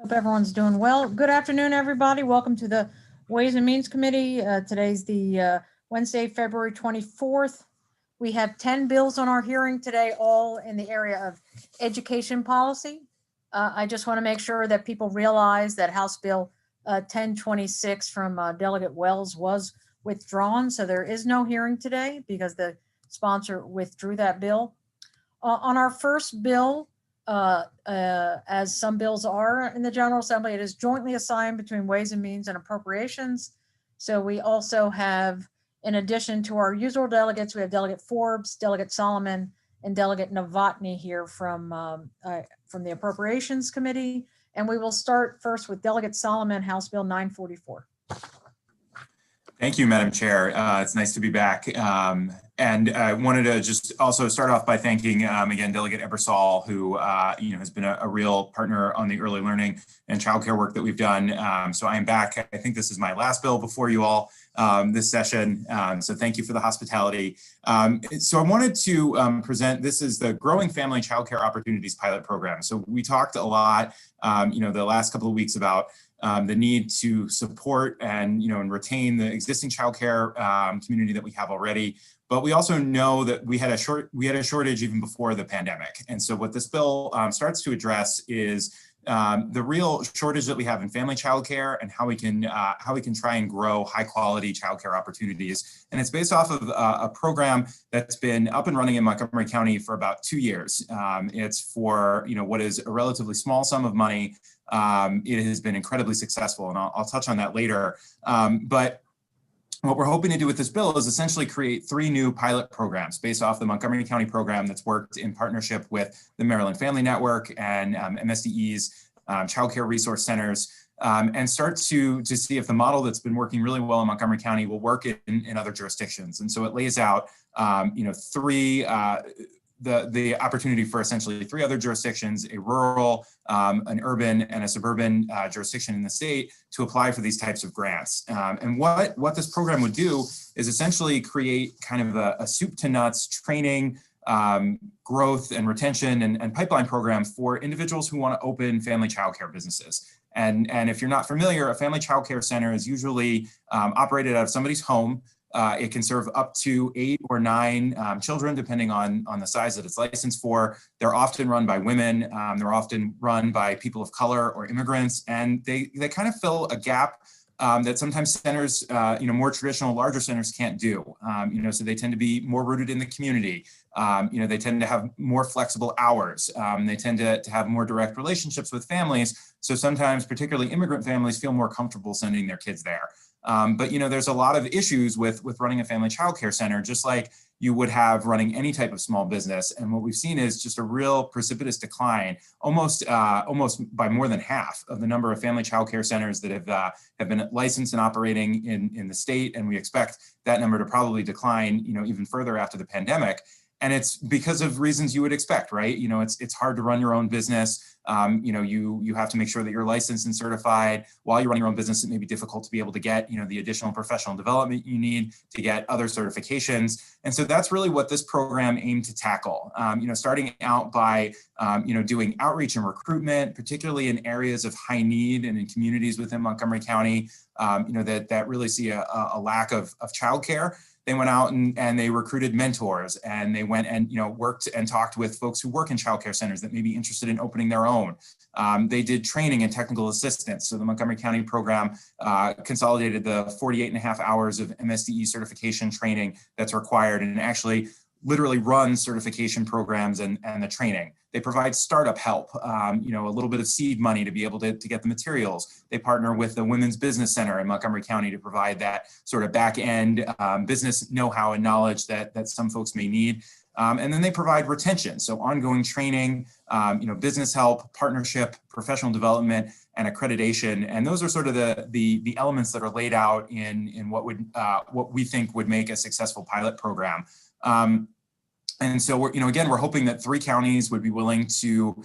Hope everyone's doing well. Good afternoon, everybody. Welcome to the Ways and Means Committee. Today's the Wednesday, February 24th. We have 10 bills on our hearing today, all in the area of education policy. I just want to make sure that people realize that House Bill 1026 from Delegate Wells was withdrawn. So there is no hearing today because the sponsor withdrew that bill. On our first bill, as some bills are in the General Assembly, it is jointly assigned between Ways and Means and Appropriations. So we also have, in addition to our usual delegates, we have Delegate Forbes, Delegate Solomon, and Delegate Novotny here from the Appropriations Committee. And we will start first with Delegate Solomon, House Bill 944. Thank you, Madam Chair. It's nice to be back. And I wanted to just also start off by thanking, again, Delegate Ebersol, who has been a real partner on the early learning and childcare work that we've done. So I am back. I think this is my last bill before you all this session. So thank you for the hospitality. So I wanted to present, this is the Growing Family Childcare Opportunities Pilot Program. So we talked a lot, the last couple of weeks about the need to support and retain the existing childcare community that we have already. But we also know that we had a shortage even before the pandemic. And so what this bill starts to address is the real shortage that we have in family childcare and how we can try and grow high quality childcare opportunities. And it's based off of a program that's been up and running in Montgomery County for about 2 years. It's for what is a relatively small sum of money. It has been incredibly successful, and I'll touch on that later. But what we're hoping to do with this bill is essentially create 3 new pilot programs based off the Montgomery County program that's worked in partnership with the Maryland Family Network and MSDE's childcare resource centers, and start to see if the model that's been working really well in Montgomery County will work in other jurisdictions. And so it lays out, the opportunity for essentially 3 other jurisdictions, a rural, an urban, and a suburban jurisdiction in the state to apply for these types of grants. And what this program would do is essentially create kind of a soup to nuts training, growth and retention and pipeline program for individuals who want to open family childcare businesses. And if you're not familiar, a family childcare center is usually operated out of somebody's home. It can serve up to 8 or 9 children, depending on the size that it's licensed for. They're often run by women. They're often run by people of color or immigrants, and they kind of fill a gap that sometimes centers, more traditional, larger centers can't do. So they tend to be more rooted in the community. They tend to have more flexible hours. They tend to have more direct relationships with families. So sometimes, particularly immigrant families, feel more comfortable sending their kids there. But there's a lot of issues with running a family childcare center, just like you would have running any type of small business. And what we've seen is just a real precipitous decline, almost by more than half of the number of family childcare centers that have been licensed and operating in the state. And we expect that number to probably decline, even further after the pandemic. And it's because of reasons you would expect, right? It's hard to run your own business. You have to make sure that you're licensed and certified. While you're running your own business, it may be difficult to be able to get, the additional professional development you need to get other certifications. And so that's really what this program aimed to tackle. Starting out by, doing outreach and recruitment, particularly in areas of high need and in communities within Montgomery County, that really see a lack of childcare. They went out and they recruited mentors, and they went and worked and talked with folks who work in childcare centers that may be interested in opening their own. They did training and technical assistance. So the Montgomery County program consolidated the 48.5 hours of MSDE certification training that's required, and actually literally run certification programs and the training. They provide startup help, a little bit of seed money to be able to get the materials. They partner with the Women's Business Center in Montgomery County to provide that sort of back end business know-how and knowledge that some folks may need. And then they provide retention, so ongoing training, business help, partnership, professional development, and accreditation. And those are sort of the elements that are laid out in what we think would make a successful pilot program. And so we're hoping that 3 counties would be willing to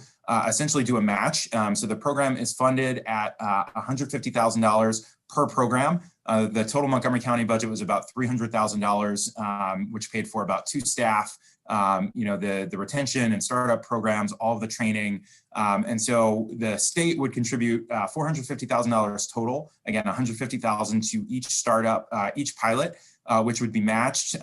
essentially do a match. So the program is funded at $150,000 per program. The total Montgomery County budget was about $300,000, which paid for about 2 staff the retention and startup programs, all of the training. And so the state would contribute $450,000 total, again, $150,000 to each startup, each pilot, which would be matched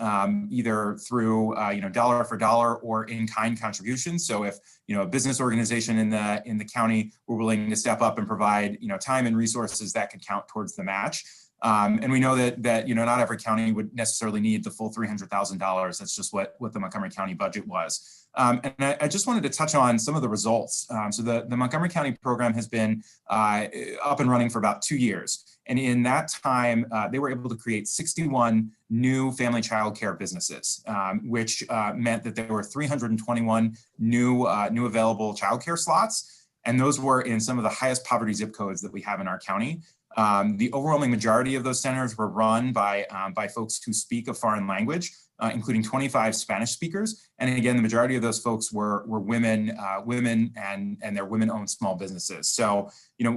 either through dollar for dollar or in-kind contributions. So if a business organization in the county were willing to step up and provide time and resources, that could count towards the match. And we know that not every county would necessarily need the full $300,000. That's just what the Montgomery County budget was. And I just wanted to touch on some of the results. So the Montgomery County program has been up and running for about 2 years. And in that time, they were able to create 61 new family child care businesses, which meant that there were 321 new available child care slots. And those were in some of the highest poverty zip codes that we have in our county. The overwhelming majority of those centers were run by folks who speak a foreign language, including 25 Spanish speakers. And again, the majority of those folks were women and their women-owned small businesses. So,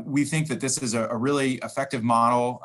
we think that this is a really effective model,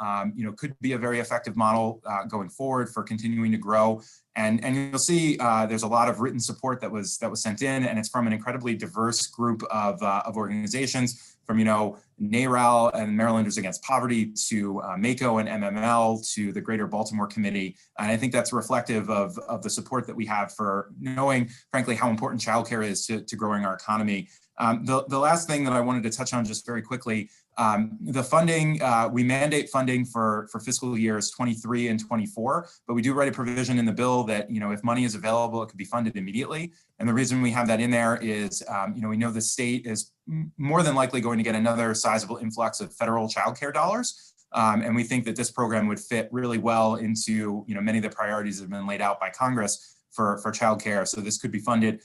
could be a very effective model going forward for continuing to grow. And you'll see there's a lot of written support that was sent in, and it's from an incredibly diverse group of organizations, from NARAL and Marylanders Against Poverty to MACO and MML to the Greater Baltimore Committee. And I think that's reflective of the support that we have for knowing, frankly, how important childcare is to growing our economy. The last thing that I wanted to touch on just very quickly, the funding, we mandate funding for fiscal years 23 and 24, but we do write a provision in the bill that, if money is available, it could be funded immediately. And the reason we have that in there is, we know the state is more than likely going to get another sizable influx of federal childcare dollars. And we think that this program would fit really well into, many of the priorities that have been laid out by Congress for childcare. So this could be funded,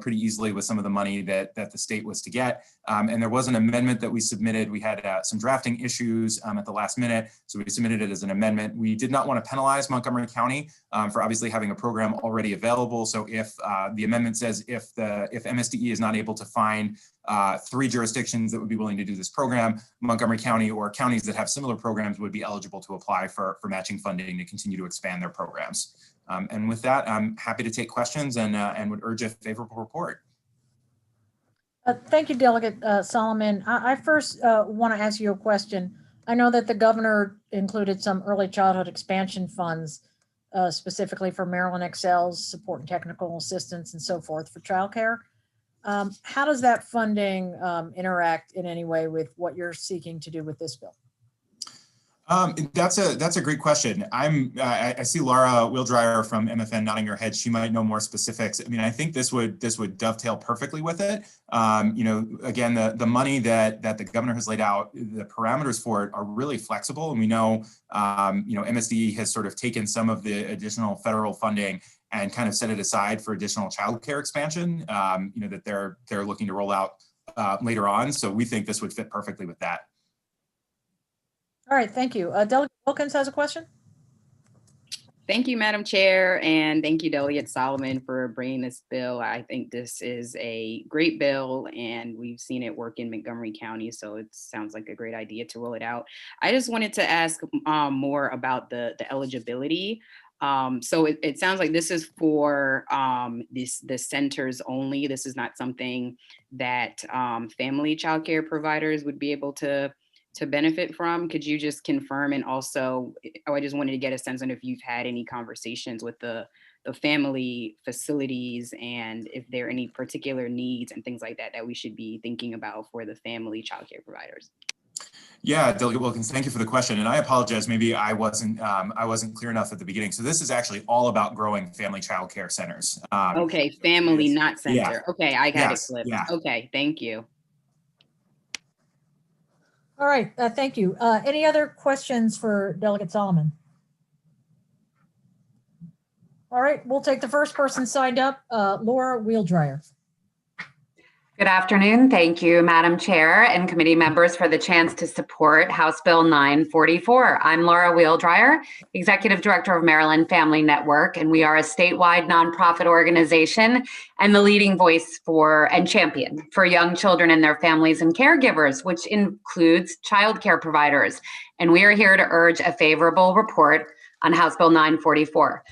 pretty easily with some of the money that the state was to get. And there was an amendment that we submitted. We had some drafting issues at the last minute, so we submitted it as an amendment. We did not want to penalize Montgomery County for obviously having a program already available. So if the amendment says if MSDE is not able to find 3 jurisdictions that would be willing to do this program, Montgomery County or counties that have similar programs would be eligible to apply for matching funding to continue to expand their programs. And with that, I'm happy to take questions and would urge a favorable report. Thank you, Delegate Solomon. I first want to ask you a question. I know that the governor included some early childhood expansion funds, specifically for Maryland Excel's support and technical assistance and so forth for childcare. How does that funding interact in any way with what you're seeking to do with this bill? That's a great question. I see Laura Wildryer from MFN nodding her head. She might know more specifics. I mean, I think this would dovetail perfectly with it. Again, the money that the governor has laid out, the parameters for it are really flexible, and we know, MSDE has sort of taken some of the additional federal funding and kind of set it aside for additional childcare expansion. That they're looking to roll out later on. So we think this would fit perfectly with that. All right, thank you. Delegate Wilkins has a question. Thank you, Madam Chair, and thank you, Delegate Solomon, for bringing this bill. I think this is a great bill, and we've seen it work in Montgomery County, so it sounds like a great idea to roll it out. I just wanted to ask more about the eligibility. So it sounds like this is for the centers only. This is not something that family childcare providers would be able to benefit from. Could you just confirm? And also, I just wanted to get a sense on if you've had any conversations with the family facilities and if there are any particular needs and things like that that we should be thinking about for the family childcare providers. Yeah, Delegate Wilkins, thank you for the question. And I apologize, maybe I wasn't clear enough at the beginning. So this is actually all about growing family childcare centers. Okay, family, not center. Yeah. Okay, I got it flipped. Yeah. Okay, thank you. All right, thank you. Any other questions for Delegate Solomon? All right, we'll take the first person signed up, Laura Wildryer. Good afternoon. Thank you, Madam Chair and committee members, for the chance to support House Bill 944. I'm Laura Wildryer, Executive Director of Maryland Family Network, and we are a statewide nonprofit organization and the leading voice for and champion for young children and their families and caregivers, which includes childcare providers. And we are here to urge a favorable report on House Bill 944.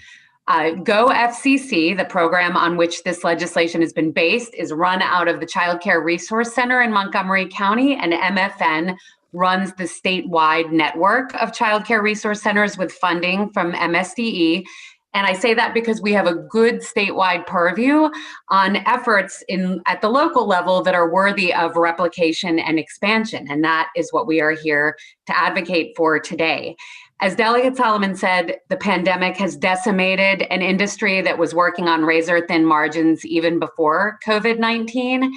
Go FCC, the program on which this legislation has been based, is run out of the Childcare Resource Center in Montgomery County, and MFN runs the statewide network of childcare resource centers with funding from MSDE. And I say that because we have a good statewide purview on efforts at the local level that are worthy of replication and expansion. And that is what we are here to advocate for today. As Delegate Solomon said, the pandemic has decimated an industry that was working on razor-thin margins even before COVID-19.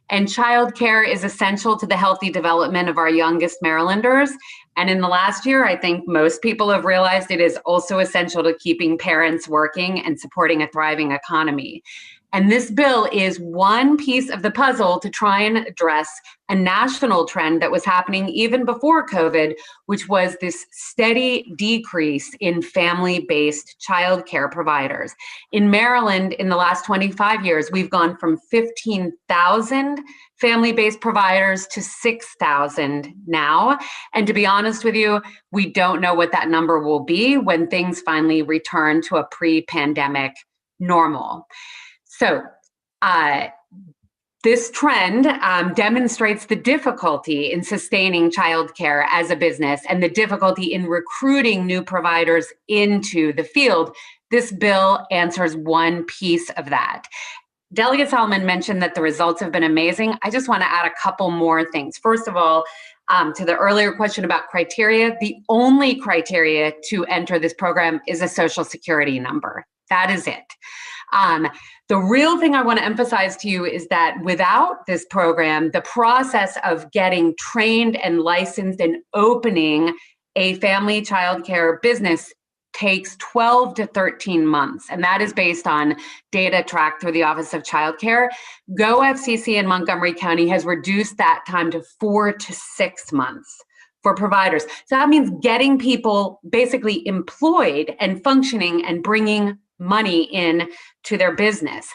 And childcare is essential to the healthy development of our youngest Marylanders. And in the last year, I think most people have realized it is also essential to keeping parents working and supporting a thriving economy. And this bill is one piece of the puzzle to try and address a national trend that was happening even before COVID, which was this steady decrease in family-based childcare providers. In Maryland, in the last 25 years, we've gone from 15,000 family-based providers to 6,000 now. And to be honest with you, we don't know what that number will be when things finally return to a pre-pandemic normal. So this trend demonstrates the difficulty in sustaining childcare as a business and the difficulty in recruiting new providers into the field. This bill answers one piece of that. Delegate Solomon mentioned that the results have been amazing. I just want to add a couple more things. First of all, to the earlier question about criteria, the only criteria to enter this program is a Social Security number. That is it. The real thing I want to emphasize to you is that without this program, the process of getting trained and licensed and opening a family childcare business takes 12 to 13 months, and that is based on data tracked through the Office of Childcare. Go FCC in Montgomery County has reduced that time to 4 to 6 months for providers. So that means getting people basically employed and functioning and bringing money in to their business.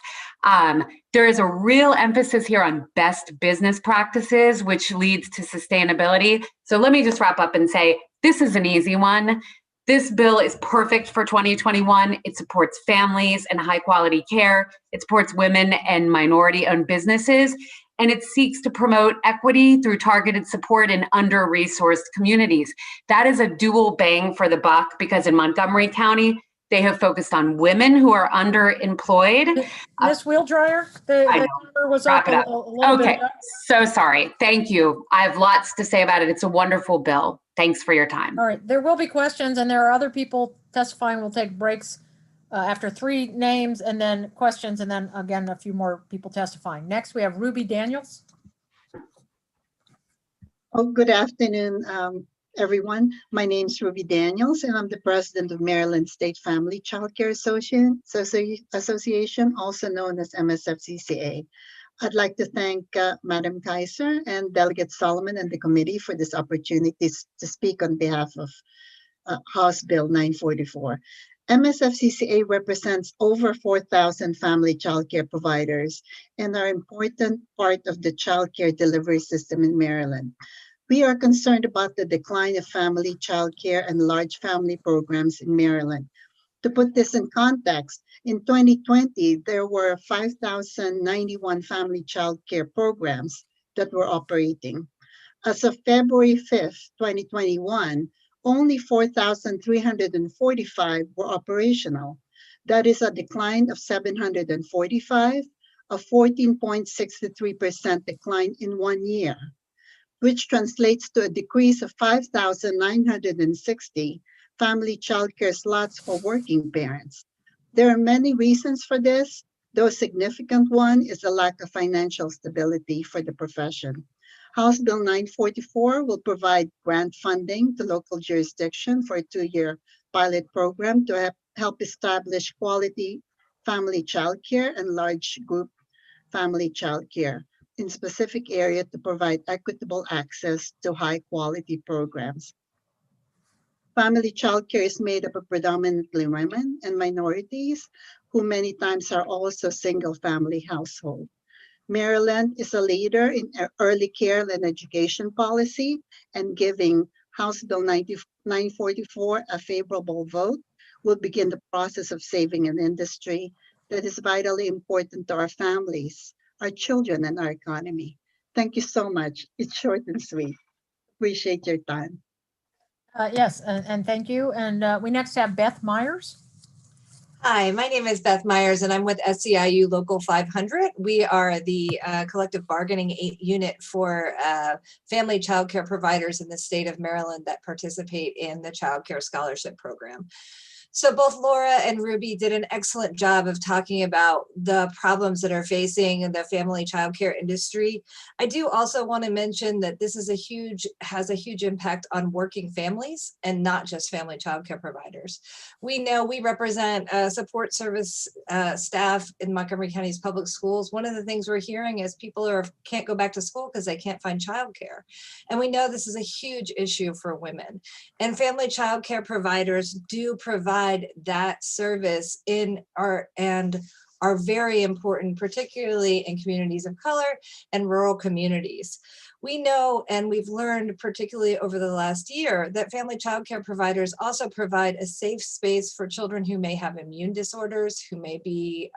There is a real emphasis here on best business practices, which leads to sustainability. So let me just wrap up and say, this is an easy one. This bill is perfect for 2021. It supports families and high quality care. It supports women and minority owned businesses. And it seeks to promote equity through targeted support in under-resourced communities. That is a dual bang for the buck because in Montgomery County, they have focused on women who are underemployed. Ms. Wheeldryer, the number was up a little bit. Okay, so sorry. Thank you. I have lots to say about it. It's a wonderful bill. Thanks for your time. All right, there will be questions and there are other people testifying. We'll take breaks after 3 names and then questions and then again, a few more people testifying. Next, we have Ruby Daniels. Oh, good afternoon, everyone. My name is Ruby Daniels, and I'm the president of Maryland State Family Childcare Association, also known as MSFCCA. I'd like to thank Madam Kaiser and Delegate Solomon and the committee for this opportunity to speak on behalf of House Bill 944. MSFCCA represents over 4,000 family childcare providers and are an important part of the childcare delivery system in Maryland. We are concerned about the decline of family childcare and large family programs in Maryland. To put this in context, in 2020, there were 5,091 family childcare programs that were operating. As of February 5th, 2021, only 4,345 were operational. That is a decline of 745, a 14.63% decline in 1 year, which translates to a decrease of 5,960 family childcare slots for working parents. There are many reasons for this, though a significant one is a lack of financial stability for the profession. House Bill 944 will provide grant funding to local jurisdiction for a 2-year pilot program to help establish quality family childcare and large group family childcare in specific areas to provide equitable access to high quality programs. Family childcare is made up of predominantly women and minorities who many times are also single family households. Maryland is a leader in early care and education policy, and giving House Bill 944 a favorable vote will begin the process of saving an industry that is vitally important to our families, our children, and our economy. Thank you so much. It's short and sweet. Appreciate your time. Yes, and thank you. And we next have Beth Myers. Hi, my name is Beth Myers, and I'm with SEIU Local 500. We are the collective bargaining unit for family childcare providers in the state of Maryland that participate in the Childcare Scholarship Program. So both Laura and Ruby did an excellent job of talking about the problems that are facing the family childcare industry. I do also want to mention that this is has a huge impact on working families and not just family childcare providers. We know we represent support service staff in Montgomery County's public schools. One of the things we're hearing is people can't go back to school because they can't find childcare. And we know this is a huge issue for women. And family childcare providers do provide that service are very important, particularly in communities of color and rural communities. We know, and we've learned particularly over the last year, that family childcare providers also provide a safe space for children who may have immune disorders, who may be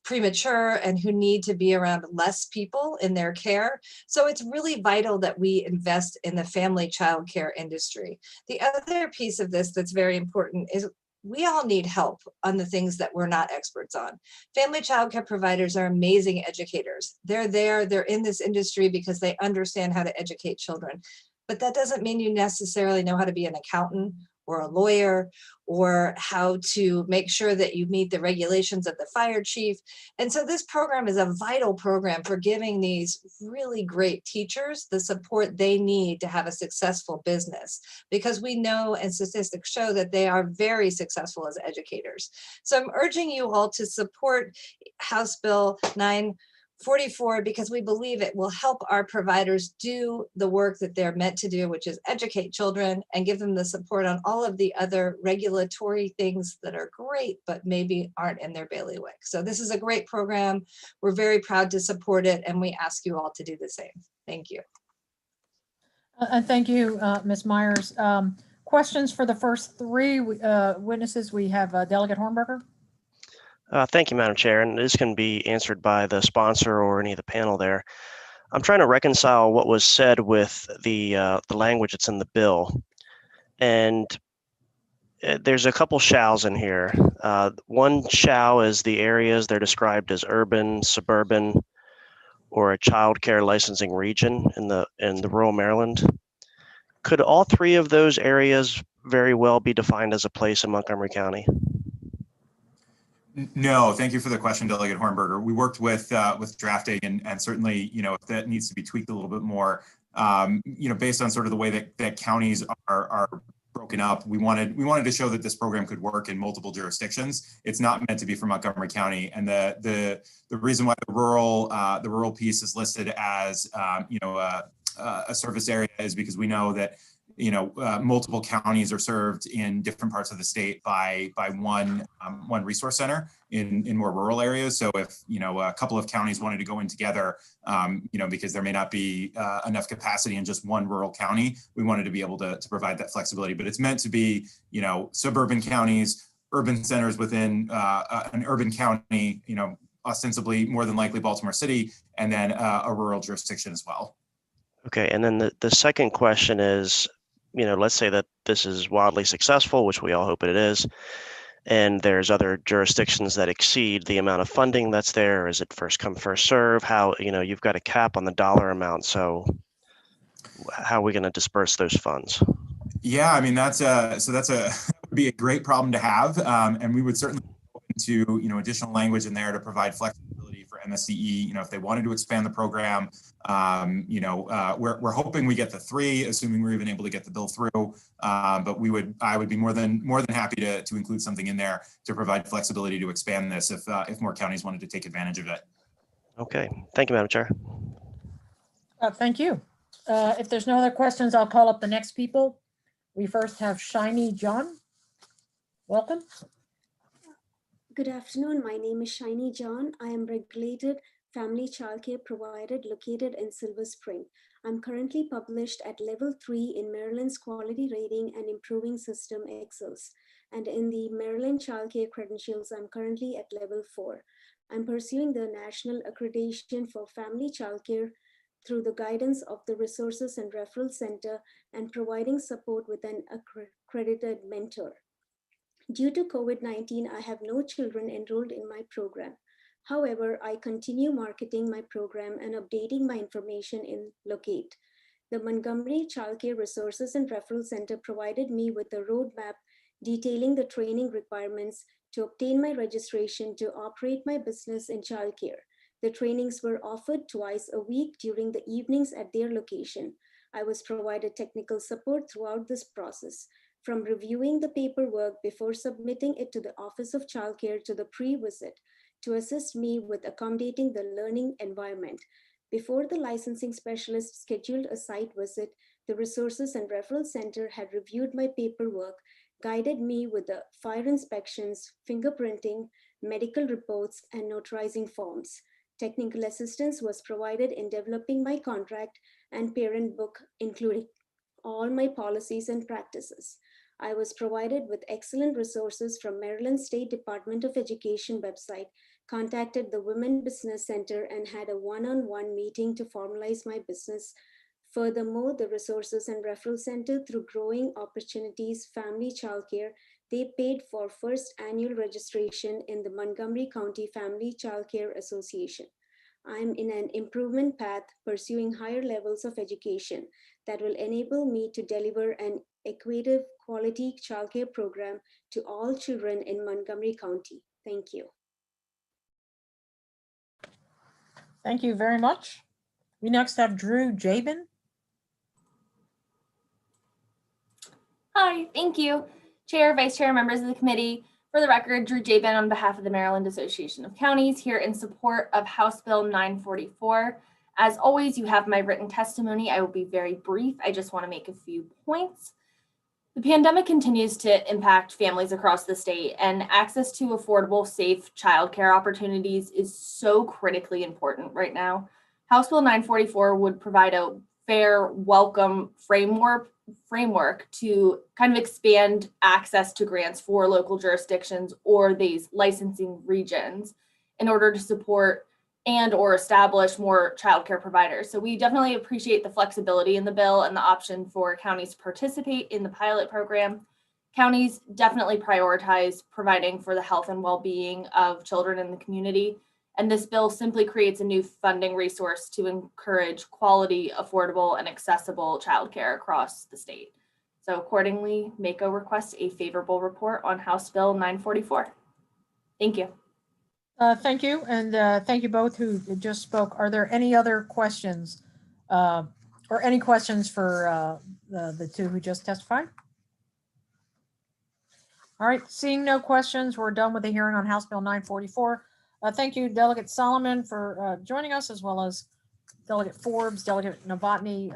premature, and who need to be around less people in their care. So it's really vital that we invest in the family childcare industry. The other piece of this that's very important is we all need help on the things that we're not experts on. Family childcare providers are amazing educators. They're in this industry because they understand how to educate children. But that doesn't mean you necessarily know how to be an accountant or a lawyer, or how to make sure that you meet the regulations of the fire chief. And so this program is a vital program for giving these really great teachers the support they need to have a successful business, because we know and statistics show that they are very successful as educators. So I'm urging you all to support House Bill 944 because we believe it will help our providers do the work that they're meant to do, which is educate children and give them the support on all of the other regulatory things that are great, but maybe aren't in their bailiwick. So this is a great program. We're very proud to support it, and we ask you all to do the same. Thank you. And thank you, Ms. Myers. Questions for the first three witnesses? We have Delegate Hornburger. Thank you, Madam Chair, and this can be answered by the sponsor or any of the panel there. I'm trying to reconcile what was said with the language that's in the bill, and there's a couple shalls in here. One shall is the areas they're described as urban, suburban, or a child care licensing region in the rural Maryland. Could all three of those areas very well be defined as a place in Montgomery County? No, thank you for the question, Delegate Hornburger. We worked with drafting, and certainly, if that needs to be tweaked a little bit more, based on sort of the way that counties are broken up, we wanted to show that this program could work in multiple jurisdictions. It's not meant to be for Montgomery County, and the reason why the rural piece is listed as a service area is because we know that multiple counties are served in different parts of the state by one resource center in more rural areas. So if a couple of counties wanted to go in together, because there may not be enough capacity in just one rural county, we wanted to be able to provide that flexibility. But it's meant to be suburban counties, urban centers within an urban county, ostensibly more than likely Baltimore City, and then a rural jurisdiction as well. Okay, and then the second question is, let's say that this is wildly successful, which we all hope it is, and there's other jurisdictions that exceed the amount of funding that's there. Is it first come, first serve? How, you've got a cap on the dollar amount, so how are we going to disperse those funds? Yeah, I mean, that would be a great problem to have, and we would certainly go into additional language in there to provide flexibility for MSCE, if they wanted to expand the program. We're hoping we get the 3, assuming we're even able to get the bill through. But I would be more than happy to include something in there to provide flexibility to expand this if more counties wanted to take advantage of it. Okay, thank you, Madam Chair. Thank you. If there's no other questions, I'll call up the next people. We first have Shiny John. Welcome. Good afternoon. My name is Shiny John. I am regulated family childcare provider located in Silver Spring. I'm currently published at level 3 in Maryland's quality rating and improving system excels. and in the Maryland Childcare Credentials, I'm currently at level 4. I'm pursuing the National Accreditation for Family Childcare through the guidance of the Resources and Referral Center and providing support with an accredited mentor. Due to COVID-19, I have no children enrolled in my program. However, I continue marketing my program and updating my information in Locate. The Montgomery Childcare Resources and Referral Center provided me with a roadmap detailing the training requirements to obtain my registration to operate my business in childcare. The trainings were offered twice a week during the evenings at their location. I was provided technical support throughout this process, from reviewing the paperwork before submitting it to the Office of Childcare to the pre-visit, to assist me with accommodating the learning environment. Before the licensing specialist scheduled a site visit, the Resources and Referral Center had reviewed my paperwork, guided me with the fire inspections, fingerprinting, medical reports, and notarizing forms. Technical assistance was provided in developing my contract and parent book, including all my policies and practices. I was provided with excellent resources from Maryland State Department of Education website, contacted the Women Business Center, and had a one-on-one meeting to formalize my business. Furthermore, the Resources and Referral Center, through Growing Opportunities Family Childcare, they paid for first annual registration in the Montgomery County Family Childcare Association. I'm in an improvement path, pursuing higher levels of education that will enable me to deliver an equitable quality childcare program to all children in Montgomery County. Thank you. Thank you very much. We next have Drew Jabin. Hi, thank you. Chair, Vice Chair, members of the committee. For the record, Drew Jabin on behalf of the Maryland Association of Counties, here in support of House Bill 944. As always, you have my written testimony. I will be very brief. I just want to make a few points. The pandemic continues to impact families across the state, and access to affordable, safe childcare opportunities is so critically important right now. House Bill 944 would provide a fair, welcome framework to kind of expand access to grants for local jurisdictions or these licensing regions in order to support and or establish more childcare providers. So we definitely appreciate the flexibility in the bill and the option for counties to participate in the pilot program. Counties definitely prioritize providing for the health and well-being of children in the community. And this bill simply creates a new funding resource to encourage quality, affordable, and accessible childcare across the state. So accordingly, MACO requests a favorable report on House Bill 944. Thank you. Thank you, and thank you both who just spoke. Are there any other questions or any questions for the two who just testified? All right, seeing no questions, we're done with the hearing on House Bill 944. Thank you, Delegate Solomon, for joining us, as well as Delegate Forbes, Delegate Novotny,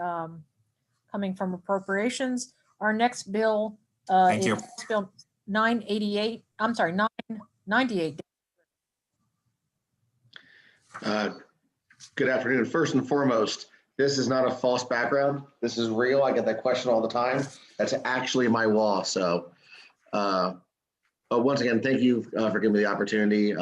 coming from Appropriations. Our next bill is Bill 988. I'm sorry, 998. Good afternoon. First and foremost, this is not a false background. This is real. I get that question all the time. That's actually my wall. So once again, thank you for giving me the opportunity.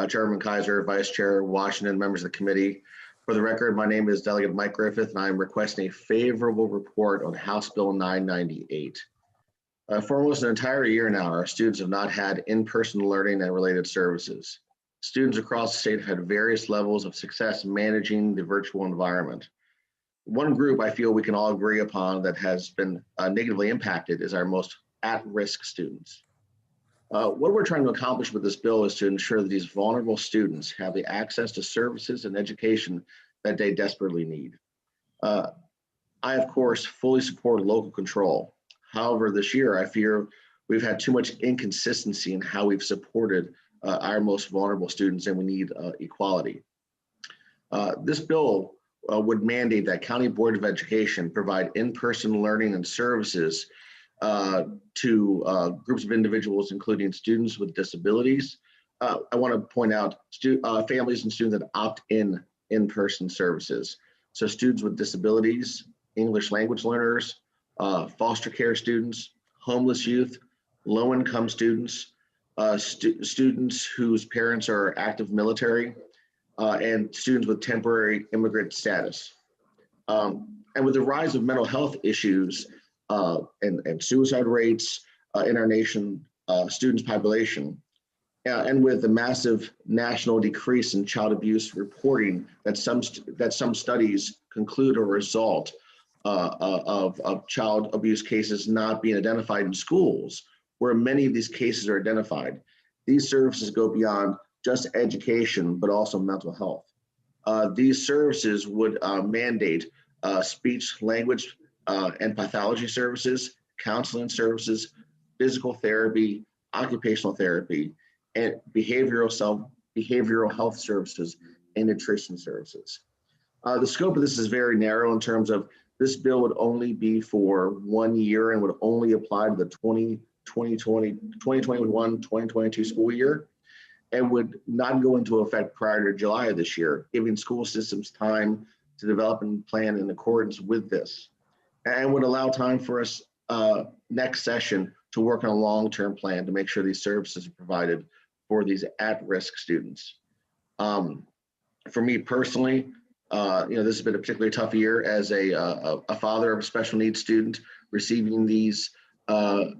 Chairman Kaiser, Vice Chair Washington, members of the committee. For the record, my name is Delegate Mike Griffith, and I'm requesting a favorable report on House Bill 998. For almost an entire year now, our students have not had in-person learning and related services. Students across the state have had various levels of success managing the virtual environment. One group I feel we can all agree upon that has been negatively impacted is our most at-risk students. What we're trying to accomplish with this bill is to ensure that these vulnerable students have the access to services and education that they desperately need. I, of course, fully support local control. However, this year, I fear we've had too much inconsistency in how we've supported our most vulnerable students, and we need equality. This bill would mandate that County Board of Education provide in-person learning and services to groups of individuals, including students with disabilities. I want to point out families and students that opt in-person services. So students with disabilities, English language learners, foster care students, homeless youth, low-income students, students whose parents are active military, and students with temporary immigrant status. And with the rise of mental health issues and suicide rates in our nation, students' population, and with the massive national decrease in child abuse reporting that some studies conclude a result of child abuse cases not being identified in schools, where many of these cases are identified. These services go beyond just education, but also mental health. These services would mandate speech, language, and pathology services, counseling services, physical therapy, occupational therapy, and behavioral health services and nutrition services. The scope of this is very narrow in terms of this bill would only be for 1 year and would only apply to the 2021-2022 school year, and would not go into effect prior to July of this year, giving school systems time to develop and plan in accordance with this, and would allow time for us next session to work on a long-term plan to make sure these services are provided for these at-risk students. For me personally, this has been a particularly tough year as a father of a special needs student receiving these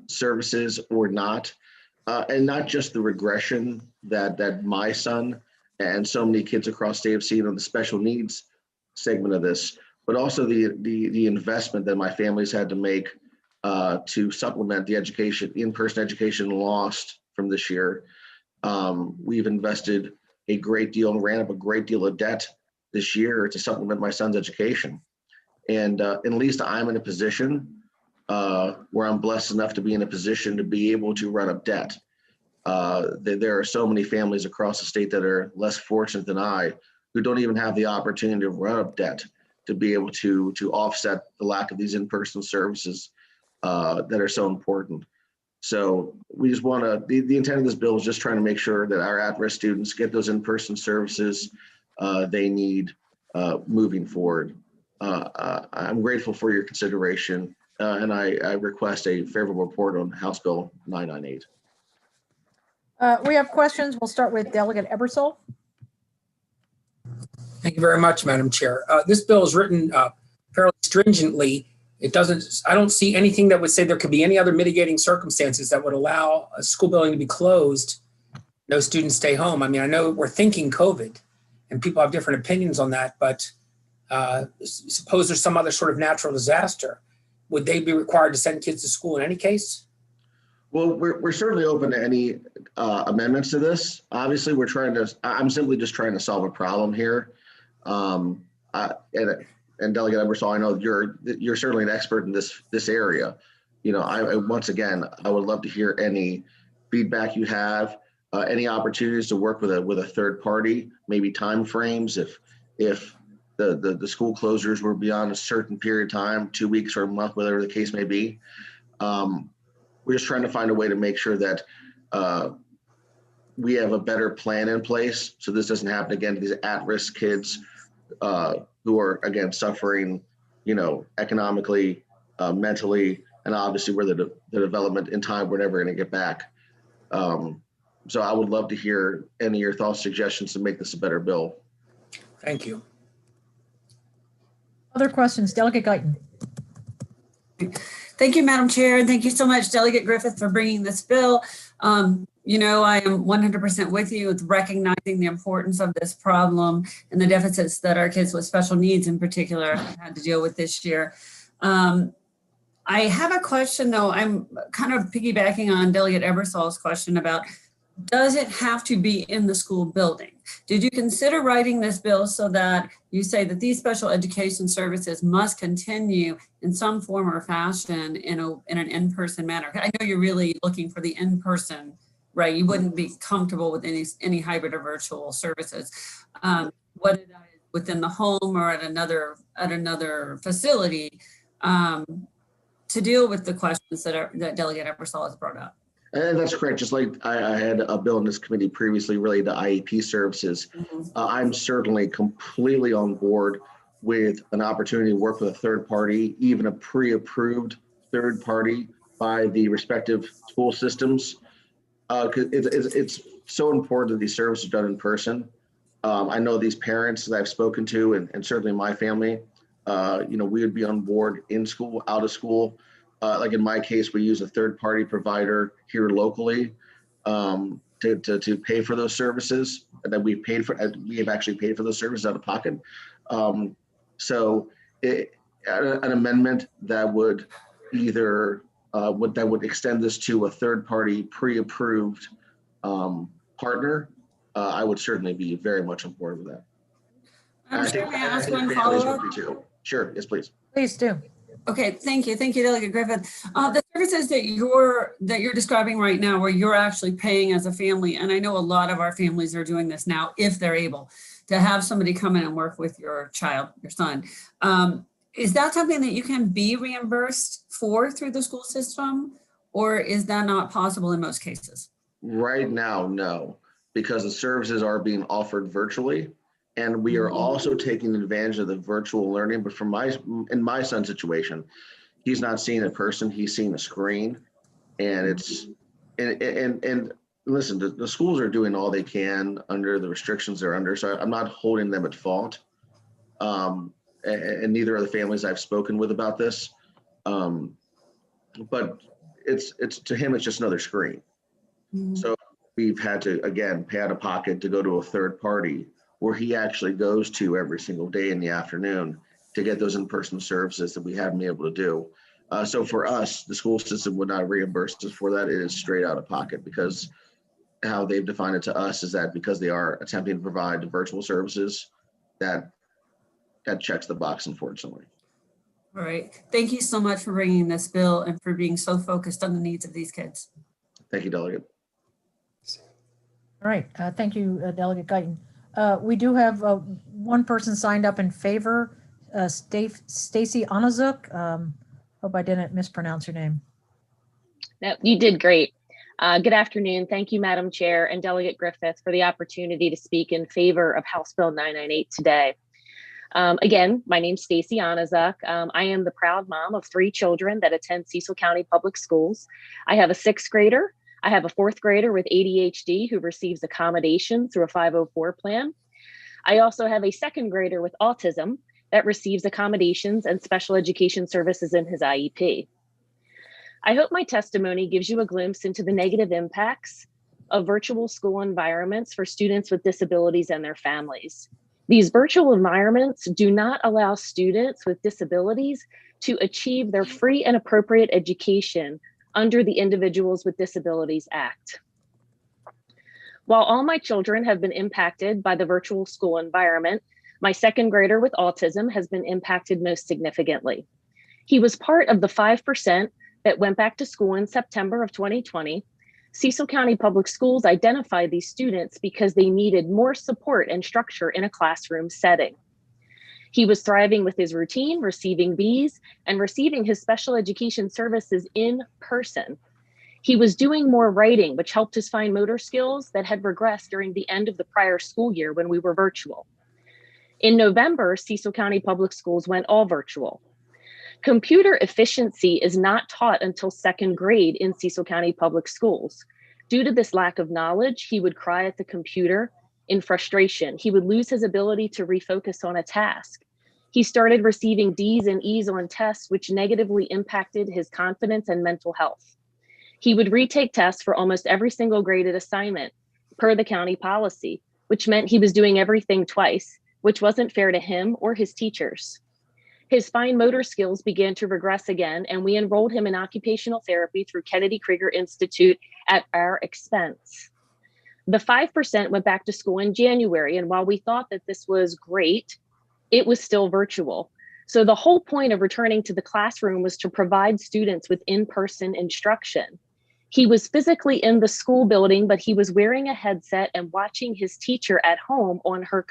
services or not, and not just the regression that my son and so many kids across state have seen on the special needs segment of this, but also the investment that my family's had to make to supplement the education, in-person education lost from this year. We've invested a great deal and ran up a great deal of debt this year to supplement my son's education. And at least I'm in a position where I'm blessed enough to be in a position to be able to run up debt. There are so many families across the state that are less fortunate than I, who don't even have the opportunity to run up debt to be able to offset the lack of these in-person services that are so important. So we just want to, the intent of this bill is just trying to make sure that our at-risk students get those in-person services they need moving forward. I'm grateful for your consideration, and I request a favorable report on House Bill 998. We have questions. We'll start with Delegate Ebersol. Thank you very much, Madam Chair. This bill is written fairly stringently. I don't see anything that would say there could be any other mitigating circumstances that would allow a school building to be closed, no students stay home. I mean, I know we're thinking COVID and people have different opinions on that, but suppose there's some other sort of natural disaster. Would they be required to send kids to school in any case? Well, we're certainly open to any amendments to this. Obviously, I'm simply just trying to solve a problem here. And Delegate Ebersol, I know you're certainly an expert in this area. Once again, I would love to hear any feedback you have, any opportunities to work with a third party, maybe timeframes if the school closures were beyond a certain period of time, 2 weeks or a month, whatever the case may be. We're just trying to find a way to make sure that we have a better plan in place so this doesn't happen again to these at-risk kids who are, again, suffering, economically, mentally, and obviously where the development in time we're never going to get back. So I would love to hear any of your thoughts, suggestions to make this a better bill. Thank you. Other questions? Delegate Guyton. Thank you, Madam Chair, and thank you so much, Delegate Griffith, for bringing this bill. I am 100% with you with recognizing the importance of this problem and the deficits that our kids with special needs in particular had to deal with this year. I have a question, though. I'm kind of piggybacking on Delegate Ebersol's question about, does it have to be in the school building? Did you consider writing this bill so that you say that these special education services must continue in some form or fashion in an in-person manner? I know you're really looking for the in-person, right? You wouldn't be comfortable with any hybrid or virtual services. Whether that is within the home or at another facility, to deal with the questions that Delegate Ebersol has brought up. And that's correct. Just like I had a bill in this committee previously related to IEP services, I'm certainly completely on board with an opportunity to work with a third party, even a pre-approved third party, by the respective school systems. 'Cause it's so important that these services are done in person. I know these parents that I've spoken to, and certainly my family, we would be on board in school, out of school. Like in my case, we use a third-party provider here locally to pay for those services, and then we have actually paid for those services out of pocket. So an amendment that would either that would extend this to a third-party pre-approved partner, I would certainly be very much on board with that. I'm sure, may I ask one Families follow-up? would be too. Sure, yes, please. Please do. Okay, thank you, Delegate Griffin. The services that you're describing right now, where you're actually paying as a family, and I know a lot of our families are doing this now, if they're able to have somebody come in and work with your child, your son. Is that something that you can be reimbursed for through the school system, or is that not possible in most cases? Right now, no, because the services are being offered virtually. And we are also taking advantage of the virtual learning, but in my son's situation, he's not seeing a person, he's seeing a screen. And and listen, the schools are doing all they can under the restrictions they're under. So I'm not holding them at fault. And neither are the families I've spoken with about this. But it's to him, it's just another screen. So we've had to, again, pay out of pocket to go to a third party where he actually goes to every single day in the afternoon to get those in-person services that we haven't been able to do. So for us, the school system would not reimburse us for that. It is straight out of pocket, because how they've defined it to us is that because they are attempting to provide virtual services, that checks the box, unfortunately. All right, thank you so much for bringing this bill and for being so focused on the needs of these kids. Thank you, Delegate. All right, thank you, Delegate Guyton. We do have one person signed up in favor, Stacy Onazuk. Hope I didn't mispronounce your name. No, you did great. Good afternoon. Thank you, Madam Chair and Delegate Griffith, for the opportunity to speak in favor of House Bill 998 today. Again, my name's Stacy Onazuk. I am the proud mom of 3 children that attend Cecil County Public Schools. I have a 6th grader. I have a 4th grader with ADHD who receives accommodation through a 504 plan. I also have a 2nd grader with autism that receives accommodations and special education services in his IEP. I hope my testimony gives you a glimpse into the negative impacts of virtual school environments for students with disabilities and their families. These virtual environments do not allow students with disabilities to achieve their free and appropriate education under the Individuals with Disabilities Act. While all my children have been impacted by the virtual school environment, my 2nd grader with autism has been impacted most significantly. He was part of the 5% that went back to school in September of 2020. Cecil County Public Schools identified these students because they needed more support and structure in a classroom setting. He was thriving with his routine, receiving Bs, and receiving his special education services in person. He was doing more writing, which helped his fine motor skills that had regressed during the end of the prior school year when we were virtual. In November, Cecil County Public Schools went all virtual. Computer efficiency is not taught until 2nd grade in Cecil County Public Schools. Due to this lack of knowledge, he would cry at the computer in frustration. He would lose his ability to refocus on a task. He started receiving Ds and Es on tests, which negatively impacted his confidence and mental health. He would retake tests for almost every single graded assignment per the county policy, which meant he was doing everything twice, which wasn't fair to him or his teachers. His fine motor skills began to regress again, and we enrolled him in occupational therapy through Kennedy Krieger Institute at our expense. The 5% went back to school in January, and while we thought that this was great, it was still virtual. So the whole point of returning to the classroom was to provide students with in-person instruction. He was physically in the school building, but he was wearing a headset and watching his teacher at home on her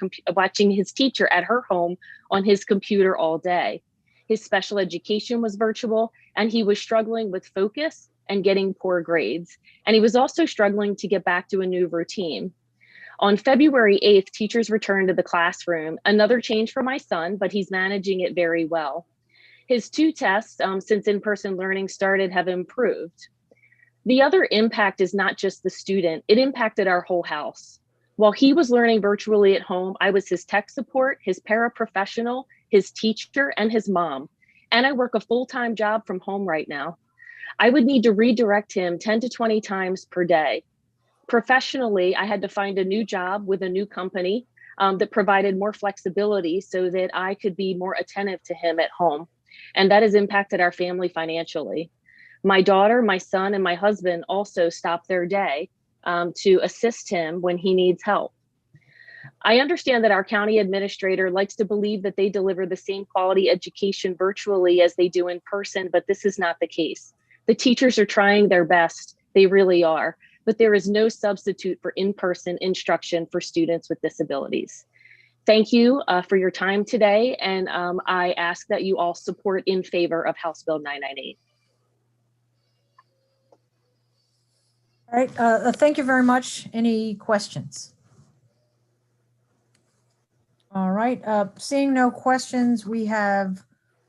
home on his computer all day. His special education was virtual, and he was struggling with focus and getting poor grades. And he was also struggling to get back to a new routine. On February 8th, teachers returned to the classroom. Another change for my son, but he's managing it very well. His 2 tests since in-person learning started have improved. The other impact is not just the student, it impacted our whole house. While he was learning virtually at home, I was his tech support, his paraprofessional, his teacher, and his mom. And I work a full-time job from home right now. I would need to redirect him 10 to 20 times per day. Professionally, I had to find a new job with a new company that provided more flexibility so that I could be more attentive to him at home. And that has impacted our family financially. My daughter, my son, and my husband also stop their day to assist him when he needs help. I understand that our county administrator likes to believe that they deliver the same quality education virtually as they do in person, but this is not the case. The teachers are trying their best, they really are, but there is no substitute for in-person instruction for students with disabilities. Thank you for your time today, and I ask that you all support in favor of House Bill 998. All right, thank you very much. Any questions? All right, seeing no questions, we have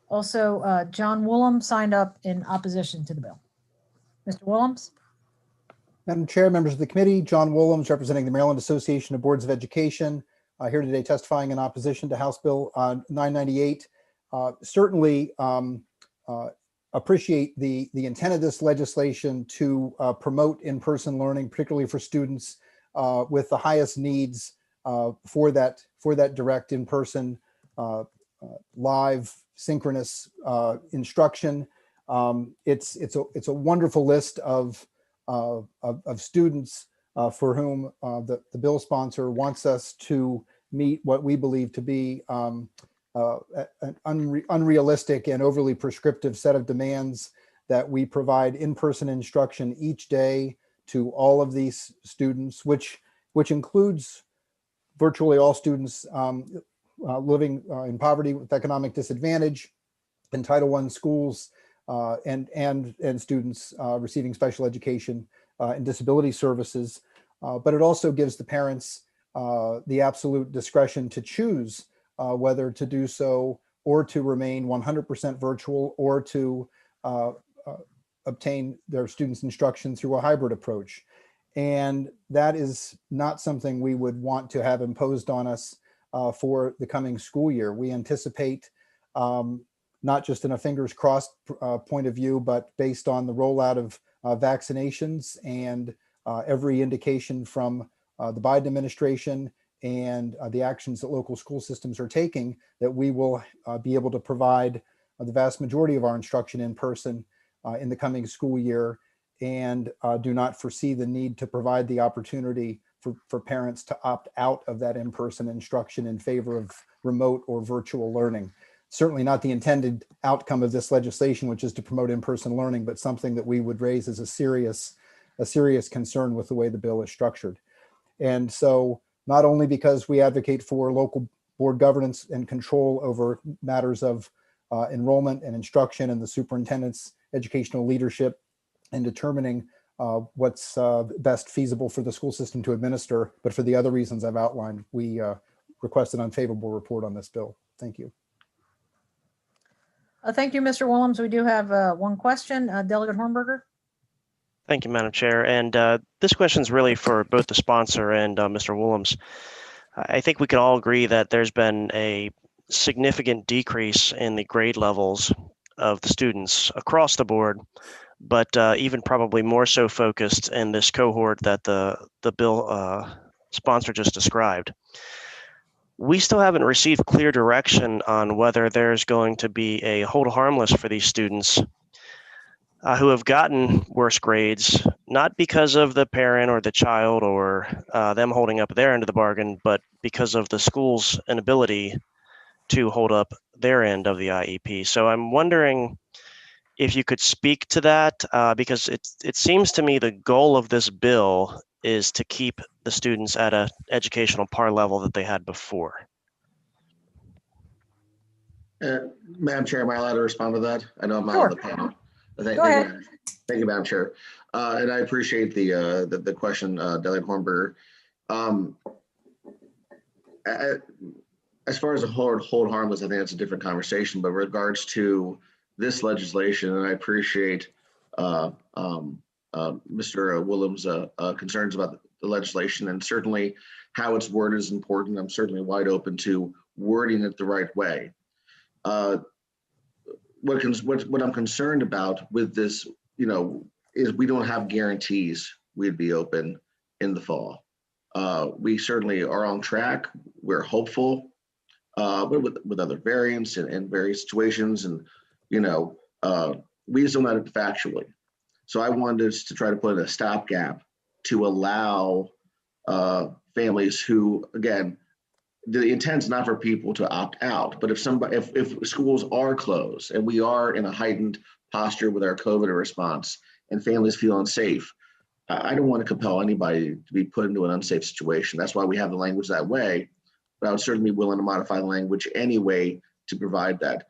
also John Williams signed up in opposition to the bill. Mr. Williams? Madam Chair, members of the committee, John Williams, representing the Maryland Association of Boards of Education, here today testifying in opposition to House Bill 998. Certainly appreciate the intent of this legislation to promote in-person learning, particularly for students with the highest needs for that direct in-person live synchronous instruction. It's a wonderful list of students for whom the bill sponsor wants us to meet what we believe to be an unrealistic and overly prescriptive set of demands, that we provide in-person instruction each day to all of these students, which includes virtually all students living in poverty with economic disadvantage, in Title I schools, and students receiving special education and disability services. But it also gives the parents the absolute discretion to choose whether to do so or to remain 100% virtual, or to obtain their students' instruction through a hybrid approach. And that is not something we would want to have imposed on us for the coming school year. We anticipate, not just in a fingers crossed point of view, but based on the rollout of vaccinations and every indication from the Biden administration and the actions that local school systems are taking, that we will be able to provide the vast majority of our instruction in person in the coming school year, and do not foresee the need to provide the opportunity for parents to opt out of that in-person instruction in favor of remote or virtual learning. Certainly not the intended outcome of this legislation, which is to promote in-person learning, but something that we would raise as a serious concern with the way the bill is structured. And so, not only because we advocate for local board governance and control over matters of enrollment and instruction and the superintendent's educational leadership in determining what's best feasible for the school system to administer, but for the other reasons I've outlined, we request an unfavorable report on this bill. Thank you. Thank you, Mr. Williams. We do have one question. Delegate Hornburger. Thank you, Madam Chair. And this question is really for both the sponsor and Mr. Williams. I think we can all agree that there's been a significant decrease in the grade levels of the students across the board, but even probably more so focused in this cohort that the bill sponsor just described. We still haven't received clear direction on whether there's going to be a hold harmless for these students who have gotten worse grades, not because of the parent or the child or them holding up their end of the bargain, but because of the school's inability to hold up their end of the IEP. So I'm wondering if you could speak to that, because it seems to me the goal of this bill is to keep the students at an educational par level that they had before. Madam Chair, am I allowed to respond to that? I know I'm not on the panel. Thank you, Madam Chair. And I appreciate the question, Delegate Hornberger. as far as a hold harmless, I think that's a different conversation. But regards to this legislation, and I appreciate Mr. Williams' concerns about the legislation, and certainly how it's worded is important. I'm certainly wide open to wording it the right way. What I'm concerned about with this, is we don't have guarantees we'd be open in the fall. We certainly are on track. We're hopeful, but with other variants and various situations, and we just don't know it factually. So I wanted us to try to put in a stopgap to allow families who, again, the intent's not for people to opt out, but if schools are closed and we are in a heightened posture with our COVID response and families feel unsafe, I don't want to compel anybody to be put into an unsafe situation. That's why we have the language that way, but I would certainly be willing to modify the language anyway to provide that.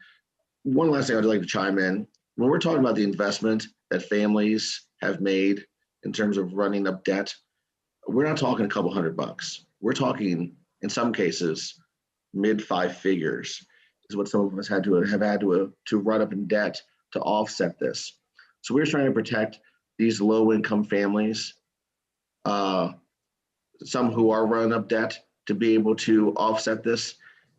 One last thing I'd like to chime in. When we're talking about the investment that families have made in terms of running up debt, we're not talking a couple $100. We're talking, in some cases, mid 5 figures is what some of us have had to run up in debt to offset this. So we're trying to protect these low-income families, some who are running up debt, to be able to offset this,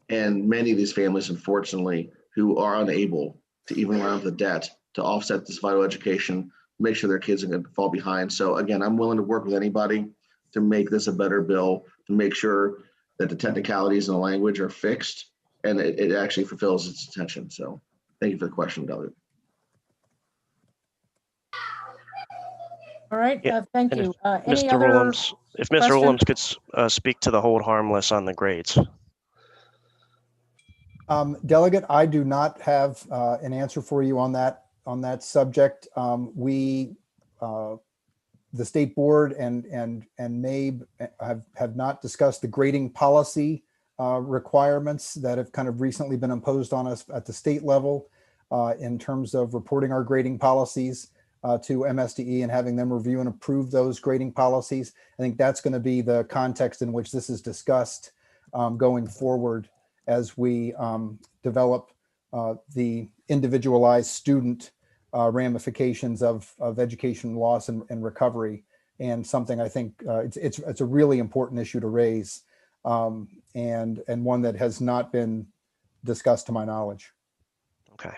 and many of these families, unfortunately, who are unable to even run up the debt to offset this vital education, make sure their kids are going to fall behind. So again, I'm willing to work with anybody to make this a better bill, to make sure that the technicalities in the language are fixed and it actually fulfills its intention. So thank you for the question, Delegate. All right, Yeah, thank you. Any Mr. other Williams, if Mr. question? Williams could speak to the hold harmless on the grades. Delegate, I do not have an answer for you on that subject. The state board and MABE have not discussed the grading policy requirements that have kind of recently been imposed on us at the state level in terms of reporting our grading policies to MSDE and having them review and approve those grading policies. I think that's going to be the context in which this is discussed going forward as we develop the individualized student ramifications of education loss and recovery, and something I think it's a really important issue to raise, and one that has not been discussed to my knowledge. Okay,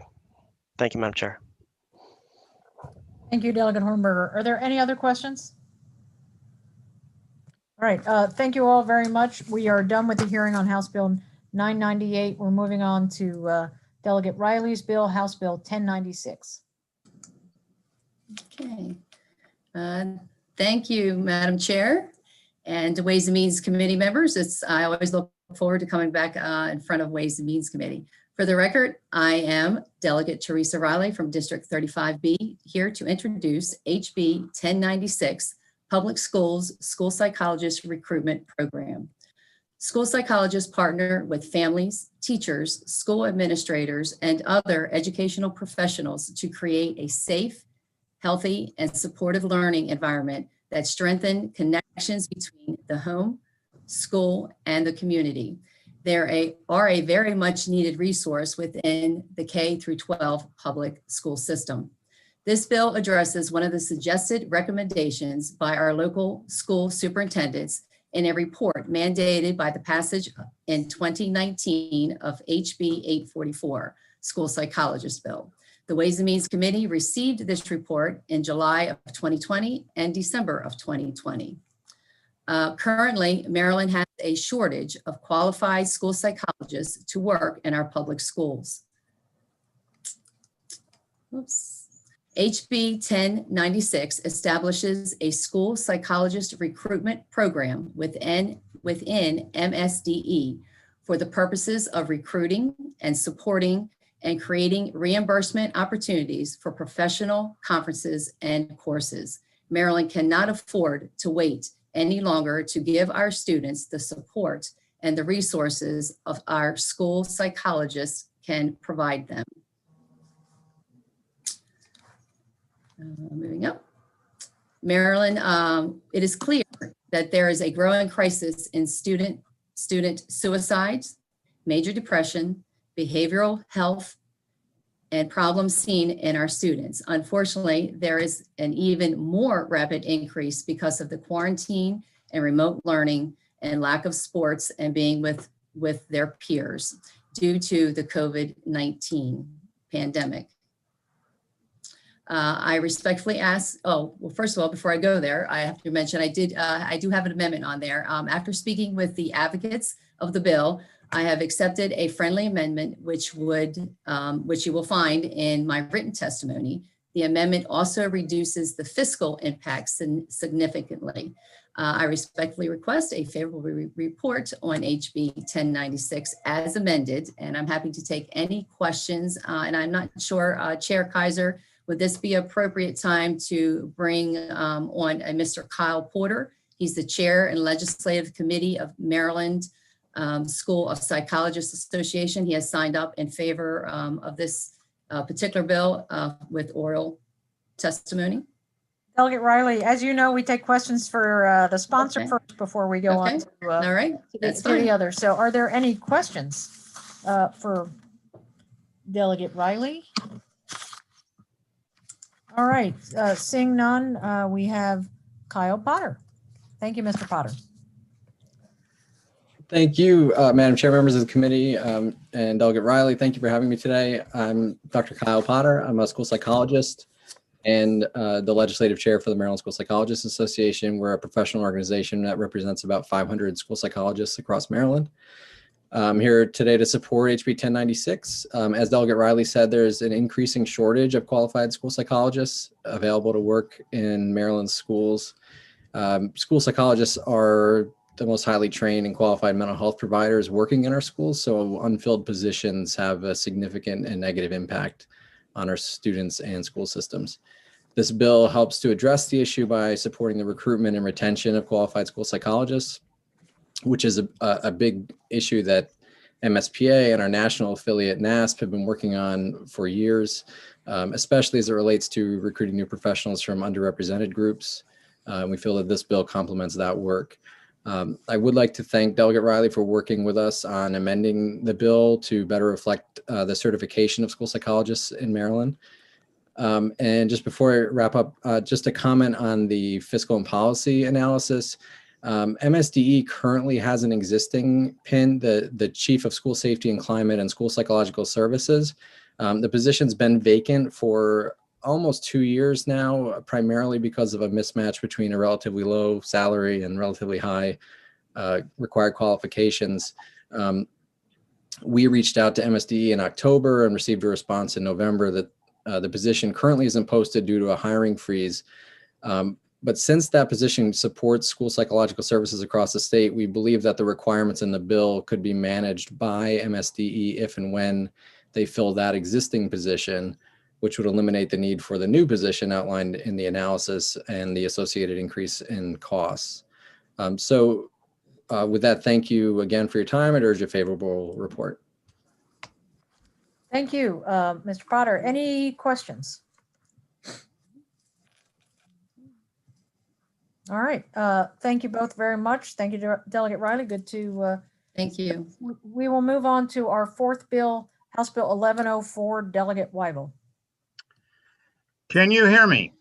thank you, Madam Chair. Thank you, Delegate Hornberger. Are there any other questions? All right, thank you all very much. We are done with the hearing on House Bill 998. We're moving on to Delegate Riley's bill, House Bill 1096. Okay. Thank you, Madam Chair, and Ways and Means Committee members. I always look forward to coming back in front of Ways and Means Committee. For the record, I am Delegate Teresa Riley from District 35B, here to introduce HB 1096, Public Schools School Psychologist Recruitment Program. School psychologists partner with families, teachers, school administrators, and other educational professionals to create a safe, healthy, and supportive learning environment that strengthen connections between the home, school, and the community. They are a very much needed resource within the K through 12 public school system. This bill addresses one of the suggested recommendations by our local school superintendents in a report mandated by the passage in 2019 of HB 844, School Psychologist Bill. The Ways and Means Committee received this report in July of 2020 and December of 2020. Currently, Maryland has a shortage of qualified school psychologists to work in our public schools. Oops. HB 1096 establishes a school psychologist recruitment program within MSDE for the purposes of recruiting and supporting and creating reimbursement opportunities for professional conferences and courses. Maryland cannot afford to wait any longer to give our students the support and the resources of our school psychologists can provide them. Moving up. Maryland, it is clear that there is a growing crisis in student suicides, major depression, behavioral health, and problems seen in our students. Unfortunately, there is an even more rapid increase because of the quarantine and remote learning and lack of sports and being with their peers due to the COVID-19 pandemic. I respectfully ask, well, first of all, before I go there, I have to mention I do have an amendment on there. After speaking with the advocates of the bill, I have accepted a friendly amendment, which you will find in my written testimony. The amendment also reduces the fiscal impacts significantly. I respectfully request a favorable report on HB 1096 as amended, and I'm happy to take any questions. And I'm not sure, Chair Kaiser, would this be appropriate time to bring on Mr. Kyle Potter? He's the Chair and Legislative Committee of Maryland School of Psychologists Association. He has signed up in favor of this particular bill with oral testimony. Delegate Riley, as you know, we take questions for the sponsor first before we go on to, All right. That's to the others. So are there any questions for Delegate Riley? All right, seeing none, we have Kyle Potter. Thank you, Mr. Potter. Thank you, Madam Chair, members of the committee, and Delegate Riley. Thank you for having me today. I'm Dr. Kyle Potter. I'm a school psychologist and the legislative chair for the Maryland School Psychologists Association. We're a professional organization that represents about 500 school psychologists across Maryland. I'm here today to support HB 1096. As Delegate Riley said, there's an increasing shortage of qualified school psychologists available to work in Maryland schools. School psychologists are the most highly trained and qualified mental health providers working in our schools, so unfilled positions have a significant and negative impact on our students and school systems. This bill helps to address the issue by supporting the recruitment and retention of qualified school psychologists, which is a big issue that MSPA and our national affiliate NASP have been working on for years, especially as it relates to recruiting new professionals from underrepresented groups. We feel that this bill complements that work. I would like to thank Delegate Riley for working with us on amending the bill to better reflect the certification of school psychologists in Maryland. And just before I wrap up, just a comment on the fiscal and policy analysis. MSDE currently has an existing PIN, the Chief of School Safety and Climate and School Psychological Services. The position's been vacant for almost 2 years now, primarily because of a mismatch between a relatively low salary and relatively high required qualifications. We reached out to MSDE in October and received a response in November that the position currently isn't posted due to a hiring freeze. But since that position supports school psychological services across the state, we believe that the requirements in the bill could be managed by MSDE if and when they fill that existing position, which would eliminate the need for the new position outlined in the analysis and the associated increase in costs. With that, thank you again for your time. I'd urge a favorable report. Thank you, Mr. Potter. Any questions? All right. Thank you both very much. Thank you, Delegate Riley. Good to. Thank you. We will move on to our fourth bill, House Bill 1104, Delegate Weibel. Can you hear me?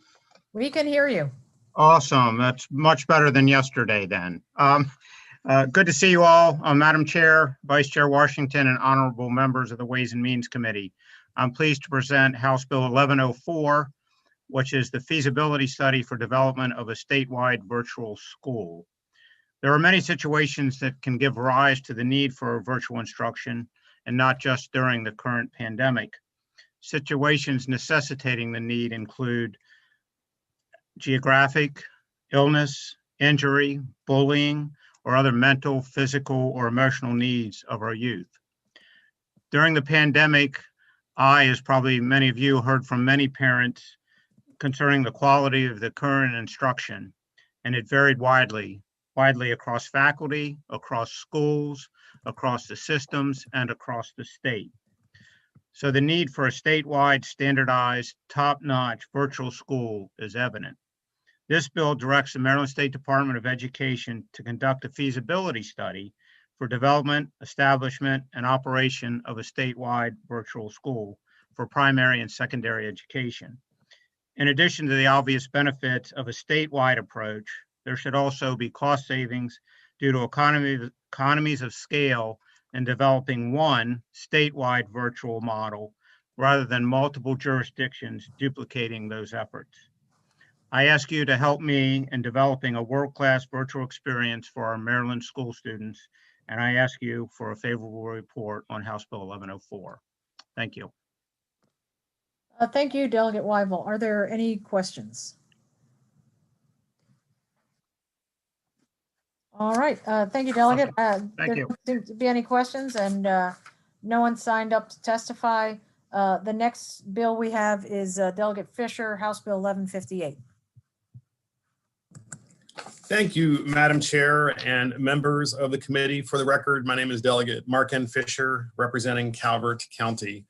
We can hear you. Awesome. That's much better than yesterday then. Good to see you all, Madam Chair, Vice Chair Washington, and honorable members of the Ways and Means Committee. I'm pleased to present House Bill 1104, which is the feasibility study for development of a statewide virtual school. There are many situations that can give rise to the need for virtual instruction, and not just during the current pandemic. Situations necessitating the need include geographic, illness, injury, bullying, or other mental, physical, or emotional needs of our youth. During the pandemic, as probably many of you, heard from many parents concerning the quality of the current instruction, and it varied widely across faculty, across schools, across the systems, and across the state. So the need for a statewide, standardized, top-notch virtual school is evident. This bill directs the Maryland State Department of Education to conduct a feasibility study for development, establishment, and operation of a statewide virtual school for primary and secondary education. In addition to the obvious benefits of a statewide approach, there should also be cost savings due to economies of scale in developing one statewide virtual model rather than multiple jurisdictions duplicating those efforts. I ask you to help me in developing a world-class virtual experience for our Maryland school students, and I ask you for a favorable report on House Bill 1104. Thank you. Thank you, Delegate Weibel. Are there any questions? All right, thank you, Delegate. Thank there you. don't seem to be any questions, and no one signed up to testify. The next bill we have is Delegate Fisher, House Bill 1158. Thank you, Madam Chair and members of the committee. For the record, my name is Delegate Mark N. Fisher, representing Calvert County.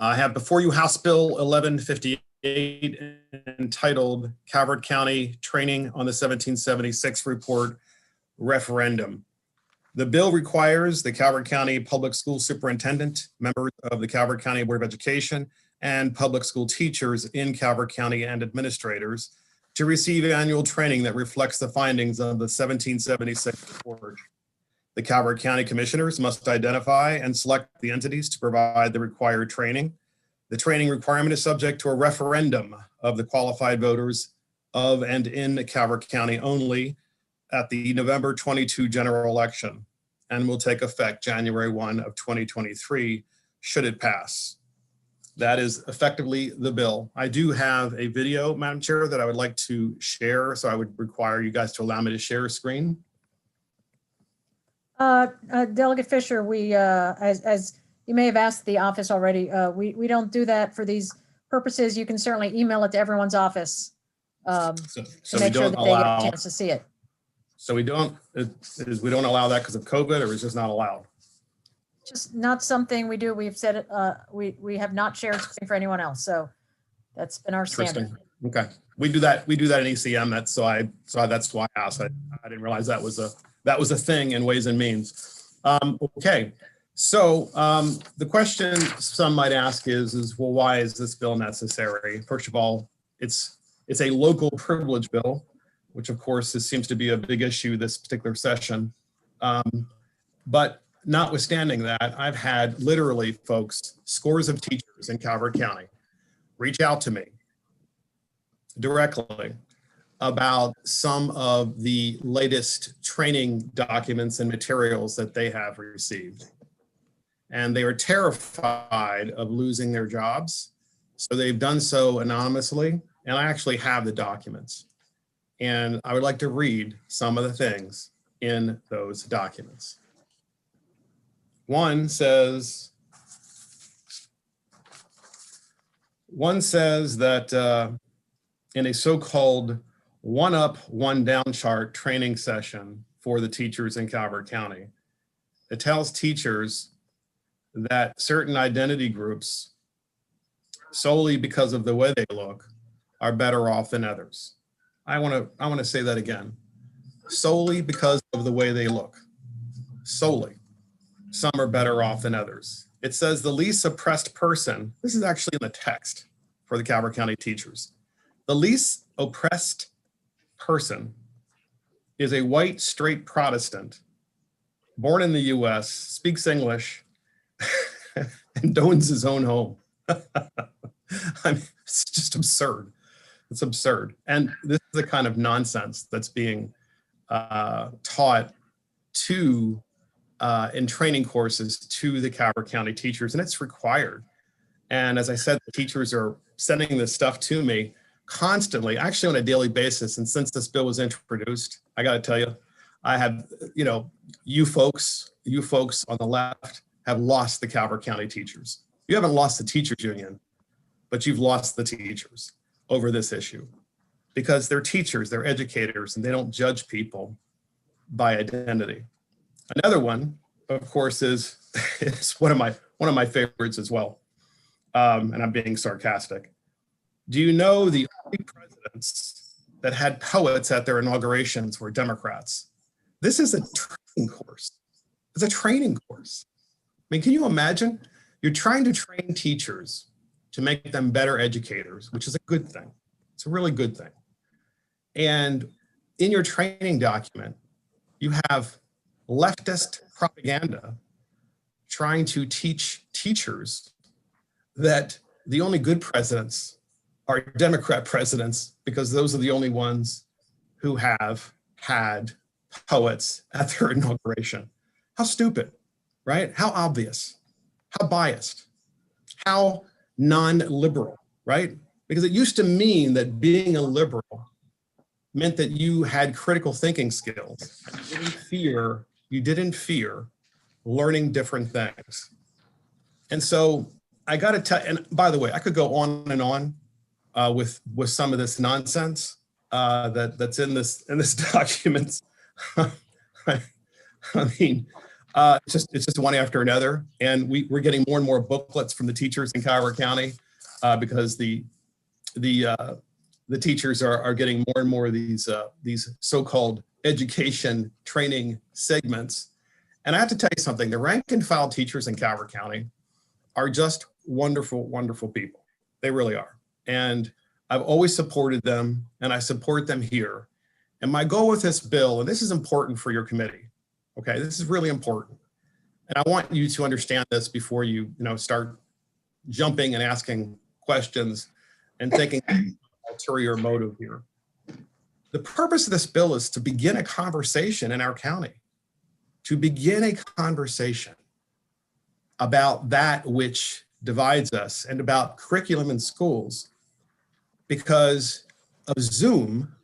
I have before you House Bill 1158 entitled Calvert County Training on the 1776 Report Referendum. The bill requires the Calvert County Public School Superintendent, members of the Calvert County Board of Education, and public school teachers in Calvert County and administrators to receive annual training that reflects the findings of the 1776 report. The Calvert County Commissioners must identify and select the entities to provide the required training. The training requirement is subject to a referendum of the qualified voters of and in Calvert County only at the November 22 general election and will take effect January 1 of 2023 should it pass. That is effectively the bill. I do have a video, Madam Chair, that I would like to share, so I would require you guys to allow me to share a screen. Delegate Fisher, we, as you may have asked the office already, we don't do that for these purposes. You can certainly email it to everyone's office to make sure that they get a chance to see it. So we don't allow that because of COVID, or is just not allowed? Just not something we do. We've said it, we have not shared screen for anyone else. So that's been our standard. Okay, we do that in ECM. That's why I asked. I didn't realize that was a thing in Ways and Means. Okay, so the question some might ask is, well, why is this bill necessary? First of all, it's a local privilege bill, which of course seems to be a big issue this particular session. But notwithstanding that, I've had literally, folks, scores of teachers in Calvert County reach out to me directly about some of the latest training documents and materials that they have received. And they are terrified of losing their jobs. So they've done so anonymously, and I actually have the documents. And I would like to read some of the things in those documents. One says that in a so-called one up, one down chart training session for the teachers in Calvert County, it tells teachers that certain identity groups, solely because of the way they look, are better off than others. I want to say that again. Solely because of the way they look. Solely. Some are better off than others. It says the least oppressed person, this is actually in the text for the Calvert County teachers. The least oppressed person is a white, straight Protestant, born in the US, speaks English, and owns his own home. I mean, it's just absurd. It's absurd. And this is the kind of nonsense that's being taught to in training courses to the Calvert County teachers, and it's required. And as I said, the teachers are sending this stuff to me constantly, actually on a daily basis. And since this bill was introduced, I got to tell you, I have, you folks on the left have lost the Calvert County teachers. You haven't lost the teachers union, but you've lost the teachers over this issue because they're teachers, they're educators, and they don't judge people by identity. Another one, of course, is one of my favorites as well, and I'm being sarcastic. Do you know the only presidents that had poets at their inaugurations were Democrats? This is a training course. It's a training course. I mean, can you imagine? You're trying to train teachers to make them better educators, which is a good thing. It's a really good thing. And in your training document, you have leftist propaganda trying to teach teachers that the only good presidents are Democrat presidents because those are the only ones who have had poets at their inauguration. How stupid, right? How obvious, how biased, how non-liberal, right? Because it used to mean that being a liberal meant that you had critical thinking skills. You didn't fear learning different things. And so I got to tell, and by the way, I could go on and on with some of this nonsense that's in this document. I mean, it's just one after another, and we're getting more and more booklets from the teachers in Cuyahoga County because the teachers are getting more and more of these so-called education training segments. And I have to tell you something, the rank and file teachers in Cuyahoga County are just wonderful, wonderful people. They really are. And I've always supported them, and I support them here. And my goal with this bill, and this is important for your committee, okay, this is really important. And I want you to understand this before you start jumping and asking questions and thinking ulterior motive here. The purpose of this bill is to begin a conversation in our county, to begin a conversation about that which divides us and about curriculum in schools. Because of Zoom,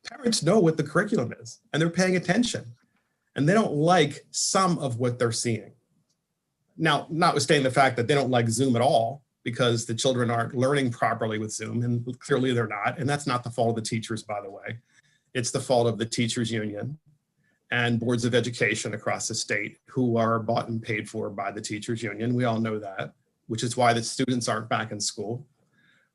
parents know what the curriculum is and they're paying attention and they don't like some of what they're seeing. Now, notwithstanding the fact that they don't like Zoom at all because the children aren't learning properly with Zoom, and clearly they're not, and that's not the fault of the teachers, by the way. It's the fault of the teachers union and boards of education across the state who are bought and paid for by the teachers union. We all know that, which is why the students aren't back in school.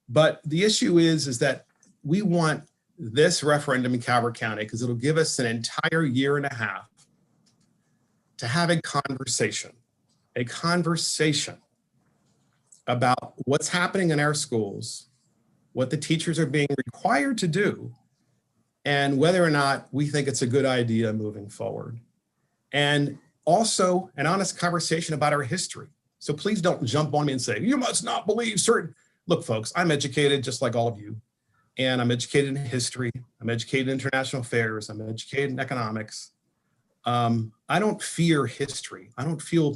But the issue is that we want this referendum in Cuyahoga County because it'll give us an entire year and a half to have a conversation about what's happening in our schools, what the teachers are being required to do, and whether or not we think it's a good idea moving forward. And also an honest conversation about our history. So please don't jump on me and say, you must not believe certain. Look, folks, I'm educated just like all of you. And I'm educated in history. I'm educated in international affairs. I'm educated in economics. I don't fear history. I don't fear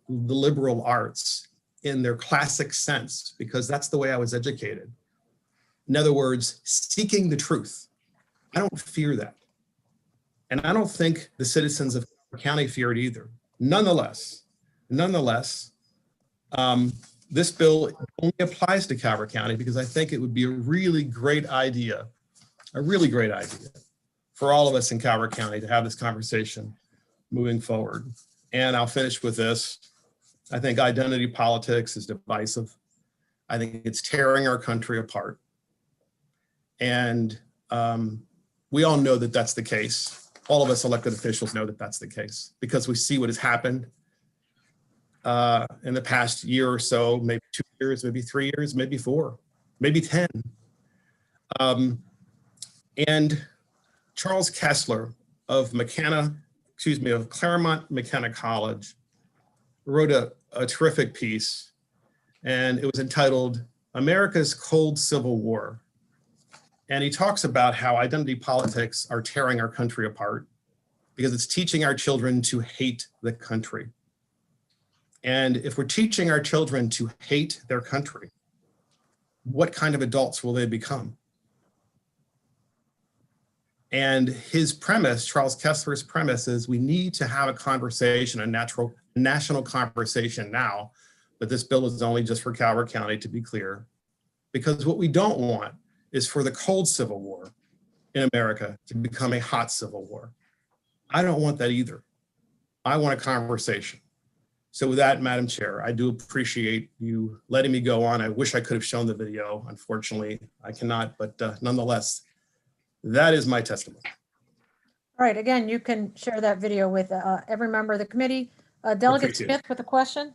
the liberal arts in their classic sense, because that's the way I was educated. In other words, seeking the truth. I don't fear that. And I don't think the citizens of the county fear it either. Nonetheless, this bill only applies to Cuyahoga County because I think it would be a really great idea for all of us in Cuyahoga County to have this conversation moving forward. And I'll finish with this. I think identity politics is divisive. I think it's tearing our country apart. And we all know that that's the case. All of us elected officials know that that's the case because we see what has happened in the past year or so, maybe 2 years, maybe 3 years, maybe 4, maybe 10. And Charles Kessler of Claremont McKenna College wrote a terrific piece, and it was entitled America's Cold Civil War. And he talks about how identity politics are tearing our country apart because it's teaching our children to hate the country. And if we're teaching our children to hate their country, what kind of adults will they become? And his premise, Charles Kessler's premise, is we need to have a conversation, a national conversation now, but this bill is only just for Cuyahoga County, to be clear, because what we don't want is for the cold civil war in America to become a hot civil war. I don't want that either. I want a conversation. So with that, Madam Chair, I do appreciate you letting me go on. I wish I could have shown the video. Unfortunately, I cannot, but nonetheless, that is my testimony. All right, again, you can share that video with every member of the committee. Delegate Appreciate it. Smith with a question.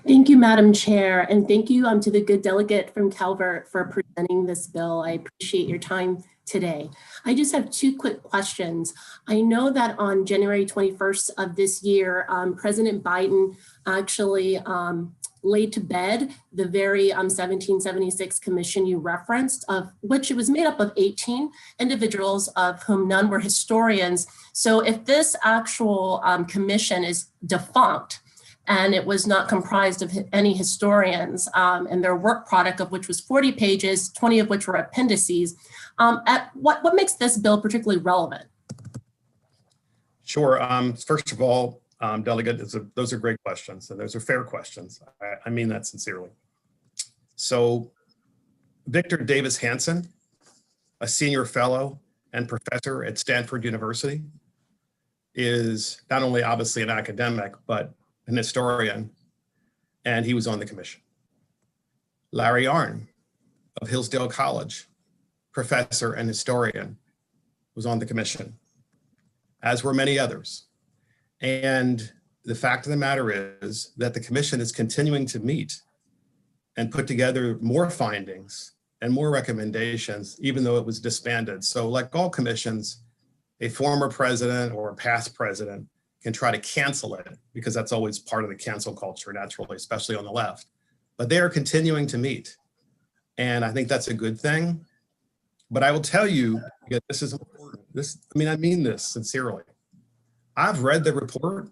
Thank you, Madam Chair, and thank you to the good delegate from Calvert for presenting this bill. I appreciate your time today. I just have two quick questions. I know that on January 21st of this year, President Biden actually laid to bed the very 1776 commission you referenced, of which it was made up of 18 individuals, of whom none were historians. So if this actual commission is defunct, and it was not comprised of any historians, and their work product, of which was 40 pages, 20 of which were appendices, what makes this bill particularly relevant? Sure. First of all, Delegate, those are great questions, and those are fair questions. I mean that sincerely. So Victor Davis Hanson, a senior fellow and professor at Stanford University, is not only obviously an academic, but an historian, and he was on the commission. Larry Arnn of Hillsdale College, professor and historian, was on the commission, as were many others. And the fact of the matter is that the commission is continuing to meet and put together more findings and more recommendations, even though it was disbanded. So like all commissions, a former president or a past president can try to cancel it, because that's always part of the cancel culture, naturally, especially on the left. But they are continuing to meet. And I think that's a good thing. But I will tell you, this is important. I mean this sincerely. I've read the report,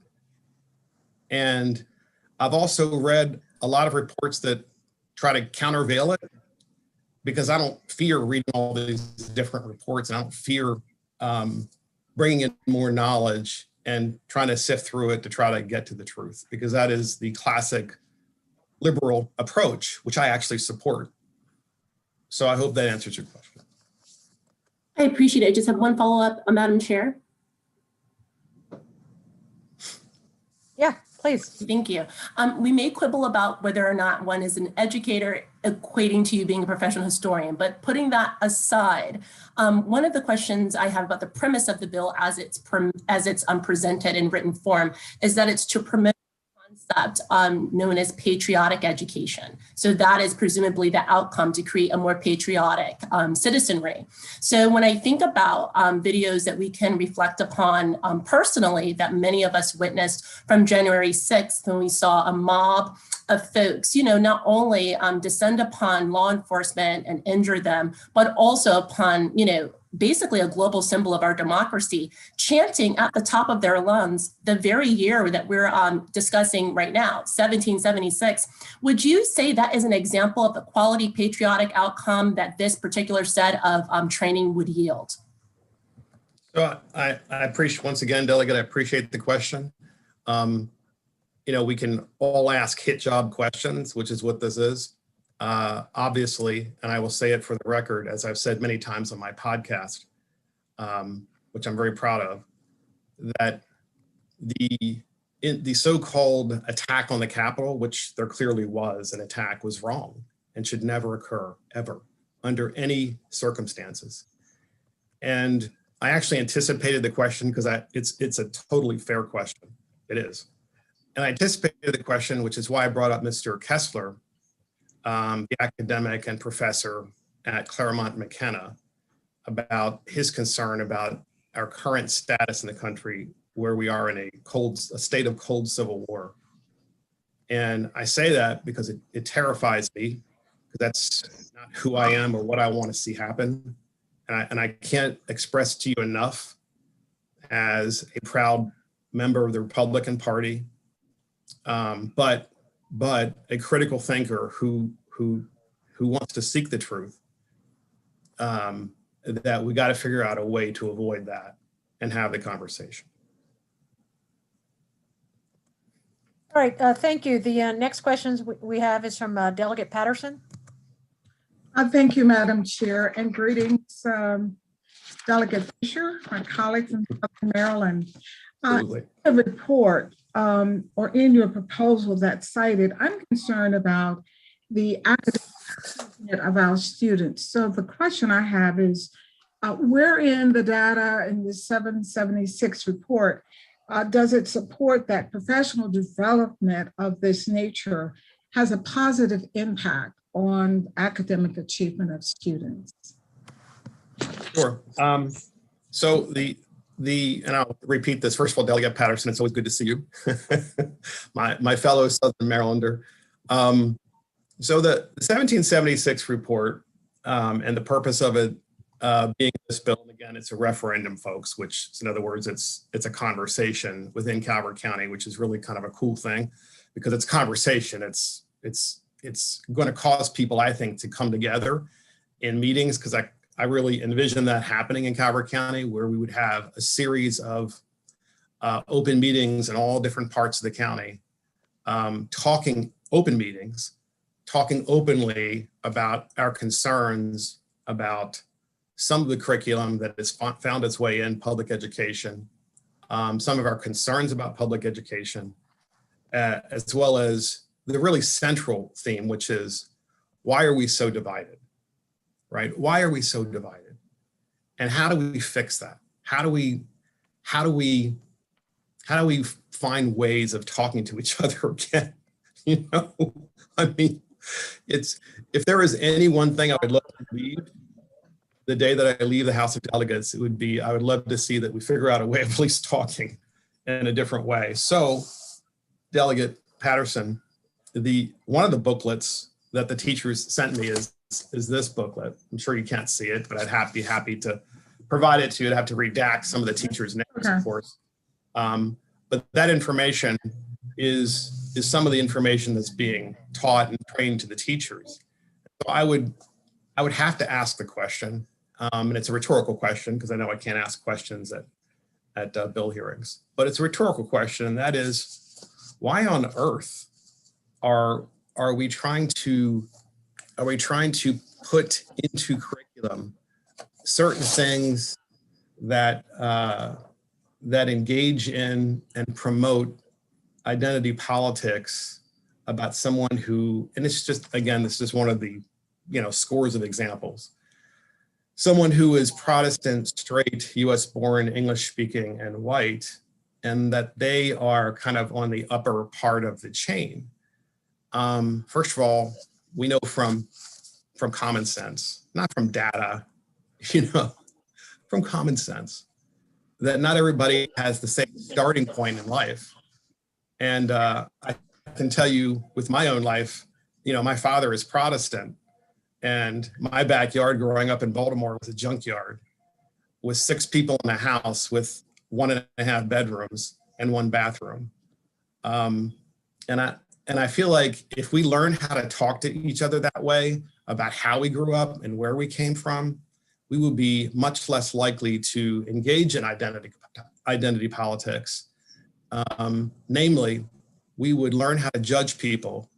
and I've also read a lot of reports that try to countervail it, because I don't fear reading all these different reports, and I don't fear bringing in more knowledge and trying to sift through it to try to get to the truth, because that is the classic liberal approach, which I actually support. So I hope that answers your question. I appreciate it. I just have one follow-up, Madam Chair. Yeah, please. Thank you. We may quibble about whether or not one is an educator equating to you being a professional historian, but putting that aside, one of the questions I have about the premise of the bill as it's presented in written form is that it's to promote a concept known as patriotic education. So that is presumably the outcome, to create a more patriotic citizenry. So when I think about videos that we can reflect upon personally, that many of us witnessed from January 6th, when we saw a mob of folks, not only descend upon law enforcement and injure them, but also upon, basically a global symbol of our democracy, chanting at the top of their lungs the very year that we're discussing right now, 1776. Would you say that is an example of the quality patriotic outcome that this particular set of training would yield? So I appreciate, once again, Delegate, I appreciate the question. We can all ask hit job questions, which is what this is. Obviously, and I will say it for the record, as I've said many times on my podcast, which I'm very proud of, that the so-called attack on the Capitol, which there clearly was an attack, was wrong and should never occur, ever, under any circumstances. And I actually anticipated the question, because it's a totally fair question. It is. And I anticipated the question, which is why I brought up Mr. Kessler, the academic and professor at Claremont McKenna, about his concern about our current status in the country, where we are in a state of cold civil war. And I say that because it terrifies me, because that's not who I am or what I want to see happen. And I can't express to you enough, as a proud member of the Republican Party, but a critical thinker who wants to seek the truth, that we got to figure out a way to avoid that and have the conversation. All right, thank you. The next questions we have is from Delegate Patterson. Thank you, Madam Chair, and greetings, Delegate Fisher, my colleague from Maryland. In the report, or in your proposal that's cited, I'm concerned about the academic of our students. So the question I have is, Wherein the data in the 776 report, does it support that professional development of this nature has a positive impact on academic achievement of students? Sure. So and I'll repeat this. First of all, Delegate Patterson, it's always good to see you. my fellow Southern Marylander. So the 1776 report and the purpose of it being this bill, and again, it's a referendum, folks, which in other words, it's a conversation within Calvert County, which is really kind of a cool thing because it's conversation. It's going to cause people, I think, to come together in meetings because I really envision that happening in Calvert County where we would have a series of open meetings in all different parts of the county, talking openly about our concerns about some of the curriculum that has found its way in public education, some of our concerns about public education, as well as the really central theme, which is why are we so divided, right? Why are we so divided? And how do we fix that? How do we find ways of talking to each other again? You know, I mean, if there is any one thing I would love to leave the day that I leave the House of Delegates, it would be, I would love to see that we figure out a way of at least talking in a different way. So Delegate Patterson, one of the booklets that the teachers sent me is this booklet. I'm sure you can't see it, but I'd be happy to provide it to you. I'd have to redact some of the teachers' names, of course. But that information is some of the information that's being taught and trained to the teachers. So I would have to ask the question, and it's a rhetorical question because I know I can't ask questions at bill hearings, but it's a rhetorical question, and that is, why on earth are we trying to put into curriculum certain things that engage in and promote identity politics about someone who, and it's just, again, this is one of the, scores of examples. Someone who is Protestant, straight, US born, English speaking, and white, and that they are kind of on the upper part of the chain. First of all, we know from common sense, not from data, from common sense, that not everybody has the same starting point in life. And I can tell you with my own life, my father is Protestant, and my backyard growing up in Baltimore was a junkyard with 6 people in a house with 1.5 bedrooms and 1 bathroom. And I feel like if we learn how to talk to each other that way about how we grew up and where we came from, we will be much less likely to engage in identity politics. Namely, we would learn how to judge people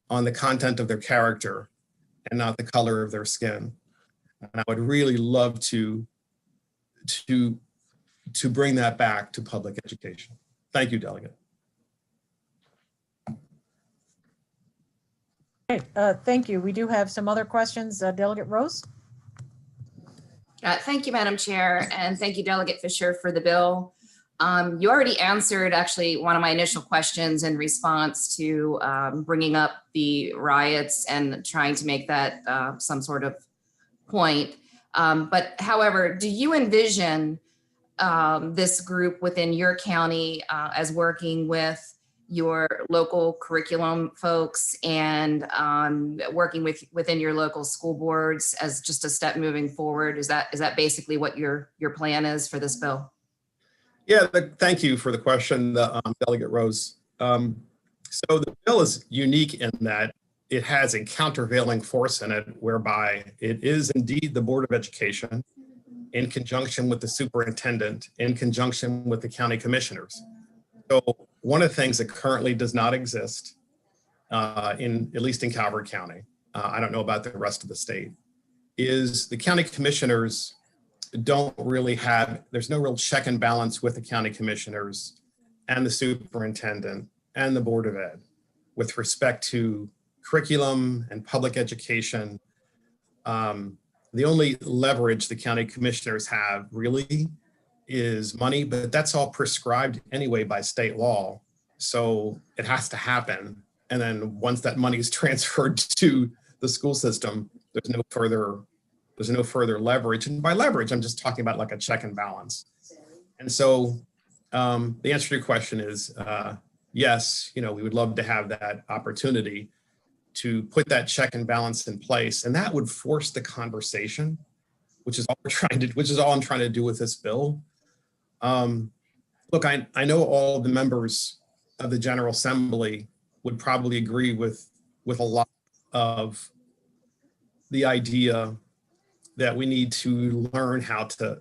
on the content of their character and not the color of their skin. And I would really love to bring that back to public education. Thank you, Delegate. Okay, thank you. We do have some other questions. Delegate Rose? Thank you, Madam Chair, and thank you, Delegate Fisher, for the bill. You already answered actually one of my initial questions in response to bringing up the riots and trying to make that some sort of point. But however, do you envision this group within your county as working with your local curriculum folks and working within your local school boards as just a step moving forward? Is that basically what your plan is for this bill? Yeah, thank you for the question, Delegate Rose. So the bill is unique in that it has a countervailing force in it, whereby it is indeed the Board of Education in conjunction with the superintendent, in conjunction with the county commissioners. So one of the things that currently does not exist, at least in Calvert County, I don't know about the rest of the state, is the county commissioners don't really have, there's no real check and balance with the county commissioners and the superintendent and the Board of Ed with respect to curriculum and public education. the only leverage the county commissioners have really is money, but that's all prescribed anyway by state law. So it has to happen. And then once that money is transferred to the school system, there's no further leverage. And by leverage, I'm just talking about like a check and balance. And so the answer to your question is yes, we would love to have that opportunity to put that check and balance in place. And that would force the conversation, which is all I'm trying to do with this bill. Look, I know all the members of the General Assembly would probably agree with a lot of the idea that we need to learn how to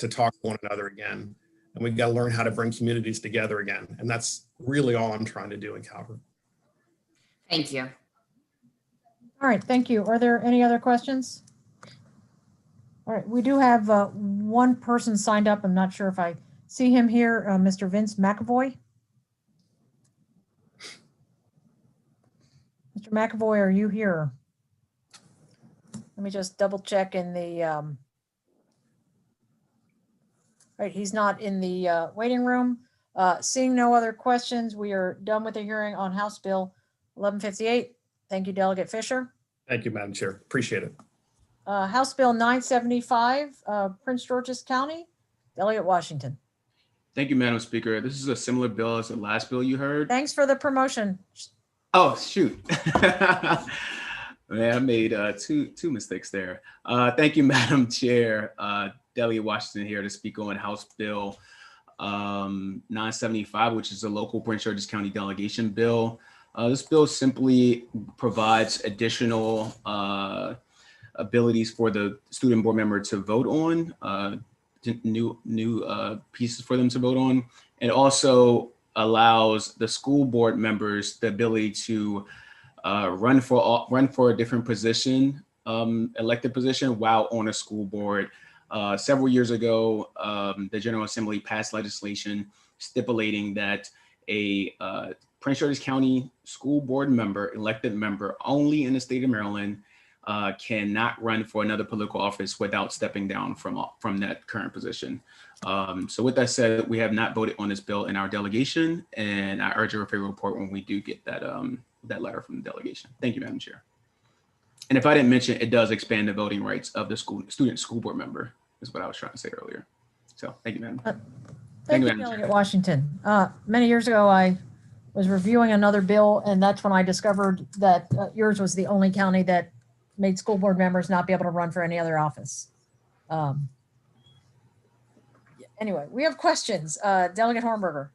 talk to one another again. And we've got to learn how to bring communities together again. And that's really all I'm trying to do in Calvert. Thank you. All right, thank you. Are there any other questions? All right, we do have one person signed up. I'm not sure if I see him here, Mr. Vince McAvoy. Mr. McAvoy, are you here? Let me just double check in the, right, he's not in the waiting room. Seeing no other questions, we are done with the hearing on House Bill 1158. Thank you, Delegate Fisher. Thank you, Madam Chair. Appreciate it. House Bill 975, Prince George's County, Delegate Washington. Thank you, Madam Speaker. This is a similar bill as the last bill you heard. Thanks for the promotion. Oh, shoot. Man, I made two mistakes there. Thank you, Madam Chair. Delegate Washington here to speak on House Bill 975, which is a local Prince George's County delegation bill. This bill simply provides additional abilities for the student board member to vote on, new pieces for them to vote on. It also allows the school board members the ability to run for a different position, elected position, while on a school board. Several years ago, the General Assembly passed legislation stipulating that a Prince George's County school board member, elected member only in the state of Maryland, cannot run for another political office without stepping down from that current position. So with that said, we have not voted on this bill in our delegation, and I urge a favorable report when we do get that that letter from the delegation. Thank you, Madam Chair. And if I didn't mention, it does expand the voting rights of the student school board member, is what I was trying to say earlier. So thank you, Madam. Thank you, Delegate Washington. Many years ago, I was reviewing another bill, and that's when I discovered that yours was the only county that made school board members not be able to run for any other office. Anyway, we have questions. Delegate Hornburger.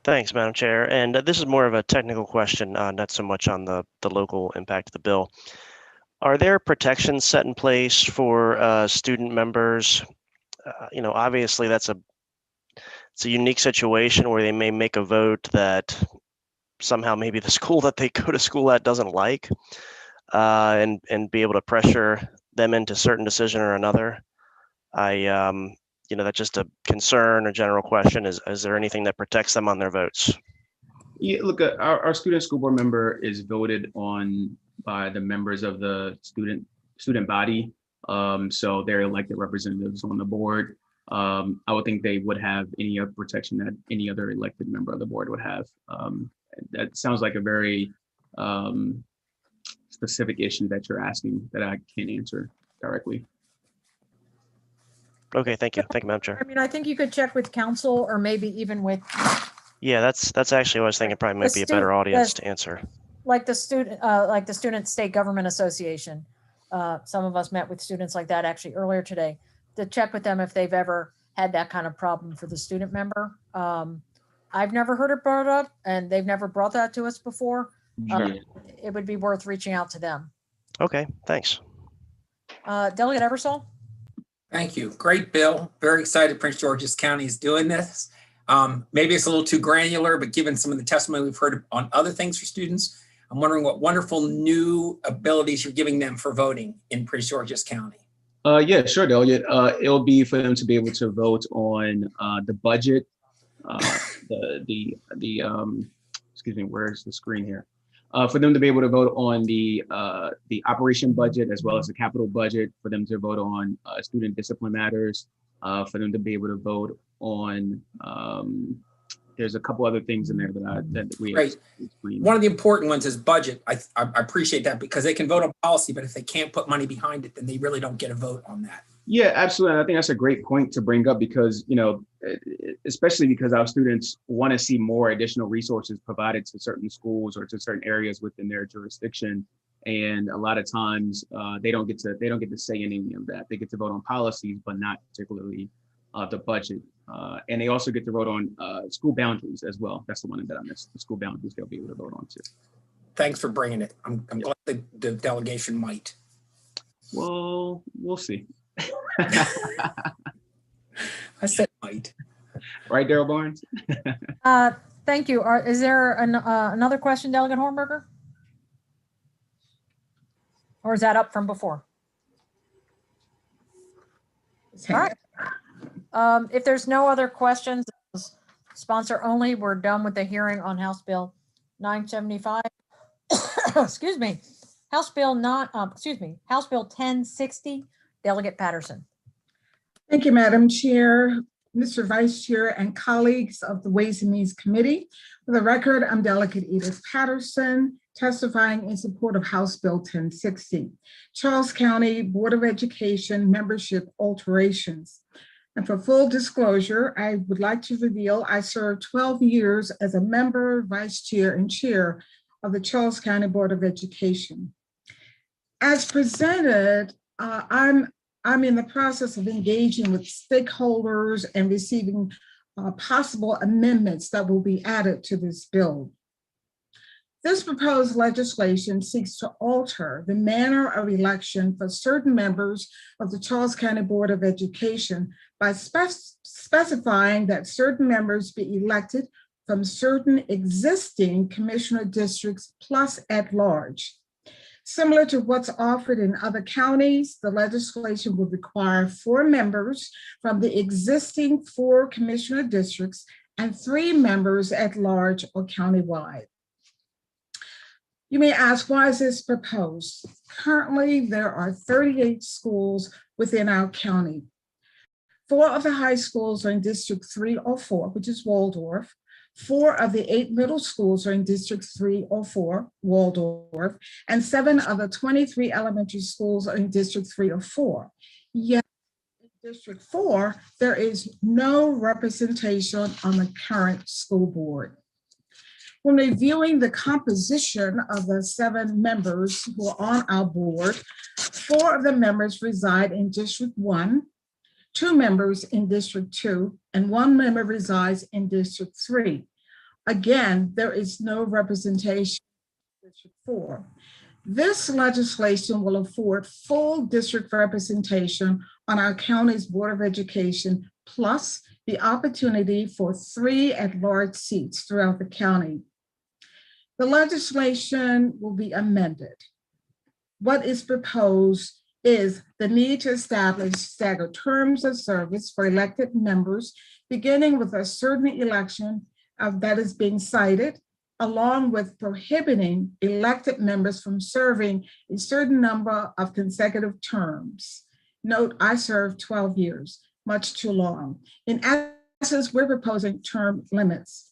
Thanks, Madam Chair. And this is more of a technical question, not so much on the local impact of the bill. Are there protections set in place for student members? Obviously it's a unique situation where they may make a vote that somehow maybe the school that they go to school at doesn't like, and be able to pressure them into a certain decision or another. That's just a concern or general question. Is there anything that protects them on their votes? Yeah, look, our student school board member is voted on by the members of the student body. So they're elected representatives on the board. I would think they would have any protection that any other elected member of the board would have. That sounds like a very specific issue that you're asking that I can't answer directly. Okay, thank you. Thank you, Madam Chair. I mean, I think you could check with council or maybe even with. Yeah, that's actually what I was thinking. Probably might be a better audience to answer. Like the Student State Government Association. Some of us met with students like that actually earlier today to check with them if they've ever had that kind of problem for the student member. I've never heard it brought up, and they've never brought that to us before. It would be worth reaching out to them. Okay, thanks. Delegate Ebersol. Thank you. Great bill. Very excited Prince George's County is doing this. Maybe it's a little too granular, but given some of the testimony we've heard on other things for students, I'm wondering what wonderful new abilities you're giving them for voting in Prince George's County. Yeah, sure, Delegate. It'll be for them to be able to vote on the budget, excuse me, where's the screen here? for them to be able to vote on the operation budget as well as the capital budget, for them to vote on student discipline matters, for them to be able to vote on, there's a couple other things in there that we Right. One of the important ones is budget. I appreciate that because they can vote on policy, but if they can't put money behind it, then they really don't get a vote on that. Yeah, absolutely. I think that's a great point to bring up because, you know, especially because our students want to see more additional resources provided to certain schools or to certain areas within their jurisdiction. And a lot of times they don't get to say any of that. They get to vote on policies, but not particularly the budget. And they also get to vote on school boundaries as well. That's the one that I missed. The school boundaries they'll be able to vote on too. Thanks for bringing it. I'm glad the delegation might. Well, we'll see. I said might. Right, Daryl Barnes? Thank you. Is there another question, Delegate Hornburger? Or is that up from before? All right. If there's no other questions, sponsor only, we're done with the hearing on House Bill 975. Excuse me. House Bill 1060. Delegate Patterson. Thank you, Madam Chair, Mr. Vice Chair, and colleagues of the Ways and Means Committee. For the record, I'm Delegate Edith Patterson, testifying in support of House Bill 1060, Charles County Board of Education membership alterations. And for full disclosure, I would like to reveal I served 12 years as a member, vice chair, and chair of the Charles County Board of Education. As presented, I'm in the process of engaging with stakeholders and receiving possible amendments that will be added to this bill. This proposed legislation seeks to alter the manner of election for certain members of the Charles County Board of Education by specifying that certain members be elected from certain existing commissioner districts plus at large. Similar to what's offered in other counties, the legislation will require 4 members from the existing 4 commissioner districts and 3 members at large or countywide. You may ask, why is this proposed? Currently, there are 38 schools within our county. 4 of the high schools are in District 3 or 4, which is Waldorf. 4 of the 8 middle schools are in District 3 or 4, Waldorf, and 7 of the 23 elementary schools are in District 3 or 4. Yet in District 4, there is no representation on the current school board. When reviewing the composition of the 7 members who are on our board, 4 of the members reside in District 1, 2 members in District 2, and 1 member resides in District 3. Again, there is no representation in District 4. This legislation will afford full district representation on our county's Board of Education, plus the opportunity for 3 at-large seats throughout the county. The legislation will be amended. What is proposed is the need to establish staggered terms of service for elected members, beginning with a certain election that is being cited, along with prohibiting elected members from serving a certain number of consecutive terms. Note, I served 12 years, much too long. In essence, we're proposing term limits.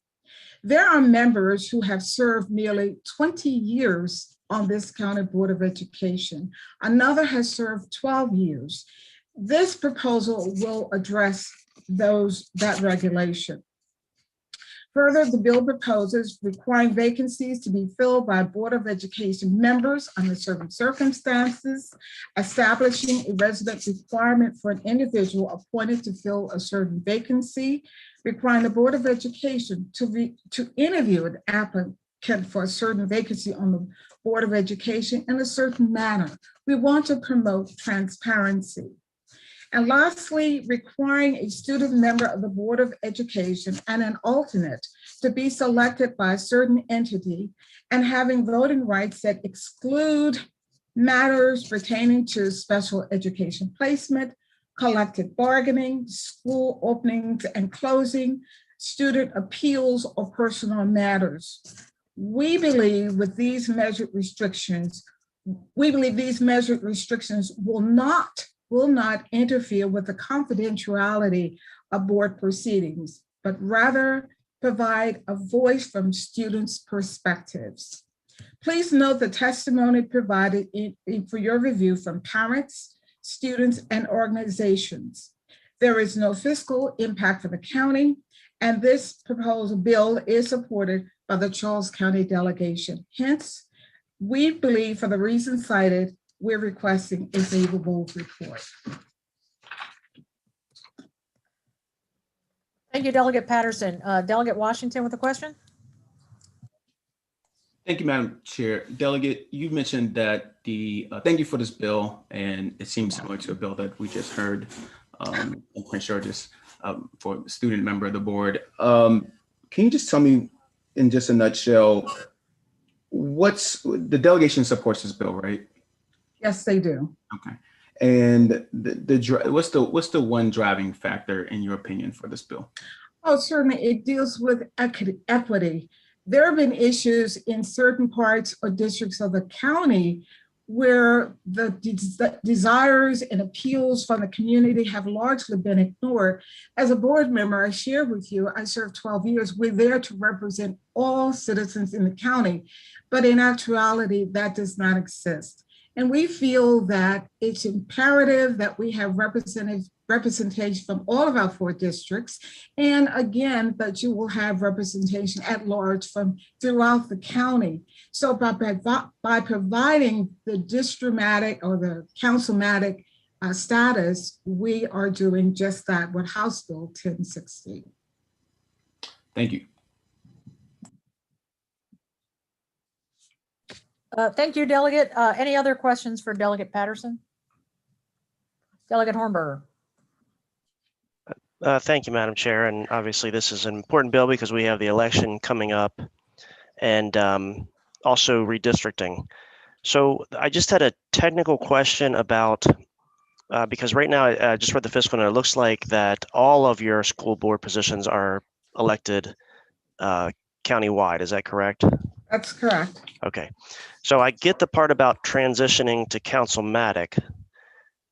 There are members who have served nearly 20 years on this county Board of Education. Another has served 12 years. This proposal will address that regulation. Further, the bill proposes requiring vacancies to be filled by Board of Education members under certain circumstances, establishing a resident requirement for an individual appointed to fill a certain vacancy, requiring the Board of Education to interview an applicant for a certain vacancy on the Board of Education in a certain manner. We want to promote transparency. And lastly, requiring a student member of the Board of Education and an alternate to be selected by a certain entity and having voting rights that exclude matters pertaining to special education placement, collective bargaining, school openings and closing, student appeals, or personal matters. We believe with these measured restrictions, will not interfere with the confidentiality of board proceedings, but rather provide a voice from students' perspectives. Please note the testimony provided for your review from parents, students, and organizations. There is no fiscal impact for the county, and this proposed bill is supported by the Charles County delegation. Hence, we believe for the reasons cited, we're requesting a favorable report. Thank you, Delegate Patterson. Delegate Washington with a question? Thank you, Madam Chair. Delegate, you mentioned that thank you for this bill, and it seems similar to a bill that we just heard. I'm pretty sure just for a student member of the board. Can you just tell me in just a nutshell, what's the delegation supports this bill, right? Yes, they do. Okay. And what's the one driving factor in your opinion for this bill? Oh, certainly it deals with equity. There have been issues in certain parts or districts of the county where the desires and appeals from the community have largely been ignored. As a board member, I share with you, I served 12 years. We're there to represent all citizens in the county, but in actuality, that does not exist. And we feel that it's imperative that we have representation from all of our 4 districts. And again, that you will have representation at large from throughout the county. So by providing the districtmatic or the councilmatic status, we are doing just that with House Bill 1060. Thank you. Thank you, Delegate. Any other questions for Delegate Patterson? Delegate Hornburger. Thank you, Madam Chair. And obviously this is an important bill because we have the election coming up and also redistricting. So I just had a technical question about, because right now I just read the fiscal and it looks like that all of your school board positions are elected countywide. Is that correct? That's correct. Okay. So I get the part about transitioning to councilmatic.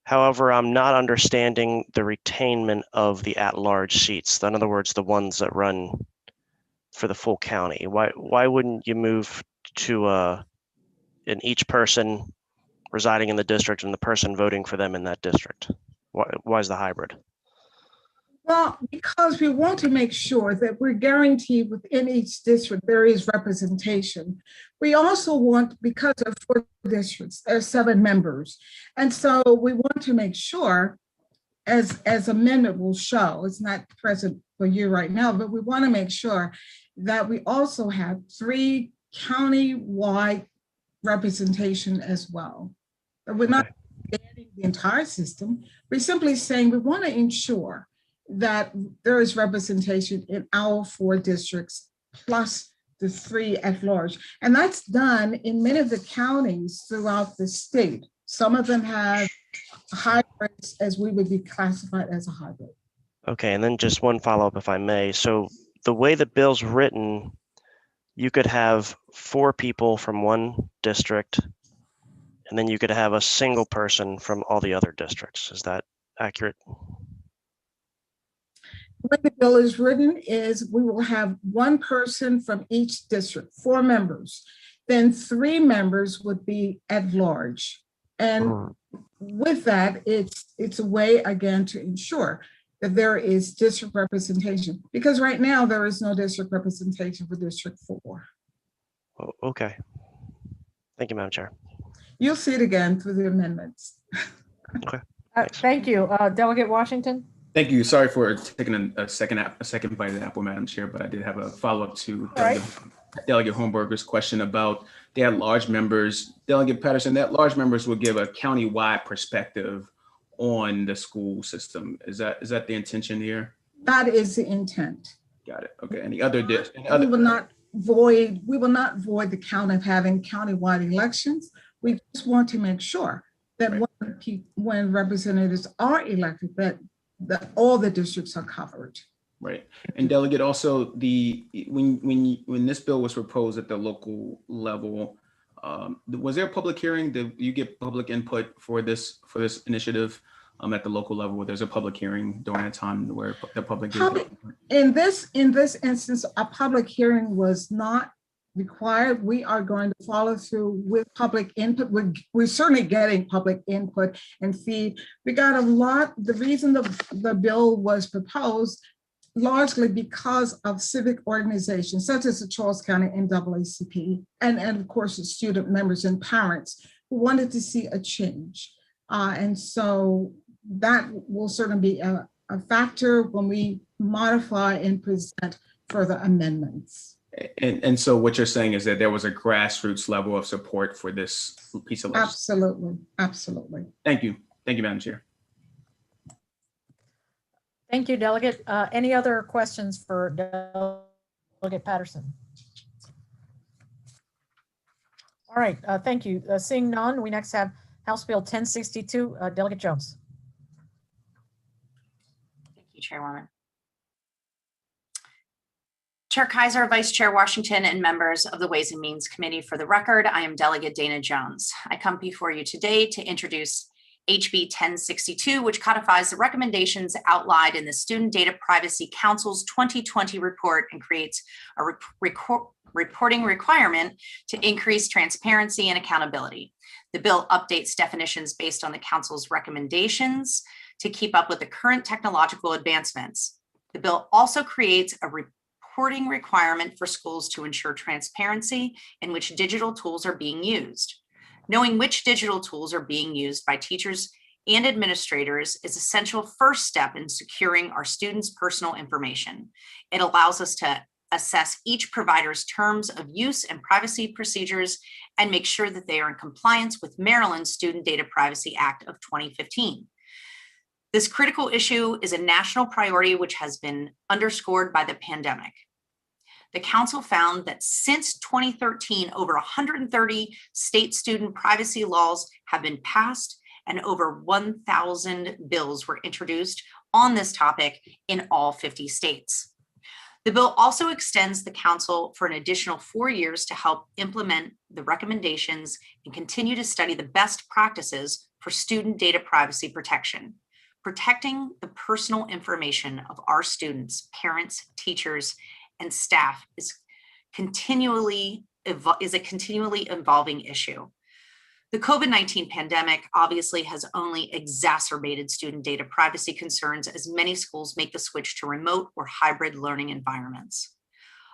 However, I'm not understanding the retainment of the at-large seats. In other words, the ones that run for the full county. Why wouldn't you move to in each person residing in the district and the person voting for them in that district? Why is the hybrid? Well, because we want to make sure that we're guaranteed within each district there is representation. We also want, because of 4 districts, there are 7 members. And so we want to make sure, as amendment will show, it's not present for you right now, but we want to make sure that we also have 3 county-wide representation as well. But we're not banning the entire system. We're simply saying we want to ensure that there is representation in our 4 districts plus the 3 at large. And that's done in many of the counties throughout the state. Some of them have hybrids, as we would be classified as a hybrid. Okay, and then just one follow-up if I may. So the way the bill's written, you could have 4 people from one district, and then you could have a single person from all the other districts. Is that accurate? The way the bill is written is we will have 1 person from each district, 4 members. Then 3 members would be at large. And with that, it's a way, again, to ensure that there is district representation. Because right now, there is no district representation for District 4. Oh, okay. Thank you, Madam Chair. You'll see it again through the amendments. Okay. Thank you. Delegate Washington. Thank you. Sorry for taking a second bite of the apple, Madam Chair, but I did have a follow-up to Delegate Hornburger's question about the at-large members. Delegate Patterson, the at-large members will give a county-wide perspective on the school system. Is that the intention here? That is the intent. Got it. Okay. And the other we will not void the count of having county-wide elections. We just want to make sure that when representatives are elected, that all the districts are covered. Right. And Delegate, also when this bill was proposed at the local level, was there a public hearing? Did you get public input for this initiative at the local level? There's a public hearing during a time where the public in this instance, a public hearing was not required. We are going to follow through with public input. We're certainly getting public input and feed. We got a lot. The reason the bill was proposed largely because of civic organizations such as the Charles County NAACP and of course the student members and parents who wanted to see a change. And so that will certainly be a factor when we modify and present further amendments. And so what you're saying is that there was a grassroots level of support for this piece of legislation. Absolutely, absolutely. Thank you. Thank you, Madam Chair. Thank you, Delegate. Any other questions for Delegate Patterson? All right, thank you. Seeing none, we next have House Bill 1062, Delegate Jones. Thank you, Chairwoman. Chair Kaiser, Vice Chair Washington, and members of the Ways and Means Committee, for the record, I am Delegate Dana Jones. I come before you today to introduce HB 1062, which codifies the recommendations outlined in the Student Data Privacy Council's 2020 report and creates a reporting requirement to increase transparency and accountability. The bill updates definitions based on the Council's recommendations to keep up with the current technological advancements. The bill also creates a reporting requirement for schools to ensure transparency in which digital tools are being used. Knowing which digital tools are being used by teachers and administrators is an essential first step in securing our students' personal information. It allows us to assess each provider's terms of use and privacy procedures and make sure that they are in compliance with Maryland's Student Data Privacy Act of 2015. This critical issue is a national priority which has been underscored by the pandemic. The Council found that since 2013, over 130 state student privacy laws have been passed and over 1,000 bills were introduced on this topic in all 50 states. The bill also extends the Council for an additional 4 years to help implement the recommendations and continue to study the best practices for student data privacy protection. Protecting the personal information of our students, parents, teachers, and staff is a continually evolving issue. The COVID-19 pandemic obviously has only exacerbated student data privacy concerns as many schools make the switch to remote or hybrid learning environments.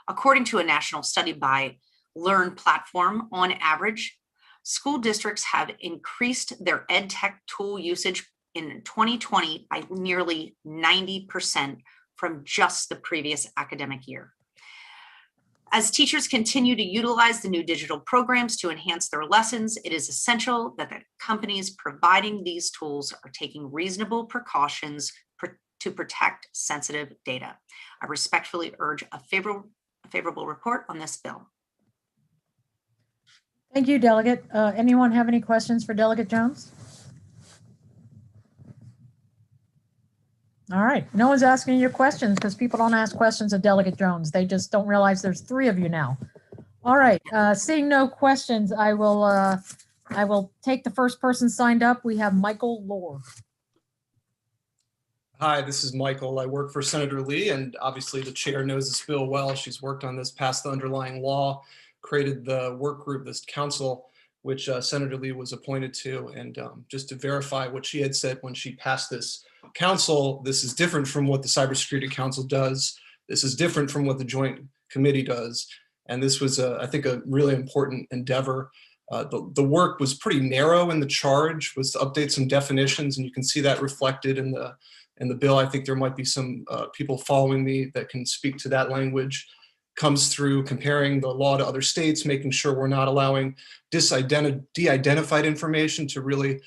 According to a national study by Learn Platform, on average, school districts have increased their ed tech tool usage in 2020 by nearly 90% from just the previous academic year. As teachers continue to utilize the new digital programs to enhance their lessons, it is essential that the companies providing these tools are taking reasonable precautions to protect sensitive data. I respectfully urge a favorable report on this bill. Thank you, Delegate. Anyone have any questions for Delegate Jones? All right, no one's asking you questions because people don't ask questions of Delegate Jones. They just don't realize there's 3 of you now. All right, seeing no questions, I will take the first person signed up. We have Michael Lohr. Hi, this is Michael. I work for Senator Lee, and obviously the chair knows this bill well. She's worked on this, passed the underlying law, created the work group, this council, which Senator Lee was appointed to. And just to verify what she had said when she passed this council, this is different from what the Cybersecurity Council does. This is different from what the Joint Committee does. And this was, I think, a really important endeavor. The work was pretty narrow in the charge, was to update some definitions, and you can see that reflected in the bill. I think there might be some people following me that can speak to that language. Comes through comparing the law to other states, making sure we're not allowing de-identified information to really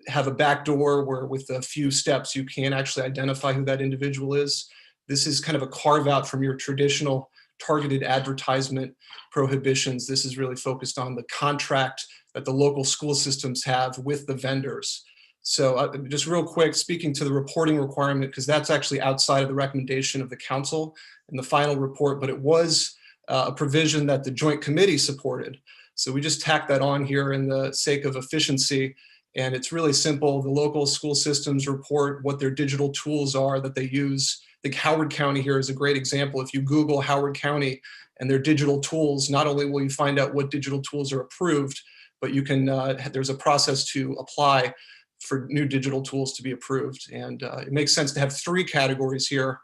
have a backdoor where with a few steps you can't actually identify who that individual is. This is kind of a carve out from your traditional targeted advertisement prohibitions. This is really focused on the contract that the local school systems have with the vendors. So just real quick, speaking to the reporting requirement, because that's actually outside of the recommendation of the council in the final report, but it was a provision that the joint committee supported. So we just tacked that on here in the sake of efficiency. And it's really simple. The local school systems report what their digital tools are that they use. I think Howard County here is a great example. If you Google Howard County and their digital tools, not only will you find out what digital tools are approved, but you can, there's a process to apply for new digital tools to be approved. And it makes sense to have 3 categories here.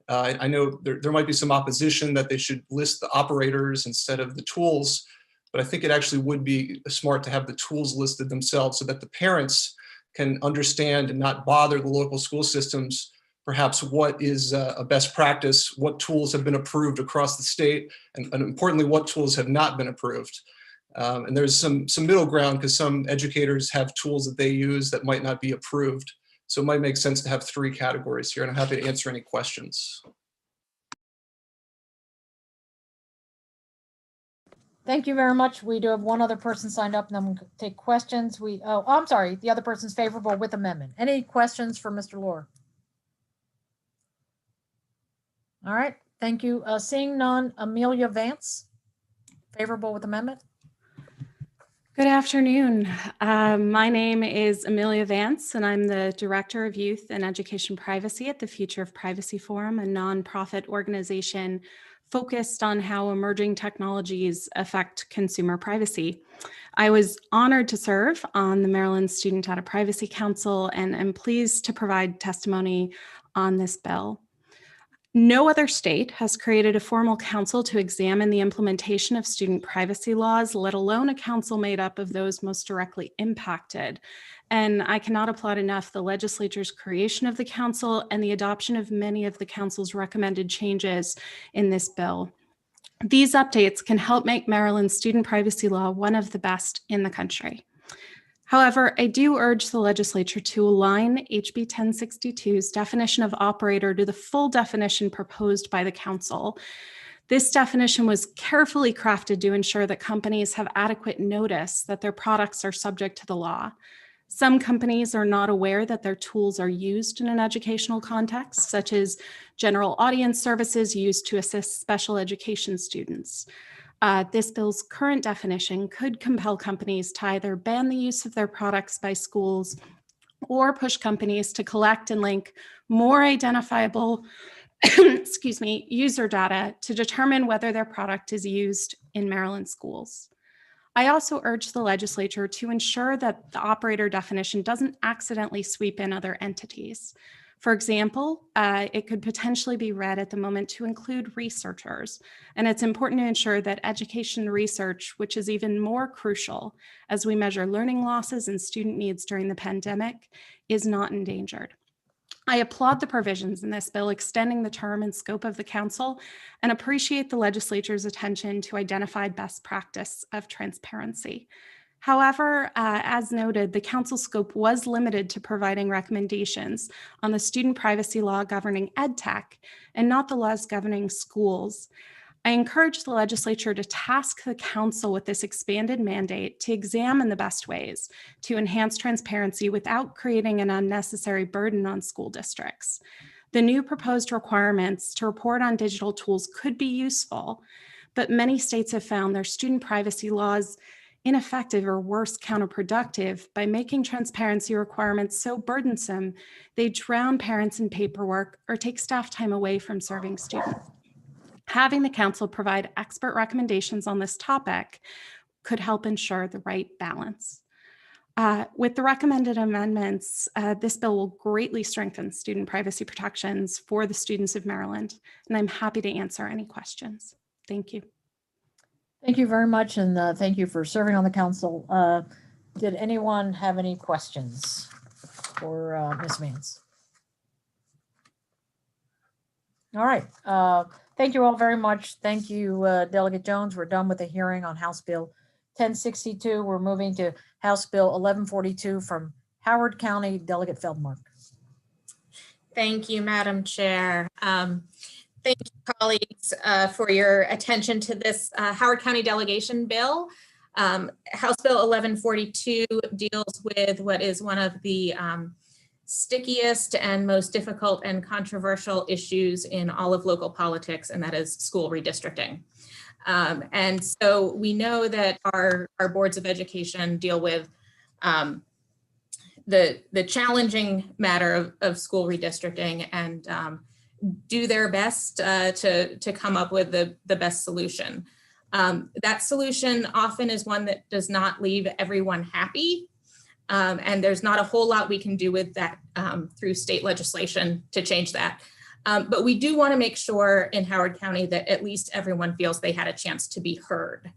I know there might be some opposition that they should list the operators instead of the tools, but I think it actually would be smart to have the tools listed themselves so that the parents can understand and not bother the local school systems, perhaps what is a best practice, what tools have been approved across the state, and importantly, what tools have not been approved. And there's some middle ground because some educators have tools that they use that might not be approved. So it might make sense to have 3 categories here, and I'm happy to answer any questions. Thank you very much. We do have one other person signed up, and then we'll take questions. I'm sorry, the other person's favorable with amendment. Any questions for Mr. Lohr? All right, thank you. Seeing none, Amelia Vance, favorable with amendment. Good afternoon. My name is Amelia Vance, and I'm the Director of Youth and Education Privacy at the Future of Privacy Forum, a nonprofit organization focused on how emerging technologies affect consumer privacy. I was honored to serve on the Maryland Student Data Privacy Council, and I'm pleased to provide testimony on this bill. No other state has created a formal council to examine the implementation of student privacy laws, let alone a council made up of those most directly impacted. And I cannot applaud enough the legislature's creation of the council and the adoption of many of the council's recommended changes in this bill. These updates can help make Maryland's student privacy law one of the best in the country. However, I do urge the legislature to align HB 1062's definition of operator to the full definition proposed by the council. This definition was carefully crafted to ensure that companies have adequate notice that their products are subject to the law. Some companies are not aware that their tools are used in an educational context, such as general audience services used to assist special education students. This bill's current definition could compel companies to either ban the use of their products by schools or push companies to collect and link more identifiable user data to determine whether their product is used in Maryland schools. I also urge the legislature to ensure that the operator definition doesn't accidentally sweep in other entities. For example, it could potentially be read at the moment to include researchers, and it's important to ensure that education research, which is even more crucial as we measure learning losses and student needs during the pandemic, is not endangered. I applaud the provisions in this bill extending the term and scope of the council and appreciate the legislature's attention to identify best practice of transparency. However, as noted, the council scope was limited to providing recommendations on the student privacy law governing EdTech and not the laws governing schools. I encourage the legislature to task the council with this expanded mandate to examine the best ways to enhance transparency without creating an unnecessary burden on school districts. The new proposed requirements to report on digital tools could be useful, but many states have found their student privacy laws ineffective or worse, counterproductive by making transparency requirements so burdensome they drown parents in paperwork or take staff time away from serving students. Having the council provide expert recommendations on this topic could help ensure the right balance. With the recommended amendments, this bill will greatly strengthen student privacy protections for the students of Maryland, and I'm happy to answer any questions. Thank you. Thank you very much, and thank you for serving on the council. Did anyone have any questions for Ms. Vance? All right. Thank you all very much. Thank you, Delegate Jones. We're done with the hearing on House Bill 1062. We're moving to House Bill 1142 from Howard County. Delegate Feldmark. Thank you, Madam Chair. Thank you, colleagues, for your attention to this Howard County delegation bill. House Bill 1142 deals with what is one of the stickiest and most difficult and controversial issues in all of local politics, and that is school redistricting. And so we know that our boards of education deal with the challenging matter of school redistricting and do their best to come up with the best solution. That solution often is one that does not leave everyone happy. And there's not a whole lot we can do with that through state legislation to change that. But we do want to make sure in Howard County that at least everyone feels they had a chance to be heard.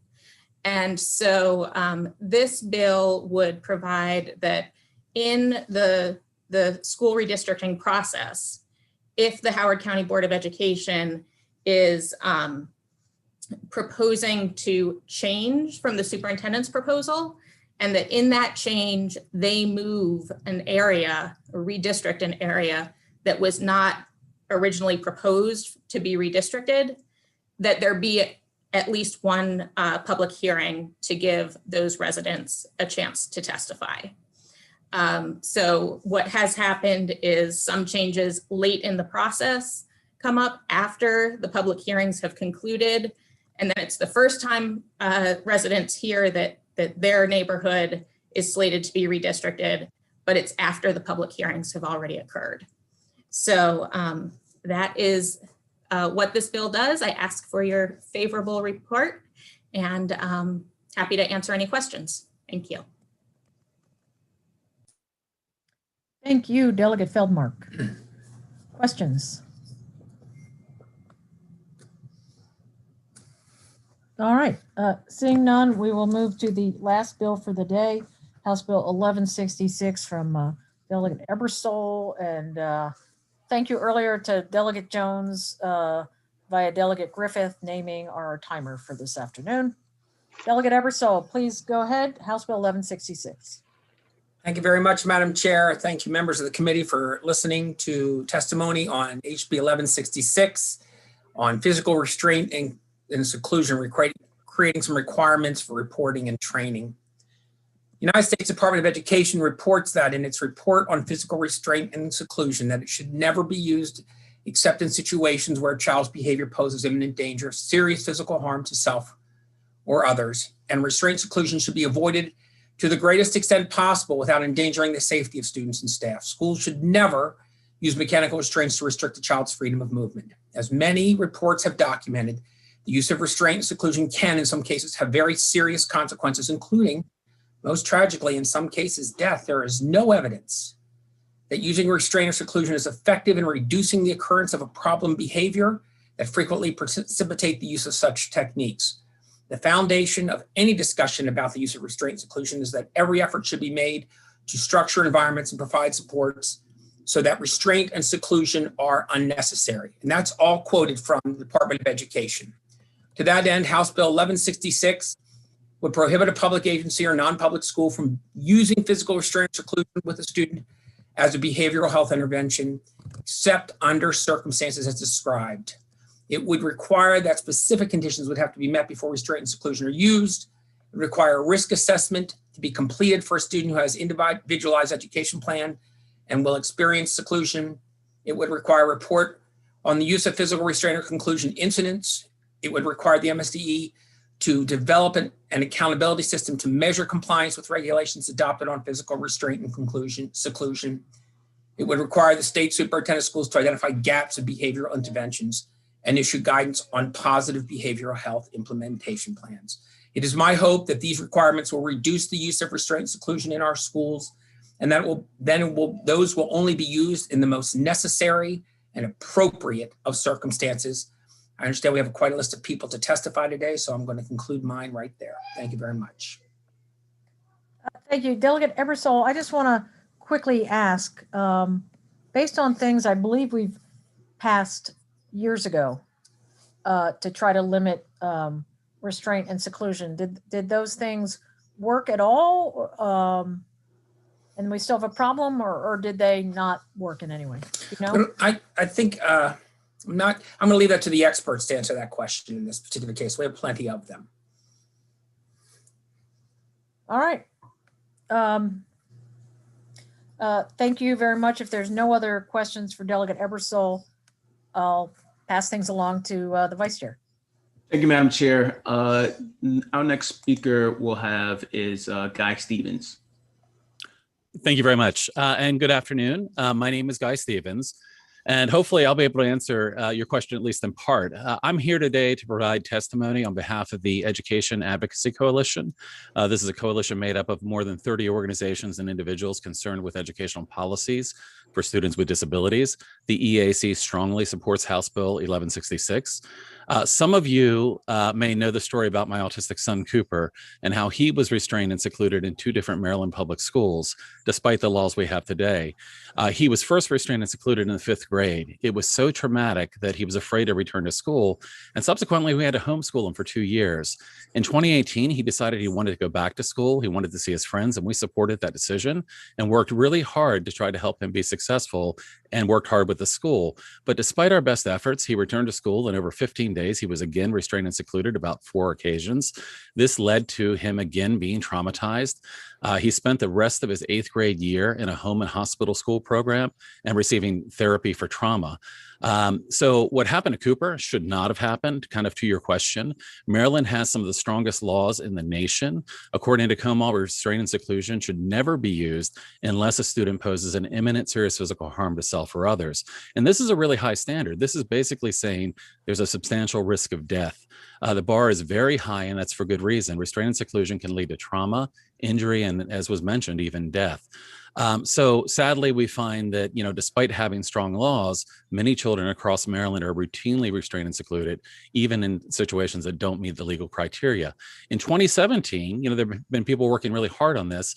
And so this bill would provide that in the school redistricting process, if the Howard County Board of Education is proposing to change from the superintendent's proposal, and that in that change, they move an area or redistrict an area that was not originally proposed to be redistricted, that there be at least one public hearing to give those residents a chance to testify. So what has happened is some changes late in the process come up after the public hearings have concluded. And then it's the first time residents hear that their neighborhood is slated to be redistricted, but it's after the public hearings have already occurred. So that is what this bill does. I ask for your favorable report and happy to answer any questions. Thank you. Thank you, Delegate Feldmark. Questions? All right, seeing none, we will move to the last bill for the day, House Bill 1166 from Delegate Ebersol. And thank you earlier to Delegate Jones via Delegate Griffin naming our timer for this afternoon. Delegate Ebersol, please go ahead. House Bill 1166. Thank you very much, Madam Chair. Thank you, members of the committee, for listening to testimony on HB 1166 on physical restraint and seclusion, creating some requirements for reporting and training. The United States Department of Education reports that in its report on physical restraint and seclusion that it should never be used except in situations where a child's behavior poses imminent danger of serious physical harm to self or others, and restraint seclusion should be avoided to the greatest extent possible without endangering the safety of students and staff. Schools should never use mechanical restraints to restrict a child's freedom of movement. As many reports have documented, the use of restraint and seclusion can, in some cases, have very serious consequences, including, most tragically, in some cases, death. There is no evidence that using restraint or seclusion is effective in reducing the occurrence of a problem behavior that frequently precipitate the use of such techniques. The foundation of any discussion about the use of restraint and seclusion is that every effort should be made to structure environments and provide supports so that restraint and seclusion are unnecessary. And that's all quoted from the Department of Education. To that end, House Bill 1166 would prohibit a public agency or non-public school from using physical restraint or seclusion with a student as a behavioral health intervention, except under circumstances as described. It would require that specific conditions would have to be met before restraint and seclusion are used. It would require a risk assessment to be completed for a student who has individualized education plan and will experience seclusion. It would require a report on the use of physical restraint or seclusion incidents. It would require the MSDE to develop an accountability system to measure compliance with regulations adopted on physical restraint and seclusion. It would require the state superintendent of schools to identify gaps in behavioral interventions and issue guidance on positive behavioral health implementation plans. It is my hope that these requirements will reduce the use of restraint and seclusion in our schools, and that those will only be used in the most necessary and appropriate of circumstances. I understand we have quite a list of people to testify today, so I'm going to conclude mine right there. Thank you very much. Thank you. Delegate Ebersol, I just want to quickly ask, based on things I believe we've passed years ago to try to limit restraint and seclusion, did those things work at all? And we still have a problem, or did they not work in any way? You know? I think I'm going to leave that to the experts to answer that question in this particular case. We have plenty of them. All right. Thank you very much. If there's no other questions for Delegate Ebersol, I'll pass things along to the Vice Chair. Thank you, Madam Chair. Our next speaker we'll have is Guy Stevens. Thank you very much, and good afternoon. My name is Guy Stevens, and hopefully I'll be able to answer your question at least in part. I'm here today to provide testimony on behalf of the Education Advocacy Coalition. This is a coalition made up of more than 30 organizations and individuals concerned with educational policies for students with disabilities. The EAC strongly supports House Bill 1166. Some of you may know the story about my autistic son, Cooper, and how he was restrained and secluded in 2 different Maryland public schools, despite the laws we have today. He was first restrained and secluded in the 5th grade. It was so traumatic that he was afraid to return to school, and subsequently we had to homeschool him for 2 years. In 2018, he decided he wanted to go back to school. He wanted to see his friends, and we supported that decision and worked really hard to try to help him be successful and worked hard with the school. But despite our best efforts, he returned to school, and over 15 days, he was again restrained and secluded about 4 occasions. This led to him again being traumatized. He spent the rest of his 8th grade year in a home and hospital school program and receiving therapy for trauma. So what happened to Cooper should not have happened, kind of to your question. Maryland has some of the strongest laws in the nation. According to Como, restraint and seclusion should never be used unless a student poses an imminent serious physical harm to self or others. And this is a really high standard. This is basically saying there's a substantial risk of death. The bar is very high, and that's for good reason. Restraint and seclusion can lead to trauma, injury, and as was mentioned, even death. So sadly, we find that, despite having strong laws, many children across Maryland are routinely restrained and secluded, even in situations that don't meet the legal criteria. In 2017, there have been people working really hard on this.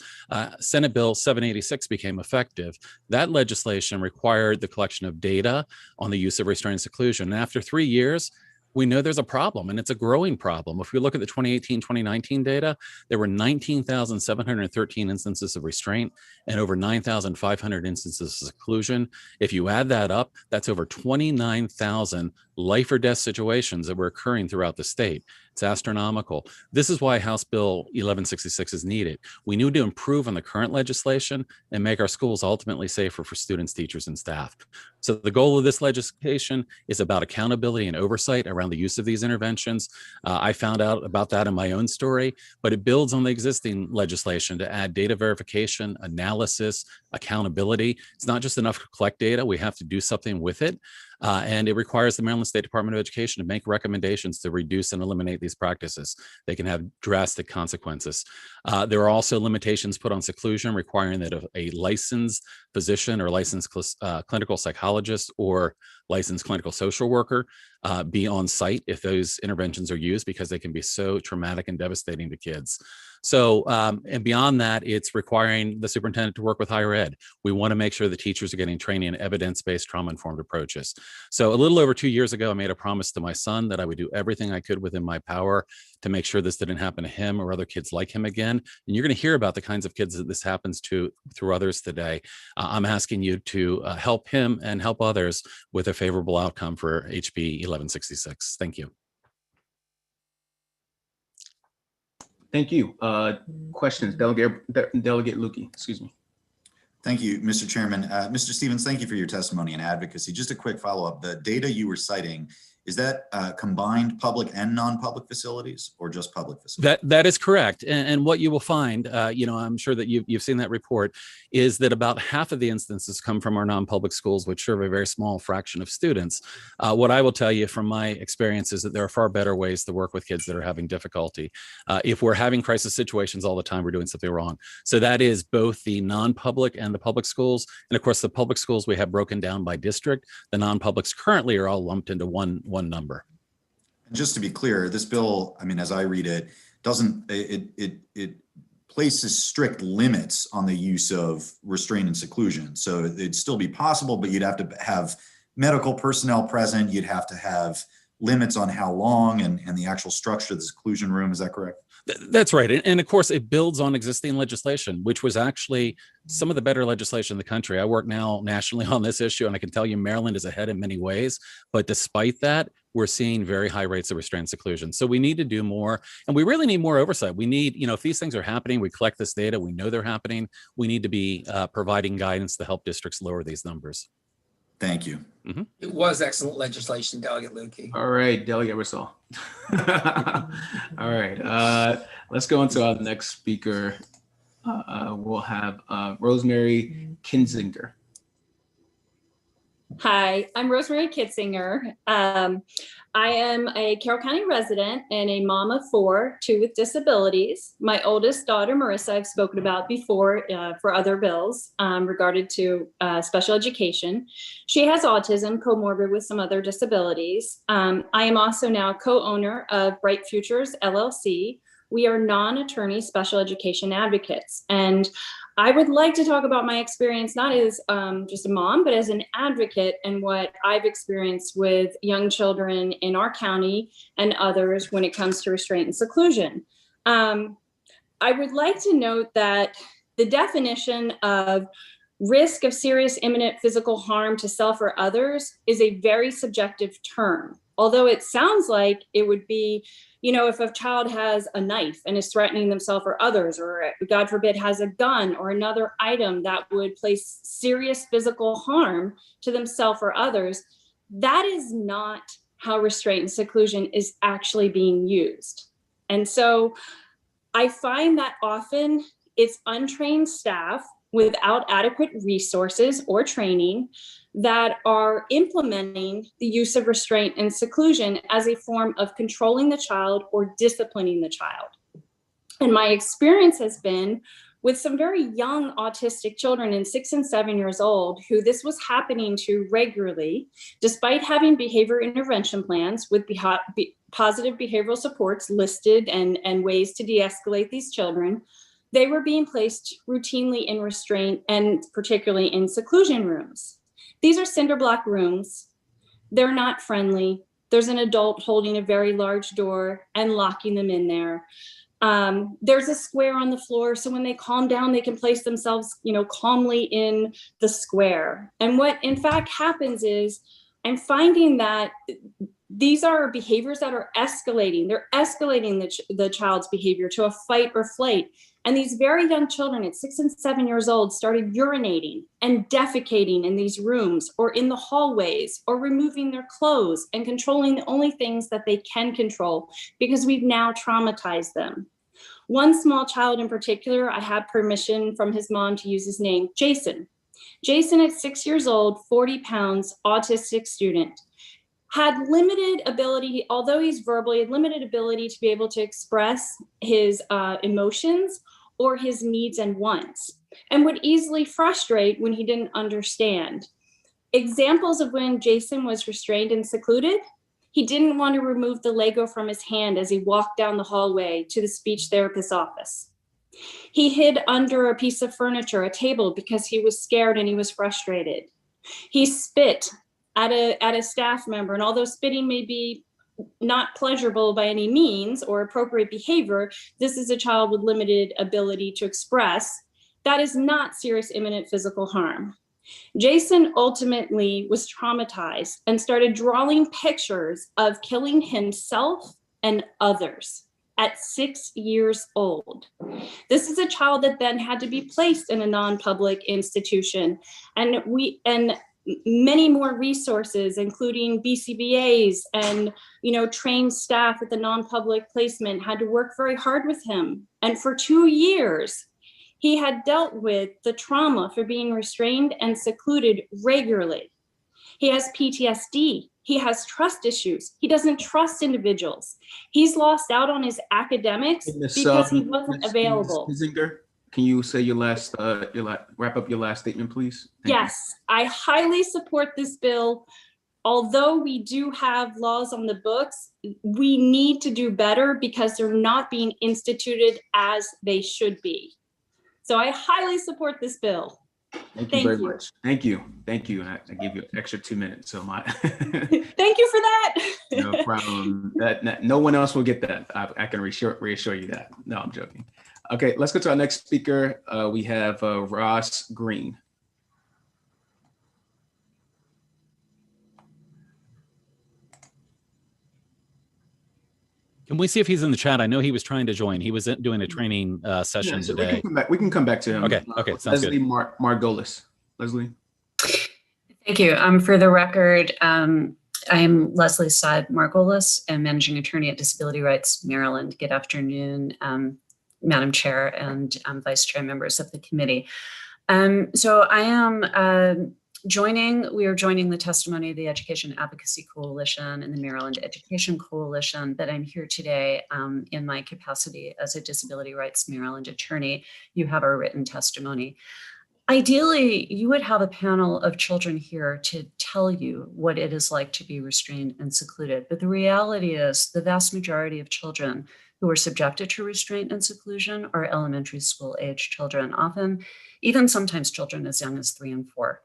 Senate Bill 786 became effective. That legislation required the collection of data on the use of restraint and seclusion. And after 3 years, we know there's a problem, and it's a growing problem. If we look at the 2018-2019 data, there were 19,713 instances of restraint and over 9,500 instances of seclusion. If you add that up, that's over 29,000 life or death situations that were occurring throughout the state. It's astronomical. This is why House Bill 1166 is needed. We need to improve on the current legislation and make our schools ultimately safer for students, teachers, and staff. So the goal of this legislation is about accountability and oversight around the use of these interventions. I found out about that in my own story, but it builds on the existing legislation to add data verification, analysis, accountability. It's not just enough to collect data. We have to do something with it. And it requires the Maryland State Department of Education to make recommendations to reduce and eliminate these practices. They can have drastic consequences. There are also limitations put on seclusion, requiring that a licensed physician or licensed clinical psychologist or licensed clinical social worker be on site if those interventions are used, because they can be so traumatic and devastating to kids. So, and beyond that, it's requiring the superintendent to work with higher ed. We want to make sure the teachers are getting training in evidence-based trauma-informed approaches. So a little over 2 years ago, I made a promise to my son that I would do everything I could within my power to make sure this didn't happen to him or other kids like him again. And you're going to hear about the kinds of kids that this happens to through others today. I'm asking you to help him and help others with a favorable outcome for HB 1166. Thank you. Thank you. Questions, Delegate Lukey, excuse me. Thank you, Mr. Chairman. Mr. Stevens, thank you for your testimony and advocacy. Just a quick follow-up. The data you were citing, is that combined public and non-public facilities or just public facilities? That is correct. And what you will find, I'm sure that you've seen that report, is that about half of the instances come from our non-public schools, which serve a very small fraction of students. What I will tell you from my experience is that there are far better ways to work with kids that are having difficulty. If we're having crisis situations all the time, we're doing something wrong. So that is both the non-public and the public schools. And of course, the public schools we have broken down by district. The non-publics currently are all lumped into one number. And just to be clear, this bill, I mean, as I read it, it places strict limits on the use of restraint and seclusion. So it'd still be possible, but you'd have to have medical personnel present. You'd have to have limits on how long and the actual structure of the seclusion room. Is that correct? That's right. And of course, it builds on existing legislation, which was actually some of the better legislation in the country. I work now nationally on this issue, and I can tell you Maryland is ahead in many ways. But despite that, we're seeing very high rates of restraint seclusion. So we need to do more, and we really need more oversight. We need, if these things are happening, we collect this data, we know they're happening. We need to be providing guidance to help districts lower these numbers. Thank you. Mm-hmm. It was excellent legislation, Delegate Lukey. All right, Delegate Ebersol. All right, let's go into our next speaker. We'll have Rosemary Kinzinger. Hi, I'm Rosemary Kitzinger. I am a Carroll County resident and a mom of 4, 2 with disabilities. My oldest daughter, Marissa, I've spoken about before for other bills regarding to special education. She has autism, comorbid with some other disabilities. I am also now co-owner of Bright Futures, LLC. We are non-attorney special education advocates. And I would like to talk about my experience, not as just a mom, but as an advocate and what I've experienced with young children in our county and others when it comes to restraint and seclusion. I would like to note that the definition of risk of serious imminent physical harm to self or others is a very subjective term. Although it sounds like it would be, if a child has a knife and is threatening themselves or others, or God forbid has a gun or another item that would place serious physical harm to themselves or others, that is not how restraint and seclusion is actually being used. And so I find that often it's untrained staff without adequate resources or training that are implementing the use of restraint and seclusion as a form of controlling the child or disciplining the child. And my experience has been with some very young autistic children in 6 and 7 years old who this was happening to regularly, despite having behavior intervention plans with positive behavioral supports listed and ways to de-escalate these children. They were being placed routinely in restraint and particularly in seclusion rooms. These are cinder block rooms. They're not friendly. There's an adult holding a very large door and locking them in there. There's a square on the floor, so when they calm down, they can place themselves, calmly in the square. And what in fact happens is I'm finding that these are behaviors that are escalating. They're escalating the child's behavior to a fight or flight. And these very young children at 6 and 7 years old started urinating and defecating in these rooms or in the hallways or removing their clothes and controlling the only things that they can control because we've now traumatized them. One small child in particular, I had permission from his mom to use his name, Jason. Jason at 6 years old, 40 pounds, autistic student. Had limited ability, although he's verbal, he had limited ability to be able to express his emotions or his needs and wants, and would easily frustrate when he didn't understand. Examples of when Jason was restrained and secluded, he didn't want to remove the Lego from his hand as he walked down the hallway to the speech therapist's office. He hid under a piece of furniture, a table, because he was scared and he was frustrated. He spit at a staff member, and although spitting may be not pleasurable by any means or appropriate behavior, this is a child with limited ability to express. That is not serious imminent physical harm. Jason ultimately was traumatized and started drawing pictures of killing himself and others at 6 years old. This is a child that then had to be placed in a non-public institution, and many more resources, including BCBAs and trained staff at the non-public placement had to work very hard with him. And for 2 years, he had dealt with the trauma for being restrained and secluded regularly. He has PTSD. He has trust issues. He doesn't trust individuals. He's lost out on his academics because he wasn't available. Can you say wrap up your last statement, please? Yes, I highly support this bill. Although we do have laws on the books, we need to do better because they're not being instituted as they should be. So I highly support this bill. Thank you very much. Thank you. Thank you. I gave you an extra 2 minutes. So my Thank you for that. no problem. No one else will get that. I can reassure you that. No, I'm joking. Okay, let's go to our next speaker. We have Ross Green. Can we see if he's in the chat? I know he was trying to join. He was doing a training session So today. we can come back to him. Okay. Sounds Leslie good. Margolis. Leslie. Thank you. For the record, I'm Leslie Saad Margolis, and Managing Attorney at Disability Rights Maryland. Good afternoon, Madam Chair and Vice Chair, members of the committee. So I am we are joining the testimony of the Education Advocacy Coalition and the Maryland Education Coalition, but I'm here today in my capacity as a Disability Rights Maryland attorney. You have our written testimony. Ideally, you would have a panel of children here to tell you what it is like to be restrained and secluded. But the reality is the vast majority of children who are subjected to restraint and seclusion are elementary school age children, often even sometimes children as young as 3 and 4.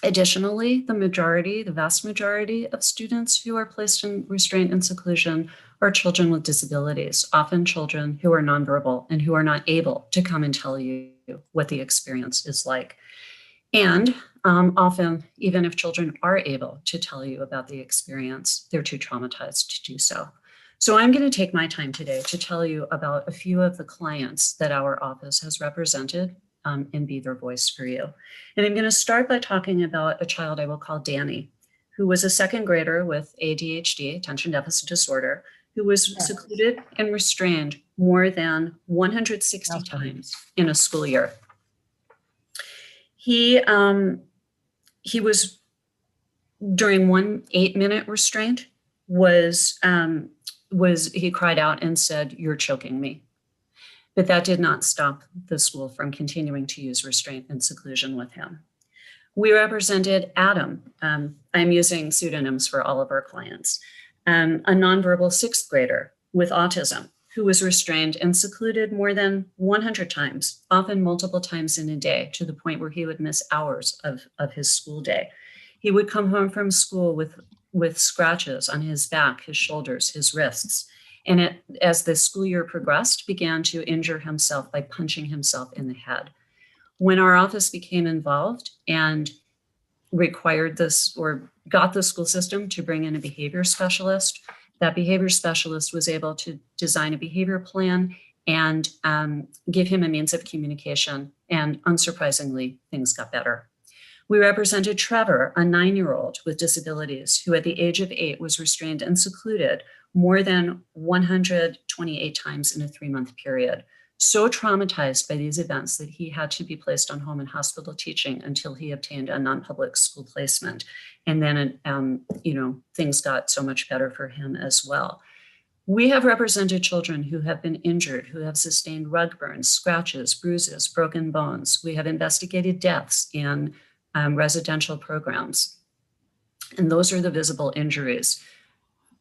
Additionally, the vast majority of students who are placed in restraint and seclusion are children with disabilities, often children who are nonverbal and who are not able to come and tell you what the experience is like. And often, even if children are able to tell you about the experience, they're too traumatized to do so. So I'm going to take my time today to tell you about a few of the clients that our office has represented and be their voice for you. And I'm going to start by talking about a child I will call Danny, who was a second grader with ADHD, attention deficit disorder, who was secluded and restrained more than 160 times in a school year. He was, during one 8-minute restraint, he cried out and said, "You're choking me." But that did not stop the school from continuing to use restraint and seclusion with him. We represented Adam. I'm using pseudonyms for all of our clients. A nonverbal 6th grader with autism who was restrained and secluded more than 100 times, often multiple times in a day, to the point where he would miss hours of his school day. He would come home from school with scratches on his back, his shoulders, his wrists. And as the school year progressed, began to injure himself by punching himself in the head. When our office became involved and required this, or got the school system to bring in a behavior specialist, that behavior specialist was able to design a behavior plan and give him a means of communication. And unsurprisingly, things got better. We represented Trevor, a 9-year-old with disabilities who at the age of 8 was restrained and secluded more than 128 times in a 3-month period. So traumatized by these events that he had to be placed on home and hospital teaching until he obtained a non-public school placement. And then, things got so much better for him as well. We have represented children who have been injured, who have sustained rug burns, scratches, bruises, broken bones. We have investigated deaths in residential programs. And those are the visible injuries.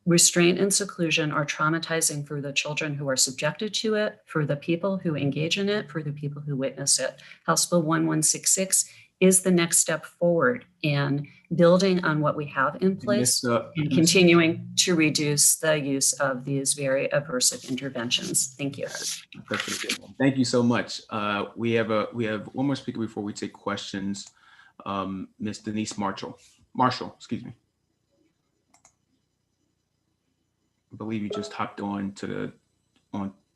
Restraint and seclusion are traumatizing for the children who are subjected to it, for the people who engage in it, for the people who witness it. House Bill 1166 is the next step forward in building on what we have in place and continuing to reduce the use of these very aversive interventions. Thank you. Perfect. Thank you so much. We have one more speaker before we take questions. Ms. Denise Marshall, excuse me. I believe you just hopped on to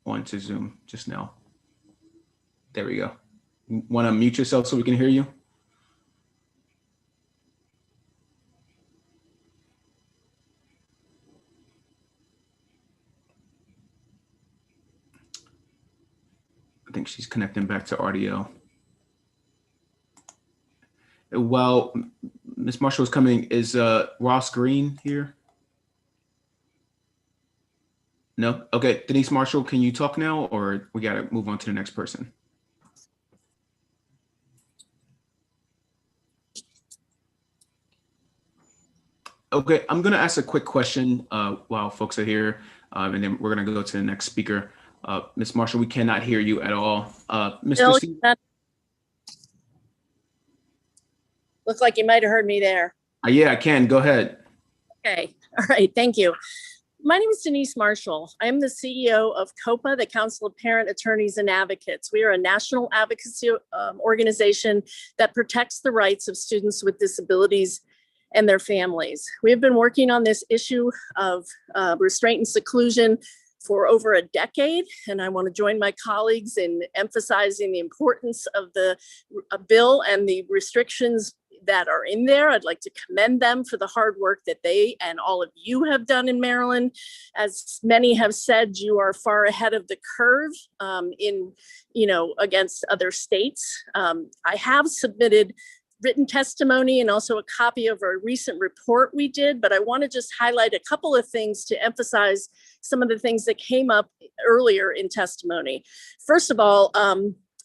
onto Zoom just now. There we go. Want to mute yourself so we can hear you? I think she's connecting back to audio. While Ms. Marshall is coming, is Ross Green here? No? Okay, Denise Marshall, can you talk now, or we got to move on to the next person? Okay, I'm going to ask a quick question while folks are here, and then we're going to go to the next speaker. Ms. Marshall, we cannot hear you at all. Mr. Steve, Looked like you might have heard me there. Yeah, I can. Go ahead. Okay. All right. Thank you. My name is Denise Marshall. I'm the CEO of COPA, the Council of Parent Attorneys and Advocates. We are a national advocacy organization that protects the rights of students with disabilities and their families. We have been working on this issue of restraint and seclusion for over a decade, and I want to join my colleagues in emphasizing the importance of the bill and the restrictions that are in there. I'd like to commend them for the hard work that they and all of you have done in Maryland. As many have said, you are far ahead of the curve against other states. I have submitted written testimony and also a copy of our recent report we did, but I want to just highlight a couple of things to emphasize some of the things that came up earlier in testimony. First of all,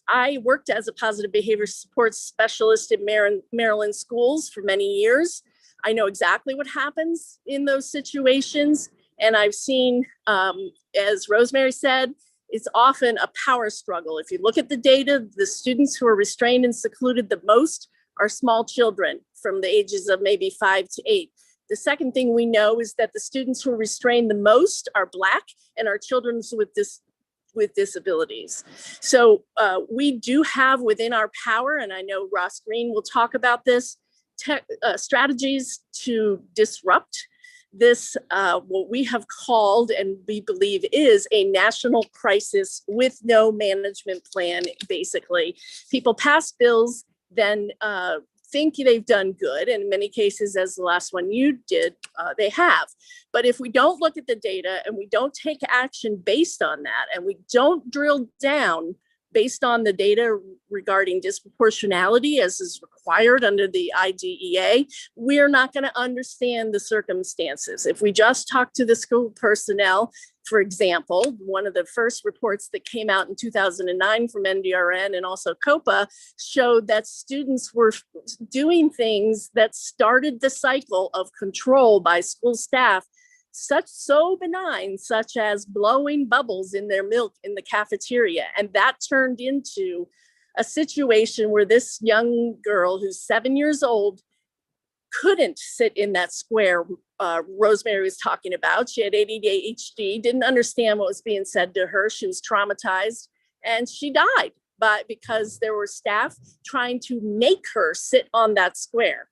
I worked as a positive behavior support specialist in Maryland schools for many years. I know exactly what happens in those situations. And I've seen, as Rosemary said, it's often a power struggle. If you look at the data, the students who are restrained and secluded the most are small children from the ages of maybe 5 to 8. The second thing we know is that the students who are restrained the most are Black and are children with disabilities. So we do have within our power, and I know Ross Green will talk about this, strategies to disrupt this, what we have called and we believe is a national crisis with no management plan, basically. People pass bills, then think they've done good. And in many cases, as the last one you did, they have. But if we don't look at the data and we don't take action based on that, and we don't drill down based on the data regarding disproportionality as is required under the IDEA, we're not going to understand the circumstances. If we just talk to the school personnel, for example, one of the first reports that came out in 2009 from NDRN and also COPA showed that students were doing things that started the cycle of control by school staff, so benign, such as blowing bubbles in their milk in the cafeteria. And that turned into a situation where this young girl who's 7 years old couldn't sit in that square Rosemary was talking about. She had ADHD, didn't understand what was being said to her. She was traumatized and she died because there were staff trying to make her sit on that square.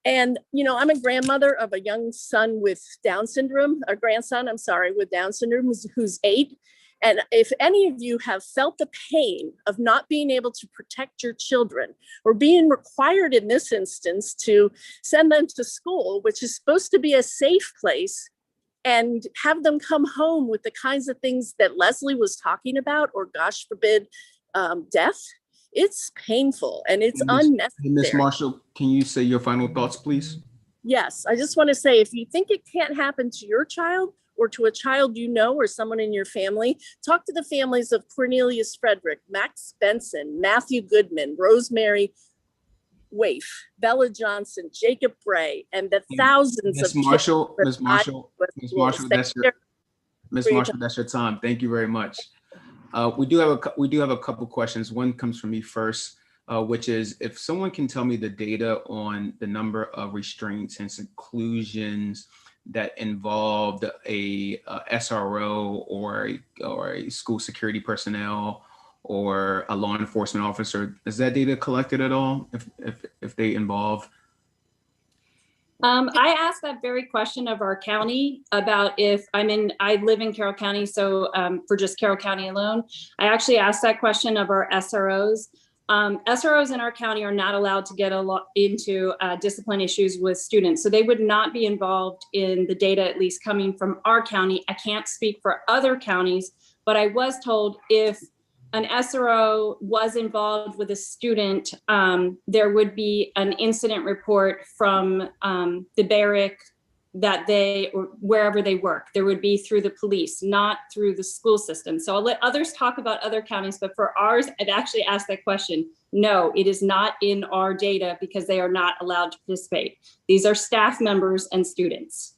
And, I'm a grandmother of a young son with Down syndrome, a grandson, with Down syndrome who's 8. And if any of you have felt the pain of not being able to protect your children or being required in this instance to send them to school, which is supposed to be a safe place, and have them come home with the kinds of things that Leslie was talking about, or gosh forbid, death, it's painful and it's unnecessary. Ms. Marshall, can you say your final thoughts, please? Yes, I just want to say, if you think it can't happen to your child or to a child or someone in your family, talk to the families of Cornelius Frederick, Max Benson, Matthew Goodman, Rosemary Waif, Bella Johnson, Jacob Bray, and the thousands of Ms. Marshall, that's your time. Thank you very much. We do have a couple questions. One comes from me first, which is, if someone can tell me the data on the number of restraints and seclusions that involved a SRO or a school security personnel or a law enforcement officer, is that data collected at all if they involve? I asked that very question of our county about I live in Carroll County, so for just Carroll County alone, I actually asked that question of our SROs. SROs in our county are not allowed to get into discipline issues with students, so they would not be involved in the data, at least coming from our county. I can't speak for other counties, but I was told if an SRO was involved with a student, there would be an incident report from the barrack or wherever they work. There would be through the police, not through the school system. So I'll let others talk about other counties, but for ours, I've actually asked that question. No, it is not in our data because they are not allowed to participate. These are staff members and students.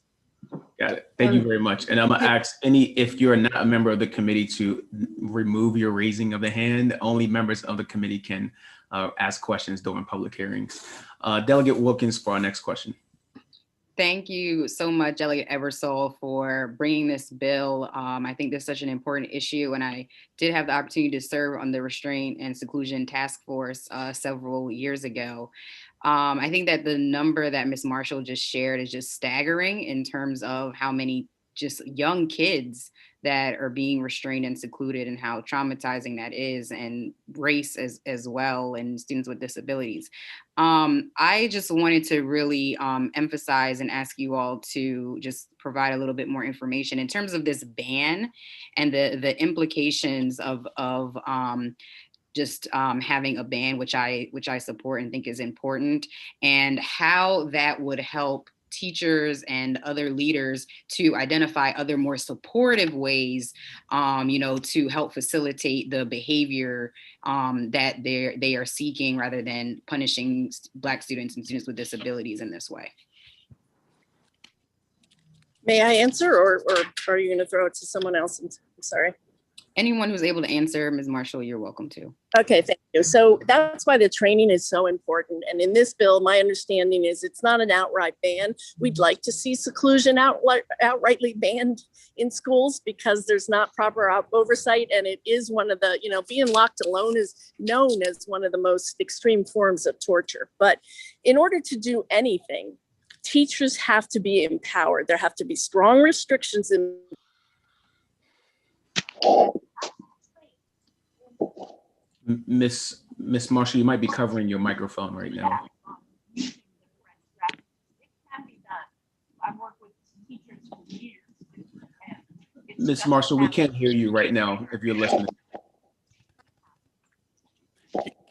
Got it. Thank you very much. And I'm gonna ask if you're not a member of the committee to remove your raising of the hand. Only members of the committee can ask questions during public hearings. Delegate Wilkins for our next question. Thank you so much, Delegate Ebersol, for bringing this bill. I think this is such an important issue, and I did have the opportunity to serve on the Restraint and Seclusion Task Force several years ago. I think that the number that Ms. Marshall just shared is just staggering in terms of how many just young kids that are being restrained and secluded and how traumatizing that is, and race as well, and students with disabilities. I just wanted to really emphasize and ask you all to just provide a little bit more information in terms of this ban and the implications of having a ban, which I support and think is important, and how that would help teachers and other leaders to identify other more supportive ways, to help facilitate the behavior that they are seeking, rather than punishing Black students and students with disabilities in this way. May I answer, or are you going to throw it to someone else? I'm sorry. Anyone who's able to answer, Ms. Marshall, you're welcome to. Okay, thank you. So that's why the training is so important. And in this bill, my understanding is it's not an outright ban. We'd like to see seclusion outrightly banned in schools because there's not proper oversight. And it is one of the, being locked alone is known as one of the most extreme forms of torture. But in order to do anything, teachers have to be empowered. There have to be strong restrictions in Miss Marshall, you might be covering your microphone right now. Miss Marshall, we can't hear you right now if you're listening.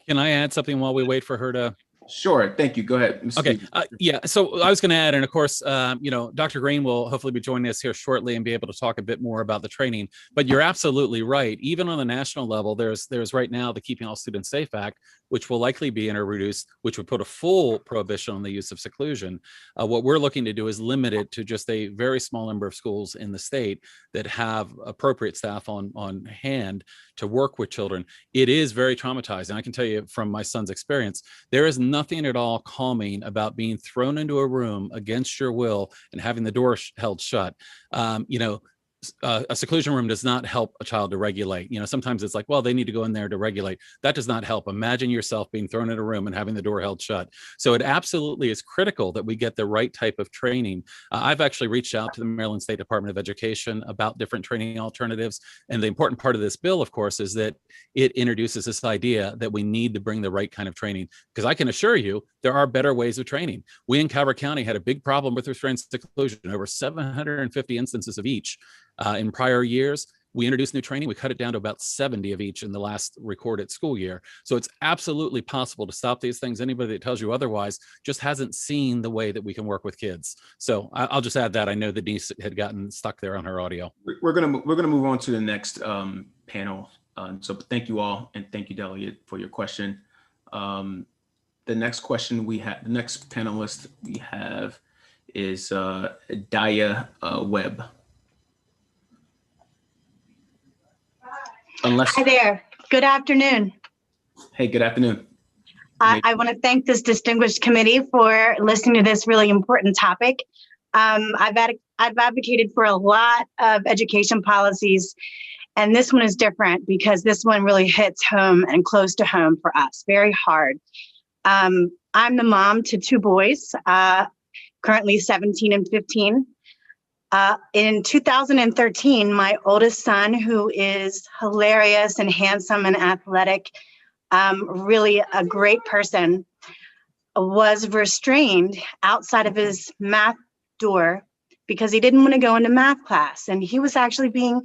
Can I add something while we wait for her to? Sure. Thank you. Go ahead. Mr. Okay. Yeah. So I was going to add, and of course, Dr. Green will hopefully be joining us here shortly and be able to talk a bit more about the training. But you're absolutely right. Even on the national level, there's right now the Keeping All Students Safe Act, which will likely be introduced, which would put a full prohibition on the use of seclusion. What we're looking to do is limit it to just a very small number of schools in the state that have appropriate staff on hand to work with children. It is very traumatizing. I can tell you from my son's experience, there is nothing at all calming about being thrown into a room against your will and having the door held shut. A seclusion room does not help a child to regulate. Sometimes it's like, well, they need to go in there to regulate. That does not help. Imagine yourself being thrown in a room and having the door held shut. So it absolutely is critical that we get the right type of training. I've actually reached out to the Maryland State Department of Education about different training alternatives. And the important part of this bill, of course, is that it introduces this idea that we need to bring the right kind of training, because I can assure you there are better ways of training. We in Calvert County had a big problem with restraint and seclusion, over 750 instances of each. In prior years, we introduced new training. We cut it down to about 70 of each in the last recorded school year. So it's absolutely possible to stop these things. Anybody that tells you otherwise just hasn't seen the way that we can work with kids. So I'll just add that. I know that Denise had gotten stuck there on her audio. We're gonna move on to the next panel. So thank you all, and thank you, Delegate, for your question. The next question we have, the next panelist we have is Daya Webb. Hi there. Good afternoon. Hey, good afternoon. I want to thank this distinguished committee for listening to this really important topic. I've advocated for a lot of education policies, and this one is different because this one really hits home and close to home for us, very hard. I'm the mom to two boys, currently 17 and 15. In 2013, my oldest son, who is hilarious and handsome and athletic, really a great person, was restrained outside of his math door because he didn't want to go into math class. And he was actually being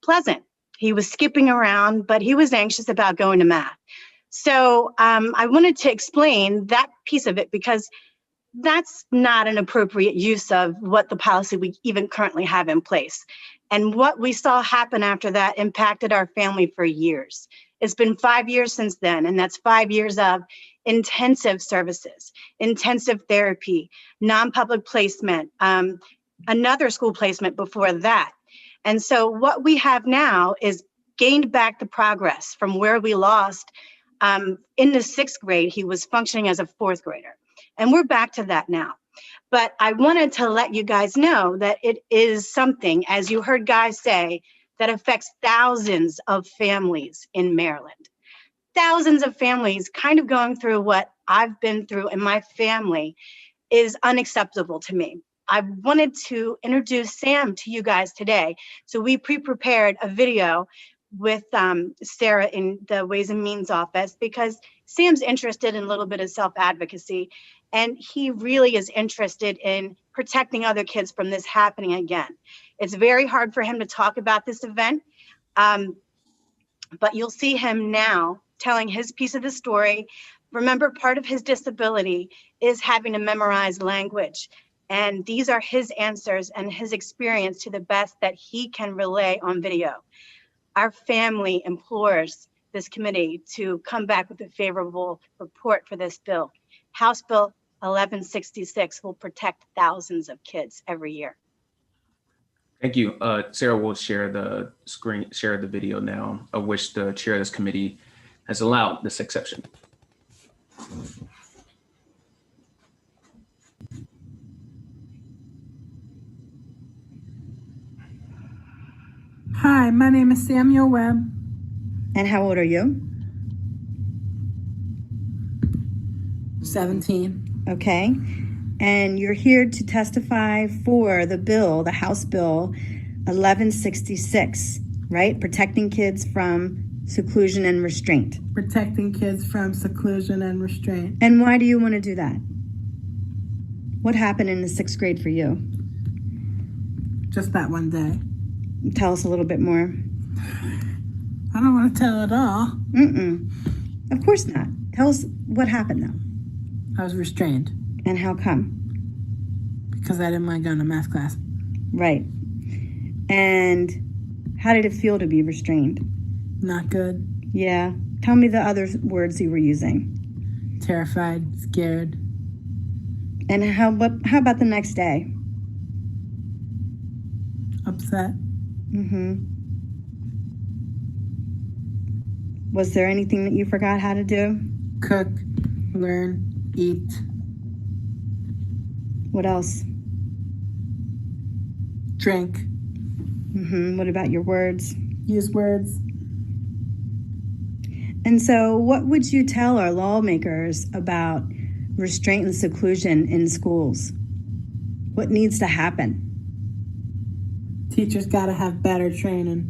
pleasant. He was skipping around, but he was anxious about going to math. So I wanted to explain that piece of it because that's not an appropriate use of what the policy we even currently have in place. And what we saw happen after that impacted our family for years. It's been 5 years since then, and that's 5 years of intensive services, intensive therapy, non-public placement, another school placement before that. And so what we have now is gained back the progress from where we lost. In the 6th grade, he was functioning as a 4th grader. And we're back to that now. But I wanted to let you guys know that it is something, as you heard Guy say, that affects thousands of families in Maryland. Thousands of families kind of going through what I've been through in my family is unacceptable to me. I wanted to introduce Sam to you guys today. So we pre-prepared a video with Sarah in the Ways and Means office because Sam's interested in a little bit of self-advocacy, and he really is interested in protecting other kids from this happening again. It's very hard for him to talk about this event, but you'll see him now telling his piece of the story. Remember, part of his disability is having to memorize language. And these are his answers and his experience to the best that he can relay on video. Our family implores this committee to come back with a favorable report for this bill. House Bill 1166 will protect thousands of kids every year. Thank you. Sarah will share the video now, of which the chair of this committee has allowed this exception. Hi, my name is Samuel Webb. And how old are you? 17. Okay. And you're here to testify for the bill, the House Bill 1166, right? Protecting kids from seclusion and restraint. Protecting kids from seclusion and restraint. And why do you want to do that? What happened in the 6th grade for you? Just that one day. Tell us a little bit more. I don't want to tell it all. Of course not. Tell us what happened though. I was restrained. And how come? Because I didn't want to go to math class. Right. And how did it feel to be restrained? Not good. Yeah. Tell me the other words you were using. Terrified, scared. And how about the next day? Upset. Was there anything that you forgot how to do? Cook, learn, eat. What else? Drink. What about your words? Use words. And so what would you tell our lawmakers about restraint and seclusion in schools? What needs to happen? Teachers got to have better training.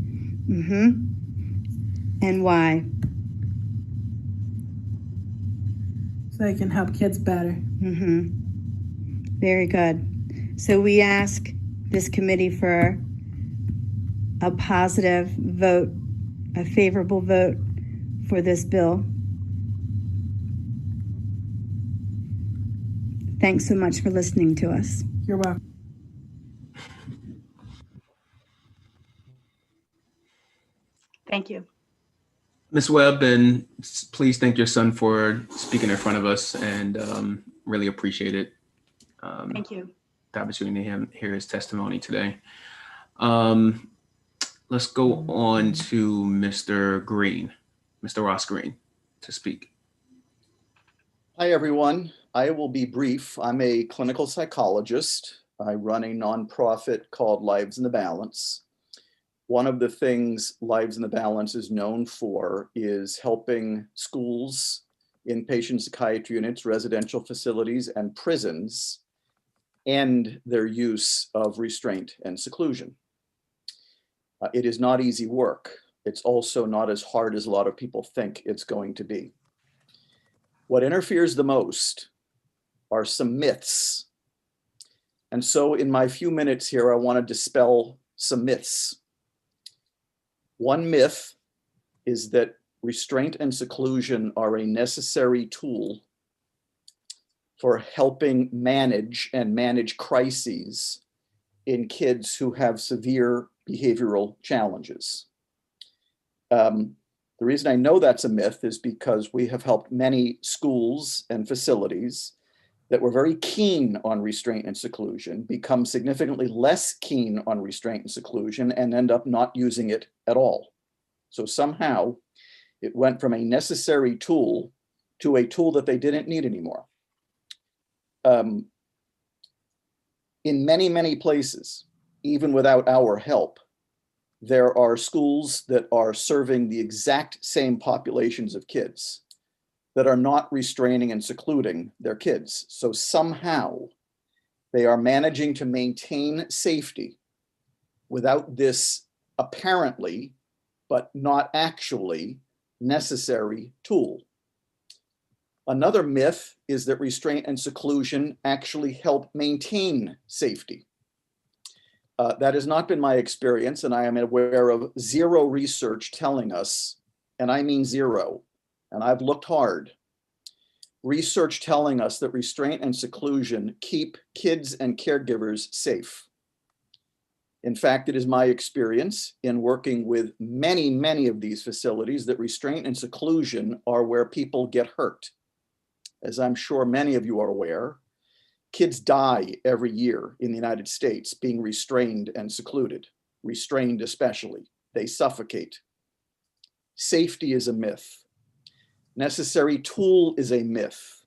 And why? So they can help kids better. Very good. So we ask this committee for a positive vote, a favorable vote for this bill. Thanks so much for listening to us. You're welcome. Thank you. Ms. Webb, and please thank your son for speaking in front of us, and really appreciate it. Thank you. The opportunity to hear his testimony today. Let's go on to Mr. Green, Mr. Ross Green, to speak. Hi, everyone. I will be brief. I'm a clinical psychologist. I run a nonprofit called Lives in the Balance. One of the things Lives in the Balance is known for is helping schools, inpatient psychiatry units, residential facilities, and prisons end their use of restraint and seclusion. It is not easy work. It's also not as hard as a lot of people think it's going to be. What interferes the most are some myths. And so in my few minutes here, I want to dispel some myths. One myth is that restraint and seclusion are a necessary tool for helping manage crises in kids who have severe behavioral challenges. The reason I know that's a myth is because we have helped many schools and facilities that were very keen on restraint and seclusion become significantly less keen on restraint and seclusion and end up not using it at all. So somehow it went from a necessary tool to a tool that they didn't need anymore. In many, many places, even without our help, there are schools that are serving the exact same populations of kids that are not restraining and secluding their kids. So somehow they are managing to maintain safety without this apparently, but not actually necessary tool. Another myth is that restraint and seclusion actually help maintain safety. That has not been my experience, and I am aware of zero research telling us, and I mean zero, and I've looked hard, research telling us that restraint and seclusion keep kids and caregivers safe. In fact, it is my experience in working with many, many of these facilities that restraint and seclusion are where people get hurt. As I'm sure many of you are aware, kids die every year in the United States being restrained and secluded, restrained especially. They suffocate. Safety is a myth. Necessary tool is a myth.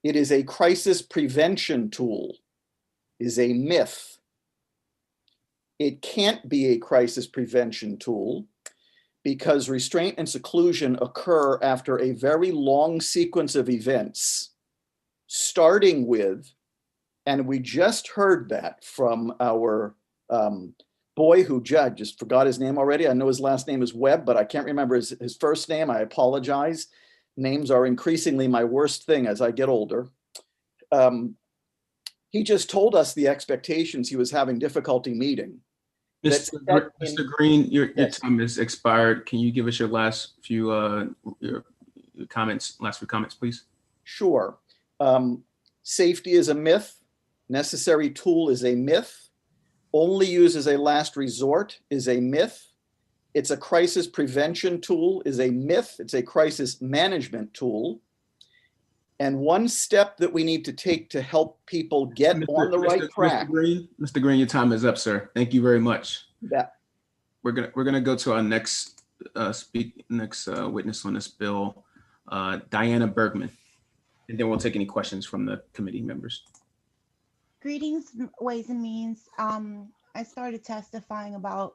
It is a crisis prevention tool, is a myth. It can't be a crisis prevention tool because restraint and seclusion occur after a very long sequence of events, starting with, and we just heard that from our boy who just forgot his name already. I know his last name is Webb, but I can't remember his first name. I apologize. Names are increasingly my worst thing as I get older. He just told us the expectations he was having difficulty meeting. Mr. Green, your time has expired. Can you give us your last few your comments, please? Sure. Safety is a myth. Necessary tool is a myth. Only use as a last resort is a myth. It's a crisis prevention tool is a myth. It's a crisis management tool. And one step that we need to take to help people get on the right track. Mr. Green, your time is up, sir. Thank you very much. Yeah. We're gonna go to our next witness on this bill, Diana Bergman, and then we'll take any questions from the committee members. Greetings, Ways and Means. I started testifying about,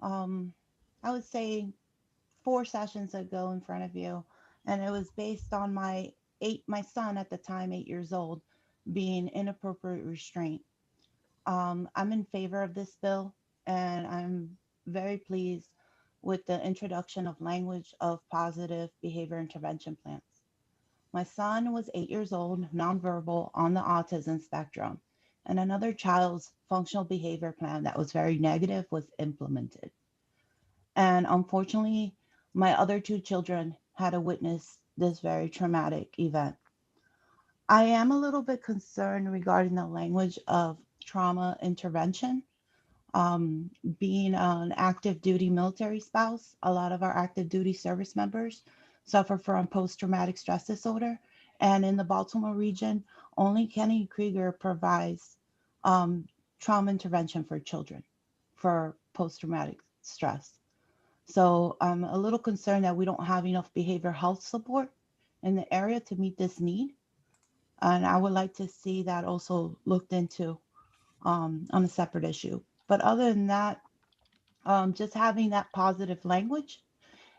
I would say 4 sessions ago in front of you, and it was based on my son at the time, 8 years old, being inappropriate restraint. I'm in favor of this bill, and I'm very pleased with the introduction of language of positive behavior intervention plans. My son was 8 years old, nonverbal, on the autism spectrum, and another child's functional behavior plan that was very negative was implemented. And unfortunately, my other 2 children had to witness this very traumatic event. I am a little bit concerned regarding the language of trauma intervention. Being an active duty military spouse, a lot of our active duty service members suffer from post-traumatic stress disorder. And in the Baltimore region, only Kenny Krieger provides trauma intervention for children for post-traumatic stress. So I'm a little concerned that we don't have enough behavioral health support in the area to meet this need. And I would like to see that also looked into on a separate issue. But other than that, just having that positive language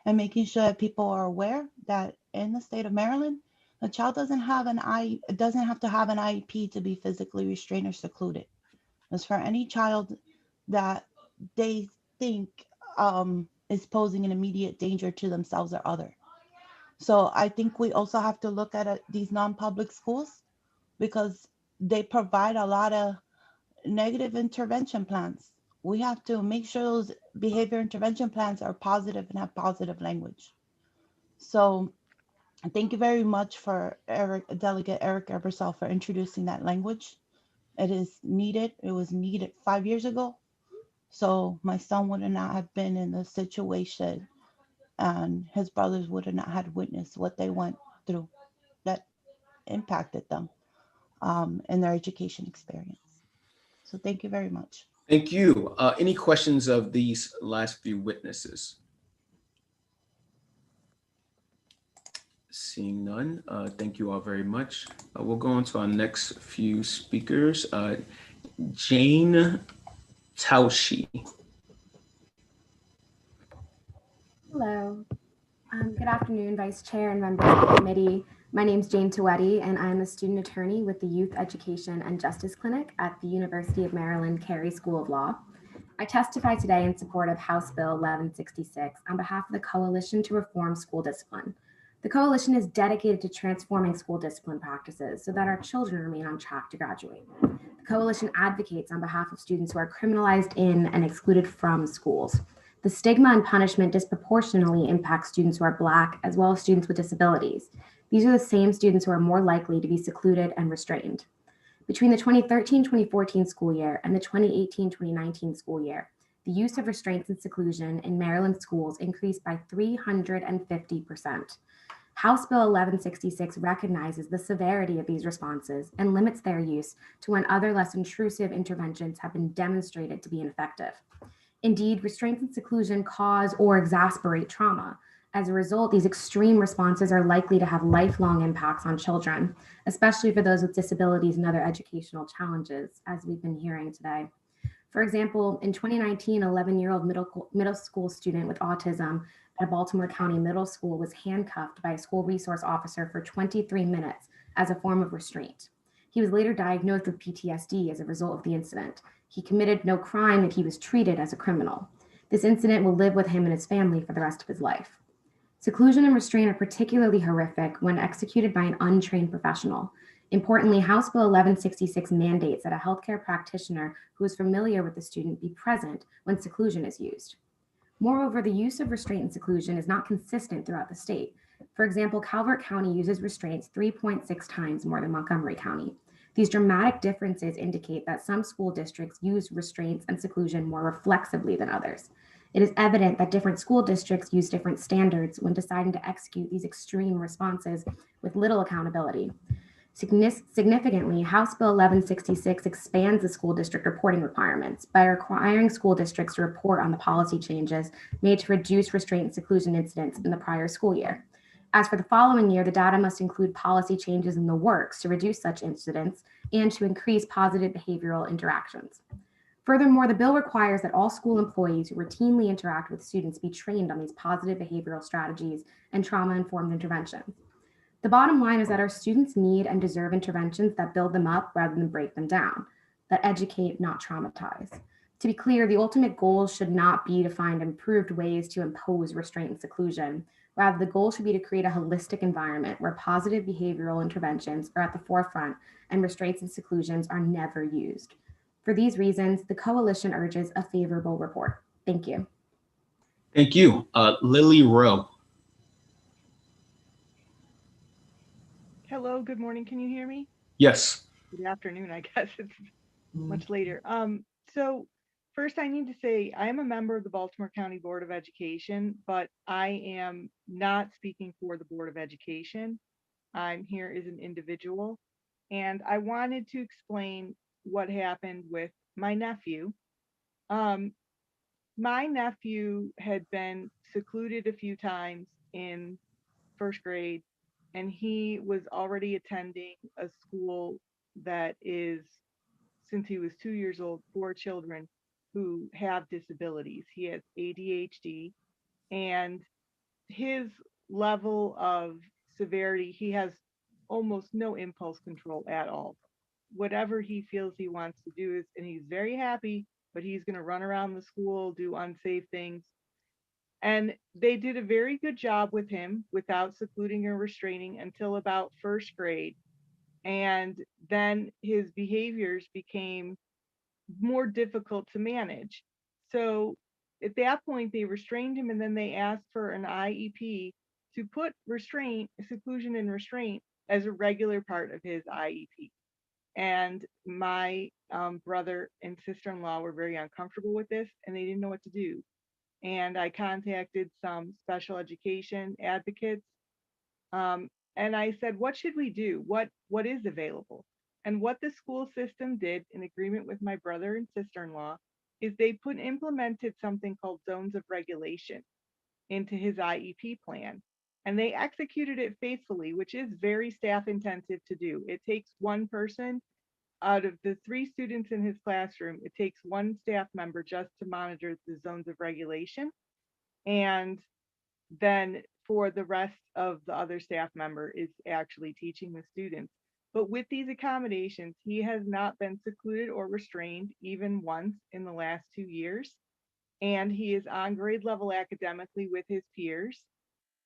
and making sure that people are aware that in the state of Maryland, a child doesn't have to have an IEP to be physically restrained or secluded. It's for any child that they think is posing an immediate danger to themselves or other. So I think we also have to look at these non-public schools because they provide a lot of negative intervention plans. We have to make sure those behavior intervention plans are positive and have positive language. So thank you very much for Delegate Eric Ebersol for introducing that language. It is needed. It was needed 5 years ago. So my son would not have been in the situation and his brothers would have not had witnessed what they went through. that impacted them in their education experience. So thank you very much. Thank you. Any questions of these last few witnesses? Seeing none, thank you all very much. We'll go on to our next few speakers. Jane Taushi. Hello. Good afternoon, Vice Chair and members of the committee. My name is Jane Tawedi, and I'm a student attorney with the Youth Education and Justice Clinic at the University of Maryland Carey School of Law. I testify today in support of House Bill 1166 on behalf of the Coalition to Reform School Discipline. The coalition is dedicated to transforming school discipline practices so that our children remain on track to graduate. The coalition advocates on behalf of students who are criminalized in and excluded from schools. The stigma and punishment disproportionately impact students who are Black as well as students with disabilities. These are the same students who are more likely to be secluded and restrained. Between the 2013-2014 school year and the 2018-2019 school year, the use of restraints and seclusion in Maryland schools increased by 350%. House Bill 1166 recognizes the severity of these responses and limits their use to when other less intrusive interventions have been demonstrated to be ineffective. Indeed, restraints and seclusion cause or exasperate trauma. As a result, these extreme responses are likely to have lifelong impacts on children, especially for those with disabilities and other educational challenges, as we've been hearing today. For example, in 2019, an 11-year-old middle school student with autism at Baltimore County Middle School was handcuffed by a school resource officer for 23 minutes as a form of restraint. He was later diagnosed with PTSD as a result of the incident. He committed no crime and he was treated as a criminal. This incident will live with him and his family for the rest of his life. Seclusion and restraint are particularly horrific when executed by an untrained professional. Importantly, House Bill 1166 mandates that a healthcare practitioner who is familiar with the student be present when seclusion is used. Moreover, the use of restraint and seclusion is not consistent throughout the state. For example, Calvert County uses restraints 3.6 times more than Montgomery County. These dramatic differences indicate that some school districts use restraints and seclusion more reflexively than others. It is evident that different school districts use different standards when deciding to execute these extreme responses with little accountability. Significantly, House Bill 1166 expands the school district reporting requirements by requiring school districts to report on the policy changes made to reduce restraint and seclusion incidents in the prior school year. As for the following year, the data must include policy changes in the works to reduce such incidents and to increase positive behavioral interactions. Furthermore, the bill requires that all school employees who routinely interact with students be trained on these positive behavioral strategies and trauma-informed interventions. The bottom line is that our students need and deserve interventions that build them up rather than break them down, that educate, not traumatize. To be clear, the ultimate goal should not be to find improved ways to impose restraint and seclusion. Rather, the goal should be to create a holistic environment where positive behavioral interventions are at the forefront and restraints and seclusions are never used. For these reasons, the coalition urges a favorable report. Thank you. Thank you. Lily Rowe. Hello, good morning. Can you hear me? Yes. Good afternoon, I guess it's much later. So first I need to say I am a member of the Baltimore County Board of Education, but I am not speaking for the Board of Education. I'm here as an individual, and I wanted to explain what happened with my nephew. My nephew had been secluded a few times in first grade, and he was already attending a school that is, since he was 2 years old, for children who have disabilities. He has ADHD, and his level of severity, he has almost no impulse control at all. Whatever he feels he wants to do is, and he's very happy, but he's going to run around the school, do unsafe things. And they did a very good job with him without secluding or restraining until about first grade. And then his behaviors became more difficult to manage. So at that point, they restrained him, and then they asked for an IEP to put restraint, seclusion and restraint as a regular part of his IEP. And my brother and sister-in-law were very uncomfortable with this, and they didn't know what to do. And I contacted some special education advocates, And I said, what should we do? What is available? And what the school system did in agreement with my brother and sister-in-law is they implemented something called zones of regulation into his IEP plan. And they executed it faithfully, which is very staff intensive to do. It takes one person out of the 3 students in his classroom. It takes one staff member just to monitor the zones of regulation. And then for the rest of the other staff member is actually teaching the students. But with these accommodations, he has not been secluded or restrained even once in the last 2 years. And he is on grade level academically with his peers,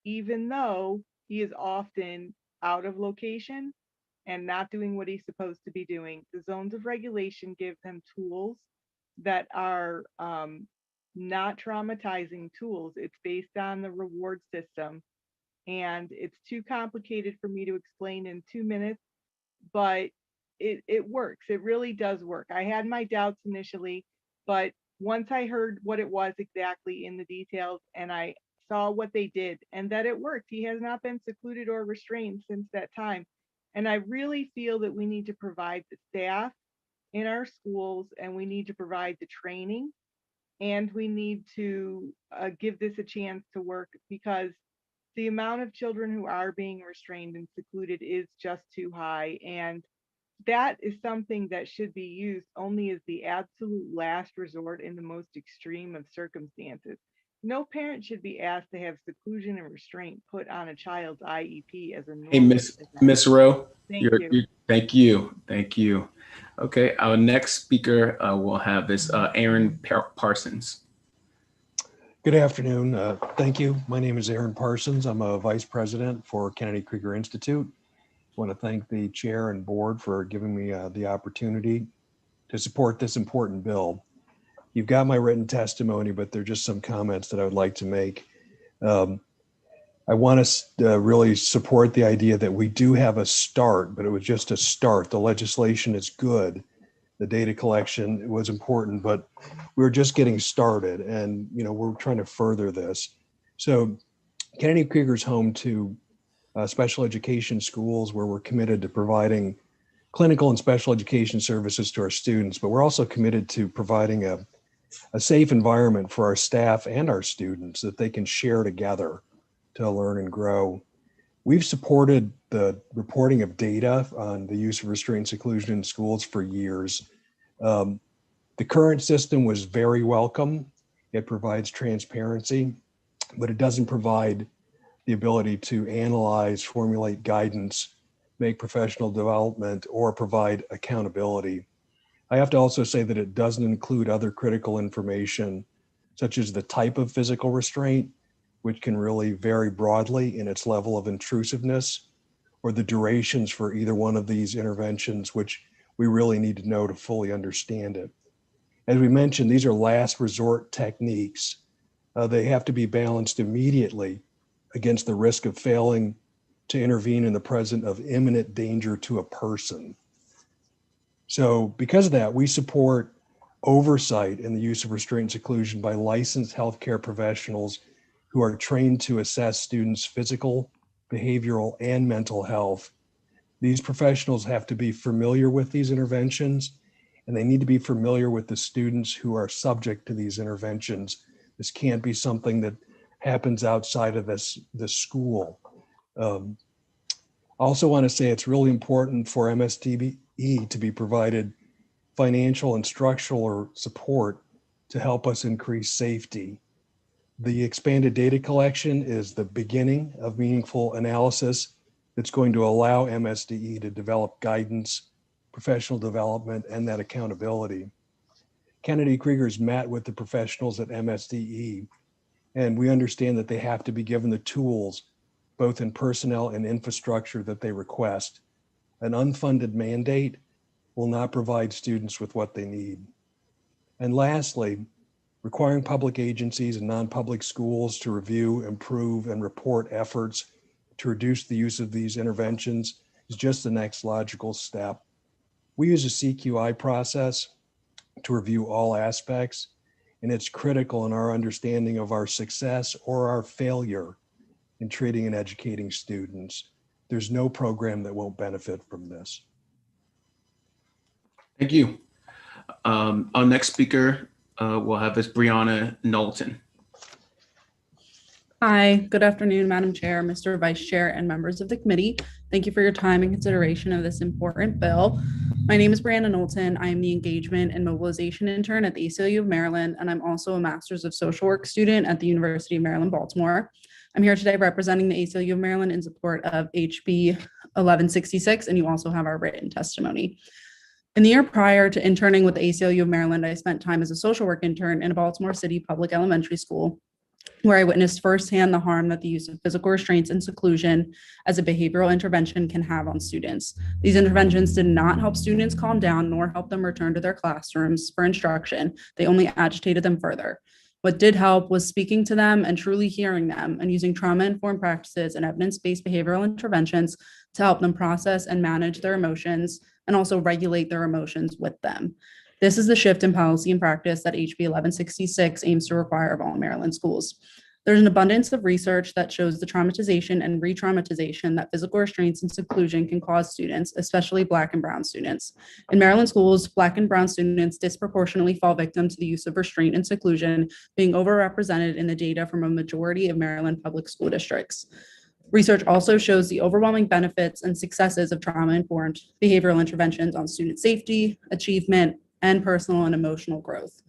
even though he is often out of location and not doing what he's supposed to be doing. The zones of regulation give him tools that are not traumatizing tools. It's based on the reward system. And it's too complicated for me to explain in 2 minutes, but it works. It really does work. I had my doubts initially, but once I heard what it was exactly in the details and I saw what they did and that it worked, he has not been secluded or restrained since that time. And I really feel that we need to provide the staff in our schools, and we need to provide the training, and we need to give this a chance to work, because the amount of children who are being restrained and secluded is just too high. And that is something that should be used only as the absolute last resort in the most extreme of circumstances. No parent should be asked to have seclusion and restraint put on a child's IEP as a normal. Hey, Miss Rowe. Thank you. Thank you. Okay, our next speaker will have this Aaron Parsons. Good afternoon. Thank you. My name is Aaron Parsons. I'm a vice president for Kennedy Krieger Institute. I want to thank the chair and board for giving me the opportunity to support this important bill. You've got my written testimony, but there are just some comments that I would like to make. I want to really support the idea that we do have a start, but it was just a start. The legislation is good. The data collection was important, but we were just getting started, and we're trying to further this. So Kennedy Krieger is home to special education schools where we're committed to providing clinical and special education services to our students, but we're also committed to providing a safe environment for our staff and our students that they can share together to learn and grow. We've supported the reporting of data on the use of restraint seclusion in schools for years. The current system was very welcome. It provides transparency, but it doesn't provide the ability to analyze, formulate guidance, make professional development, or provide accountability. I have to also say that it doesn't include other critical information, such as the type of physical restraint, which can really vary broadly in its level of intrusiveness, or the durations for either one of these interventions, which we really need to know to fully understand it. As we mentioned, these are last resort techniques. They have to be balanced immediately against the risk of failing to intervene in the presence of imminent danger to a person. So because of that, we support oversight in the use of restraint and seclusion by licensed healthcare professionals who are trained to assess students' physical, behavioral, and mental health. These professionals have to be familiar with these interventions, and they need to be familiar with the students who are subject to these interventions. This can't be something that happens outside of the school. I also want to say it's really important for MSDE to be provided financial and structural support to help us increase safety. The expanded data collection is the beginning of meaningful analysis that's going to allow MSDE to develop guidance, professional development, and that accountability. Kennedy Krieger's met with the professionals at MSDE, and we understand that they have to be given the tools, both in personnel and infrastructure, that they request. An unfunded mandate will not provide students with what they need. And lastly, requiring public agencies and non-public schools to review, improve, and report efforts to reduce the use of these interventions is just the next logical step. We use a CQI process to review all aspects, and it's critical in our understanding of our success or our failure in treating and educating students. there's no program that won't benefit from this. Thank you. Our next speaker we'll have is Brianna Knowlton. Hi, good afternoon, Madam Chair, Mr. Vice Chair, and members of the committee. Thank you for your time and consideration of this important bill. My name is Brianna Knowlton. I am the Engagement and Mobilization Intern at the SEIU of Maryland, and I'm also a Master's of Social Work student at the University of Maryland, Baltimore. I'm here today representing the SEIU of Maryland in support of HB 1166, and you also have our written testimony. In the year prior to interning with the ACLU of Maryland, I spent time as a social work intern in a Baltimore City public elementary school, where I witnessed firsthand the harm that the use of physical restraints and seclusion as a behavioral intervention can have on students. These interventions did not help students calm down nor help them return to their classrooms for instruction. They only agitated them further. What did help was speaking to them and truly hearing them and using trauma-informed practices and evidence-based behavioral interventions to help them process and manage their emotions and also regulate their emotions with them. This is the shift in policy and practice that HB 1166 aims to require of all Maryland schools. There's an abundance of research that shows the traumatization and re-traumatization that physical restraints and seclusion can cause students, especially Black and Brown students. In Maryland schools, Black and Brown students disproportionately fall victim to the use of restraint and seclusion, being overrepresented in the data from a majority of Maryland public school districts. Research also shows the overwhelming benefits and successes of trauma-informed behavioral interventions on student safety, achievement, and personal and emotional growth.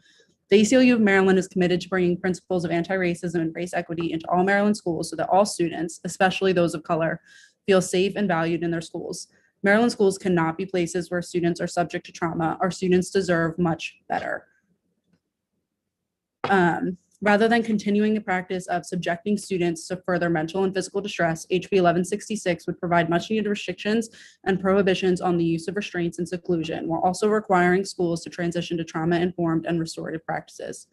The ACLU of Maryland is committed to bringing principles of anti-racism and race equity into all Maryland schools so that all students, especially those of color, feel safe and valued in their schools. Maryland schools cannot be places where students are subject to trauma. Our students deserve much better. Rather than continuing the practice of subjecting students to further mental and physical distress, HB 1166 would provide much needed restrictions and prohibitions on the use of restraints and seclusion, while also requiring schools to transition to trauma-informed and restorative practices.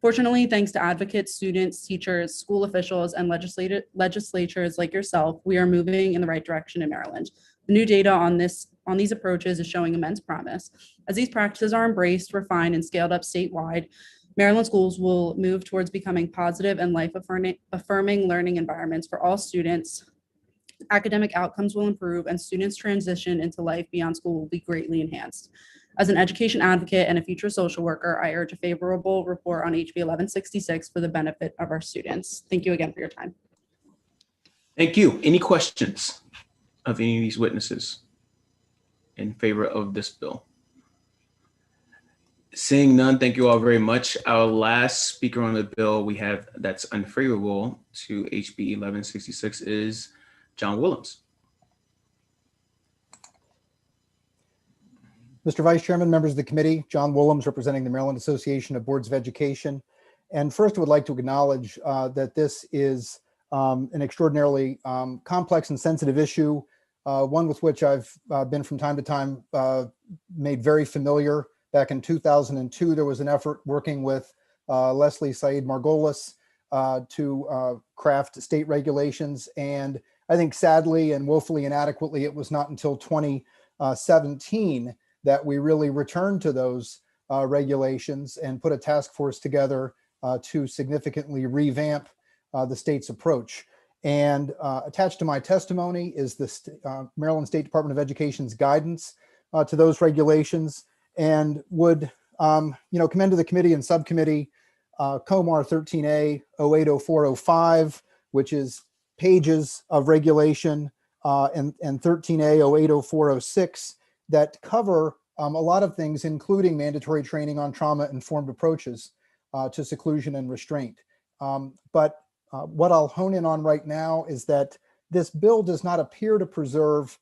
Fortunately, thanks to advocates, students, teachers, school officials, and legislatures like yourself, we are moving in the right direction in Maryland. The new data on these approaches is showing immense promise. As these practices are embraced, refined, and scaled up statewide, Maryland schools will move towards becoming positive and life-affirming learning environments for all students. Academic outcomes will improve, and students' transition into life beyond school will be greatly enhanced. As an education advocate and a future social worker, I urge a favorable report on HB 1166 for the benefit of our students. Thank you again for your time. Thank you. Any questions of any of these witnesses in favor of this bill? Seeing none, thank you all very much. Our last speaker on the bill we have that's unfavorable to HB 1166 is John Williams. Mr. Vice Chairman, members of the committee, John Williams representing the Maryland Association of Boards of Education. And first I would like to acknowledge that this is an extraordinarily complex and sensitive issue, one with which I've been from time to time made very familiar. Back in 2002, there was an effort working with Leslie Said Margolis to craft state regulations. And I think sadly and woefully inadequately, it was not until 2017 that we really returned to those regulations and put a task force together to significantly revamp the state's approach. And attached to my testimony is the Maryland State Department of Education's guidance to those regulations, and would commend to the committee and subcommittee COMAR 13A 080405, which is pages of regulation, and 13A 080406 that cover a lot of things, including mandatory training on trauma-informed approaches to seclusion and restraint. But what I'll hone in on right now is that this bill does not appear to preserve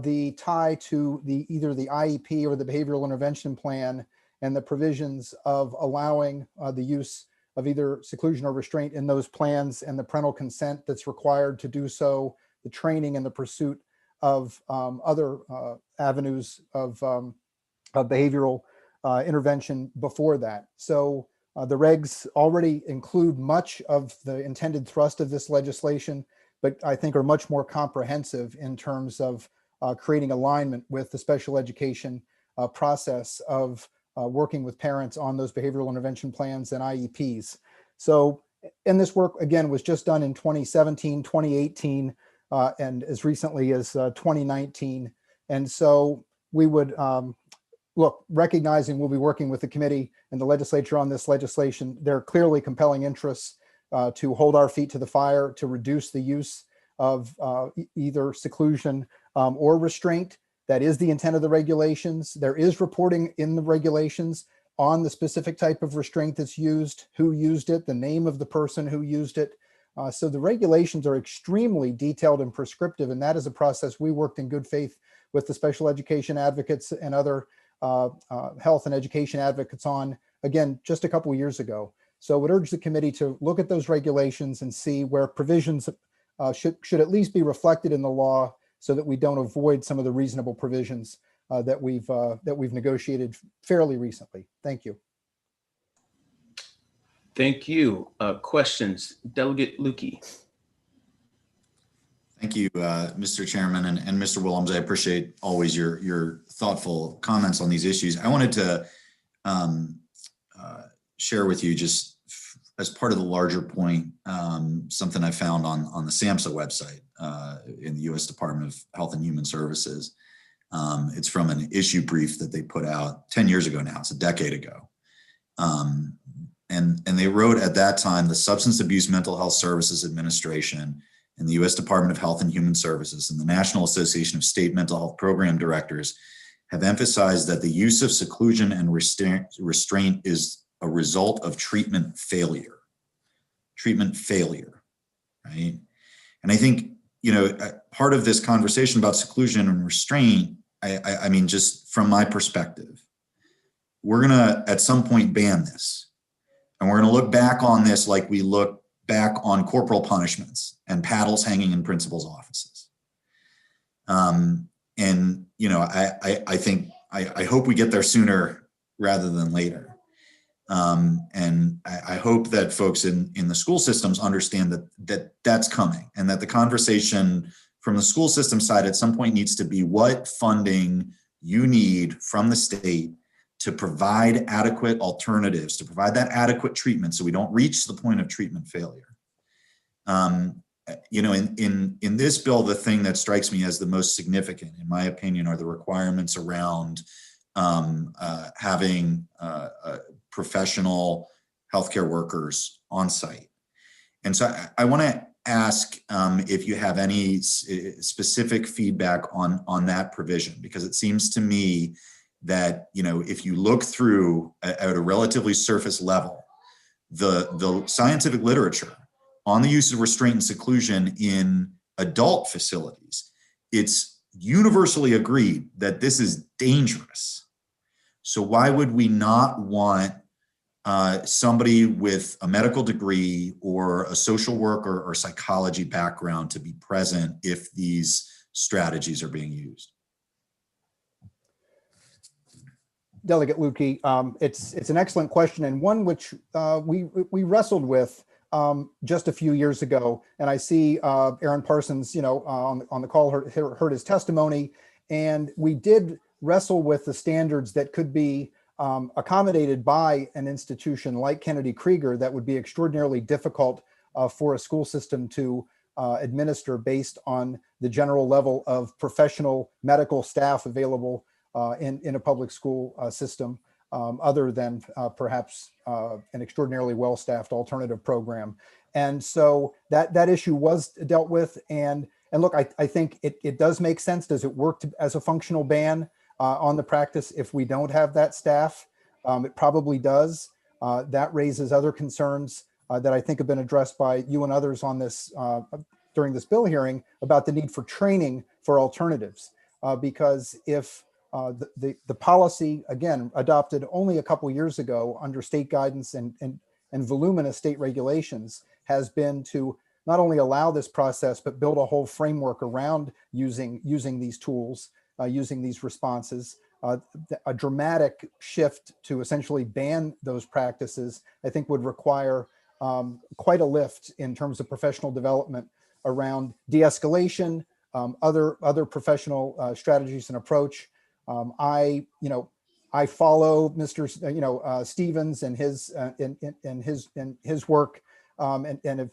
the tie to either the IEP or the behavioral intervention plan and the provisions of allowing the use of either seclusion or restraint in those plans and the parental consent that's required to do so, the training and the pursuit of other avenues of behavioral intervention before that. So the regs already include much of the intended thrust of this legislation, but I think are much more comprehensive in terms of creating alignment with the special education process of working with parents on those behavioral intervention plans and IEPs. So, and this work, again, was just done in 2017, 2018. and as recently as 2019. And so we would look, recognizing we'll be working with the committee and the legislature on this legislation. There are clearly compelling interests to hold our feet to the fire, to reduce the use of either seclusion or restraint. That is the intent of the regulations. There is reporting in the regulations on the specific type of restraint that's used, who used it, the name of the person who used it. So the regulations are extremely detailed and prescriptive, and that is a process we worked in good faith with the special education advocates and other health and education advocates on, again, just a couple of years ago. So I would urge the committee to look at those regulations and see where provisions should at least be reflected in the law, so that we don't avoid some of the reasonable provisions that we've negotiated fairly recently. Thank you. Thank you. Questions, Delegate Lukey. Thank you, Mr. Chairman and Mr. Williams. I appreciate always your thoughtful comments on these issues. I wanted to share with you, just as part of the larger point, something I found on the SAMHSA website in the U.S. Department of Health and Human Services. It's from an issue brief that they put out 10 years ago now. It's a decade ago. And they wrote at that time, the Substance Abuse Mental Health Services Administration and the U.S. Department of Health and Human Services and the National Association of State Mental Health Program Directors have emphasized that the use of seclusion and restraint is a result of treatment failure. Treatment failure, right? And I think, you know, part of this conversation about seclusion and restraint, I mean, just from my perspective, we're gonna at some point ban this. And we're gonna look back on this like we look back on corporal punishments and paddles hanging in principals' offices. And, you know, I think, I hope we get there sooner rather than later. And I hope that folks in the school systems understand that's coming, and that the conversation from the school system side at some point needs to be what funding you need from the state to provide adequate alternatives, to provide that adequate treatment so we don't reach the point of treatment failure. You know, in this bill, the thing that strikes me as the most significant, in my opinion, are the requirements around having professional healthcare workers on site. And so I want to ask if you have any specific feedback on that provision, because it seems to me that, you know, if you look through at a relatively surface level, the scientific literature on the use of restraint and seclusion in adult facilities, it's universally agreed that this is dangerous. So why would we not want somebody with a medical degree or a social work or psychology background to be present if these strategies are being used? Delegate Lukey, it's an excellent question, and one which we wrestled with just a few years ago. And I see Aaron Parsons, you know, on the call heard his testimony, and we did wrestle with the standards that could be accommodated by an institution like Kennedy Krieger that would be extraordinarily difficult for a school system to administer based on the general level of professional medical staff available in a public school system, other than perhaps an extraordinarily well-staffed alternative program. And so that issue was dealt with. And look, I think it does make sense. Does it work as a functional ban on the practice if we don't have that staff? It probably does. That raises other concerns that I think have been addressed by you and others on this during this bill hearing about the need for training for alternatives. Because if the policy, again, adopted only a couple years ago under state guidance and voluminous state regulations, has been to not only allow this process, but build a whole framework around using these tools, using these responses. A dramatic shift to essentially ban those practices, I think, would require quite a lift in terms of professional development around de-escalation, other professional strategies and approach. I follow Mr. Stevens and his work, and if,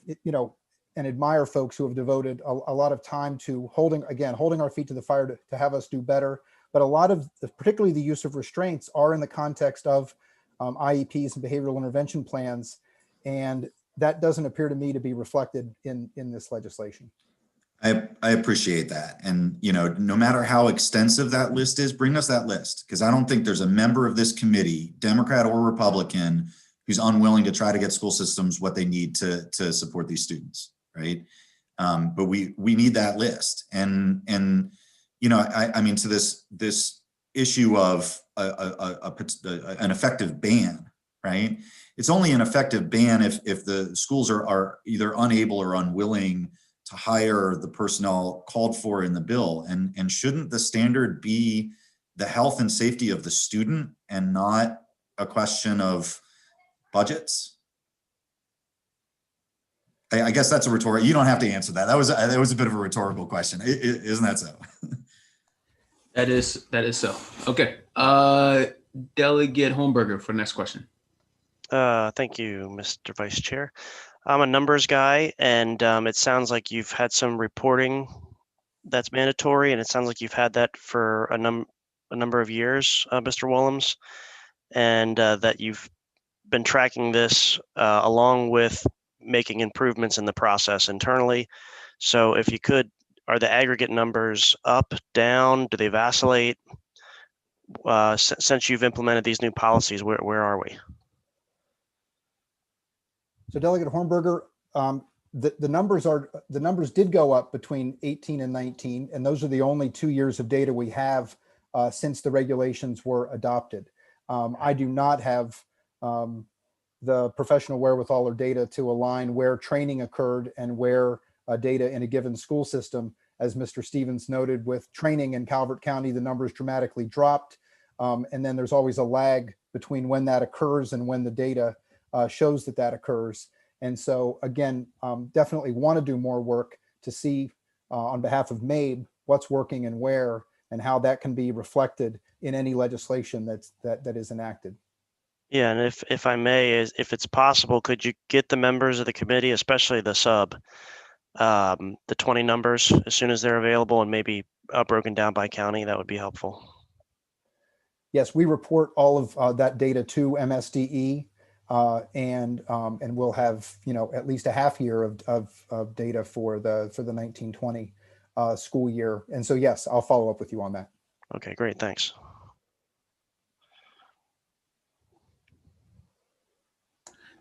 and admire folks who have devoted a lot of time to holding our feet to the fire to have us do better. But a lot of, particularly the use of restraints, are in the context of IEPs and behavioral intervention plans. And that doesn't appear to me to be reflected in this legislation. I appreciate that. And, you know, no matter how extensive that list is, bring us that list, because I don't think there's a member of this committee, Democrat or Republican, who's unwilling to try to get school systems what they need to support these students, right? But we need that list. And you know, I mean, to this issue of an effective ban, right? It's only an effective ban if the schools are either unable or unwilling to hire the personnel called for in the bill. And shouldn't the standard be the health and safety of the student and not a question of budgets? I guess that's a rhetorical. You don't have to answer that. That was a bit of a rhetorical question. Isn't that so? That is so. Okay. Delegate Hornburger for the next question. Thank you, Mr. Vice Chair. I'm a numbers guy, and it sounds like you've had some reporting that's mandatory, and it sounds like you've had that for a number of years, Mr. Williams, and that you've been tracking this along with making improvements in the process internally. So if you could, are the aggregate numbers up, down? Do they vacillate? Since you've implemented these new policies, where are we? So Delegate Hornburger, the numbers did go up between 18 and 19, and those are the only 2 years of data we have since the regulations were adopted. I do not have the professional wherewithal or data to align where training occurred and where data in a given school system. As Mr. Stevens noted, with training in Calvert County, the numbers dramatically dropped. And then there's always a lag between when that occurs and when the data shows that occurs. And so again, definitely want to do more work to see on behalf of MABE what's working and where, and how that can be reflected in any legislation that is enacted. Yeah, and if I may, if it's possible, could you get the members of the committee, especially the sub, the 20 numbers as soon as they're available, and maybe broken down by county? That would be helpful. Yes, we report all of that data to MSDE, and we'll have, you know, at least a half year of data for the 1920 school year. And so yes, I'll follow up with you on that. Okay, great, thanks.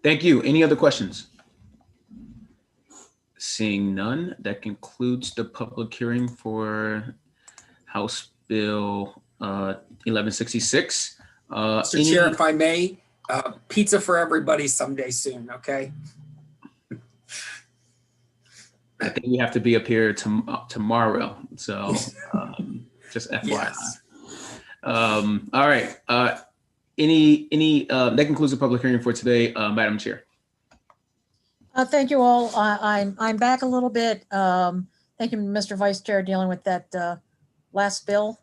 Thank you. Any other questions? Seeing none, that concludes the public hearing for House Bill 1166. Mr. Chair, if I may, pizza for everybody someday soon, okay? I think we have to be up here tomorrow, so just FYI. Yes. All right. That concludes the public hearing for today, Madam Chair. Thank you all. I'm back a little bit. Thank you, Mr. Vice Chair, dealing with that last bill.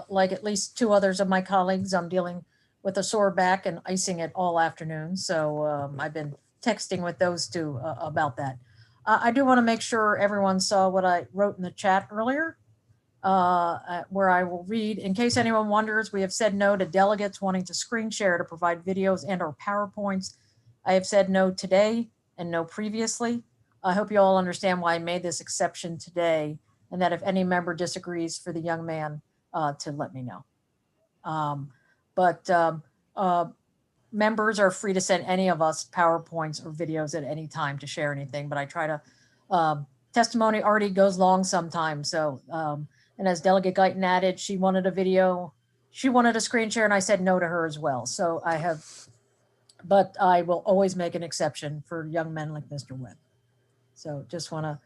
Like at least two others of my colleagues, I'm dealing with a sore back and icing it all afternoon. So I've been texting with those two about that. I do want to make sure everyone saw what I wrote in the chat earlier, where I will read. In case anyone wonders, we have said no to delegates wanting to screen share to provide videos and or PowerPoints. I have said no today and no previously. I hope you all understand why I made this exception today, and that if any member disagrees, for the young man to let me know. Members are free to send any of us PowerPoints or videos at any time to share anything, but I try to, testimony already goes long sometimes. So, and as Delegate Guyton added, she wanted a video, she wanted a screen share, and I said no to her as well. So I have, but I will always make an exception for young men like Mr. Webb. So just want to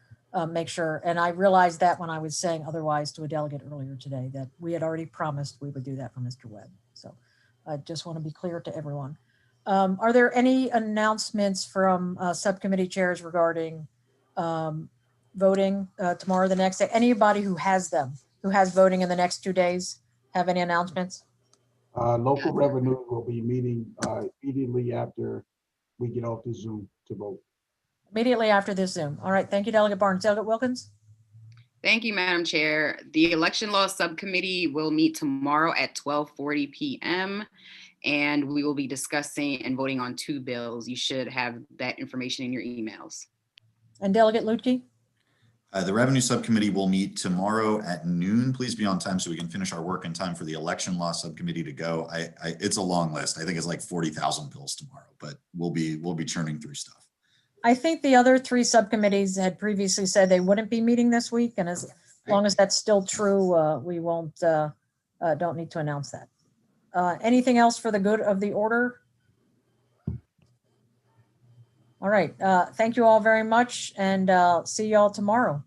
make sure, and I realized that when I was saying otherwise to a delegate earlier today, that we had already promised we would do that for Mr. Webb. So I just want to be clear to everyone. Are there any announcements from subcommittee chairs regarding voting tomorrow, the next day? Anybody who has them, who has voting in the next 2 days, have any announcements? Local revenue will be meeting immediately after we get off the Zoom to vote. immediately after this Zoom. All right, thank you, Delegate Barnes. Delegate Wilkins? Thank you, Madam Chair. The Election Law Subcommittee will meet tomorrow at 12:40 p.m. and we will be discussing and voting on 2 bills. You should have that information in your emails. And Delegate Lutke? The Revenue Subcommittee will meet tomorrow at noon. Please be on time so we can finish our work in time for the Election Law Subcommittee to go. It's a long list. I think it's like 40,000 bills tomorrow, but we'll be churning through stuff. I think the other 3 subcommittees had previously said they wouldn't be meeting this week, and as long as that's still true, we won't, don't need to announce that. Anything else for the good of the order? All right, thank you all very much, and see you all tomorrow.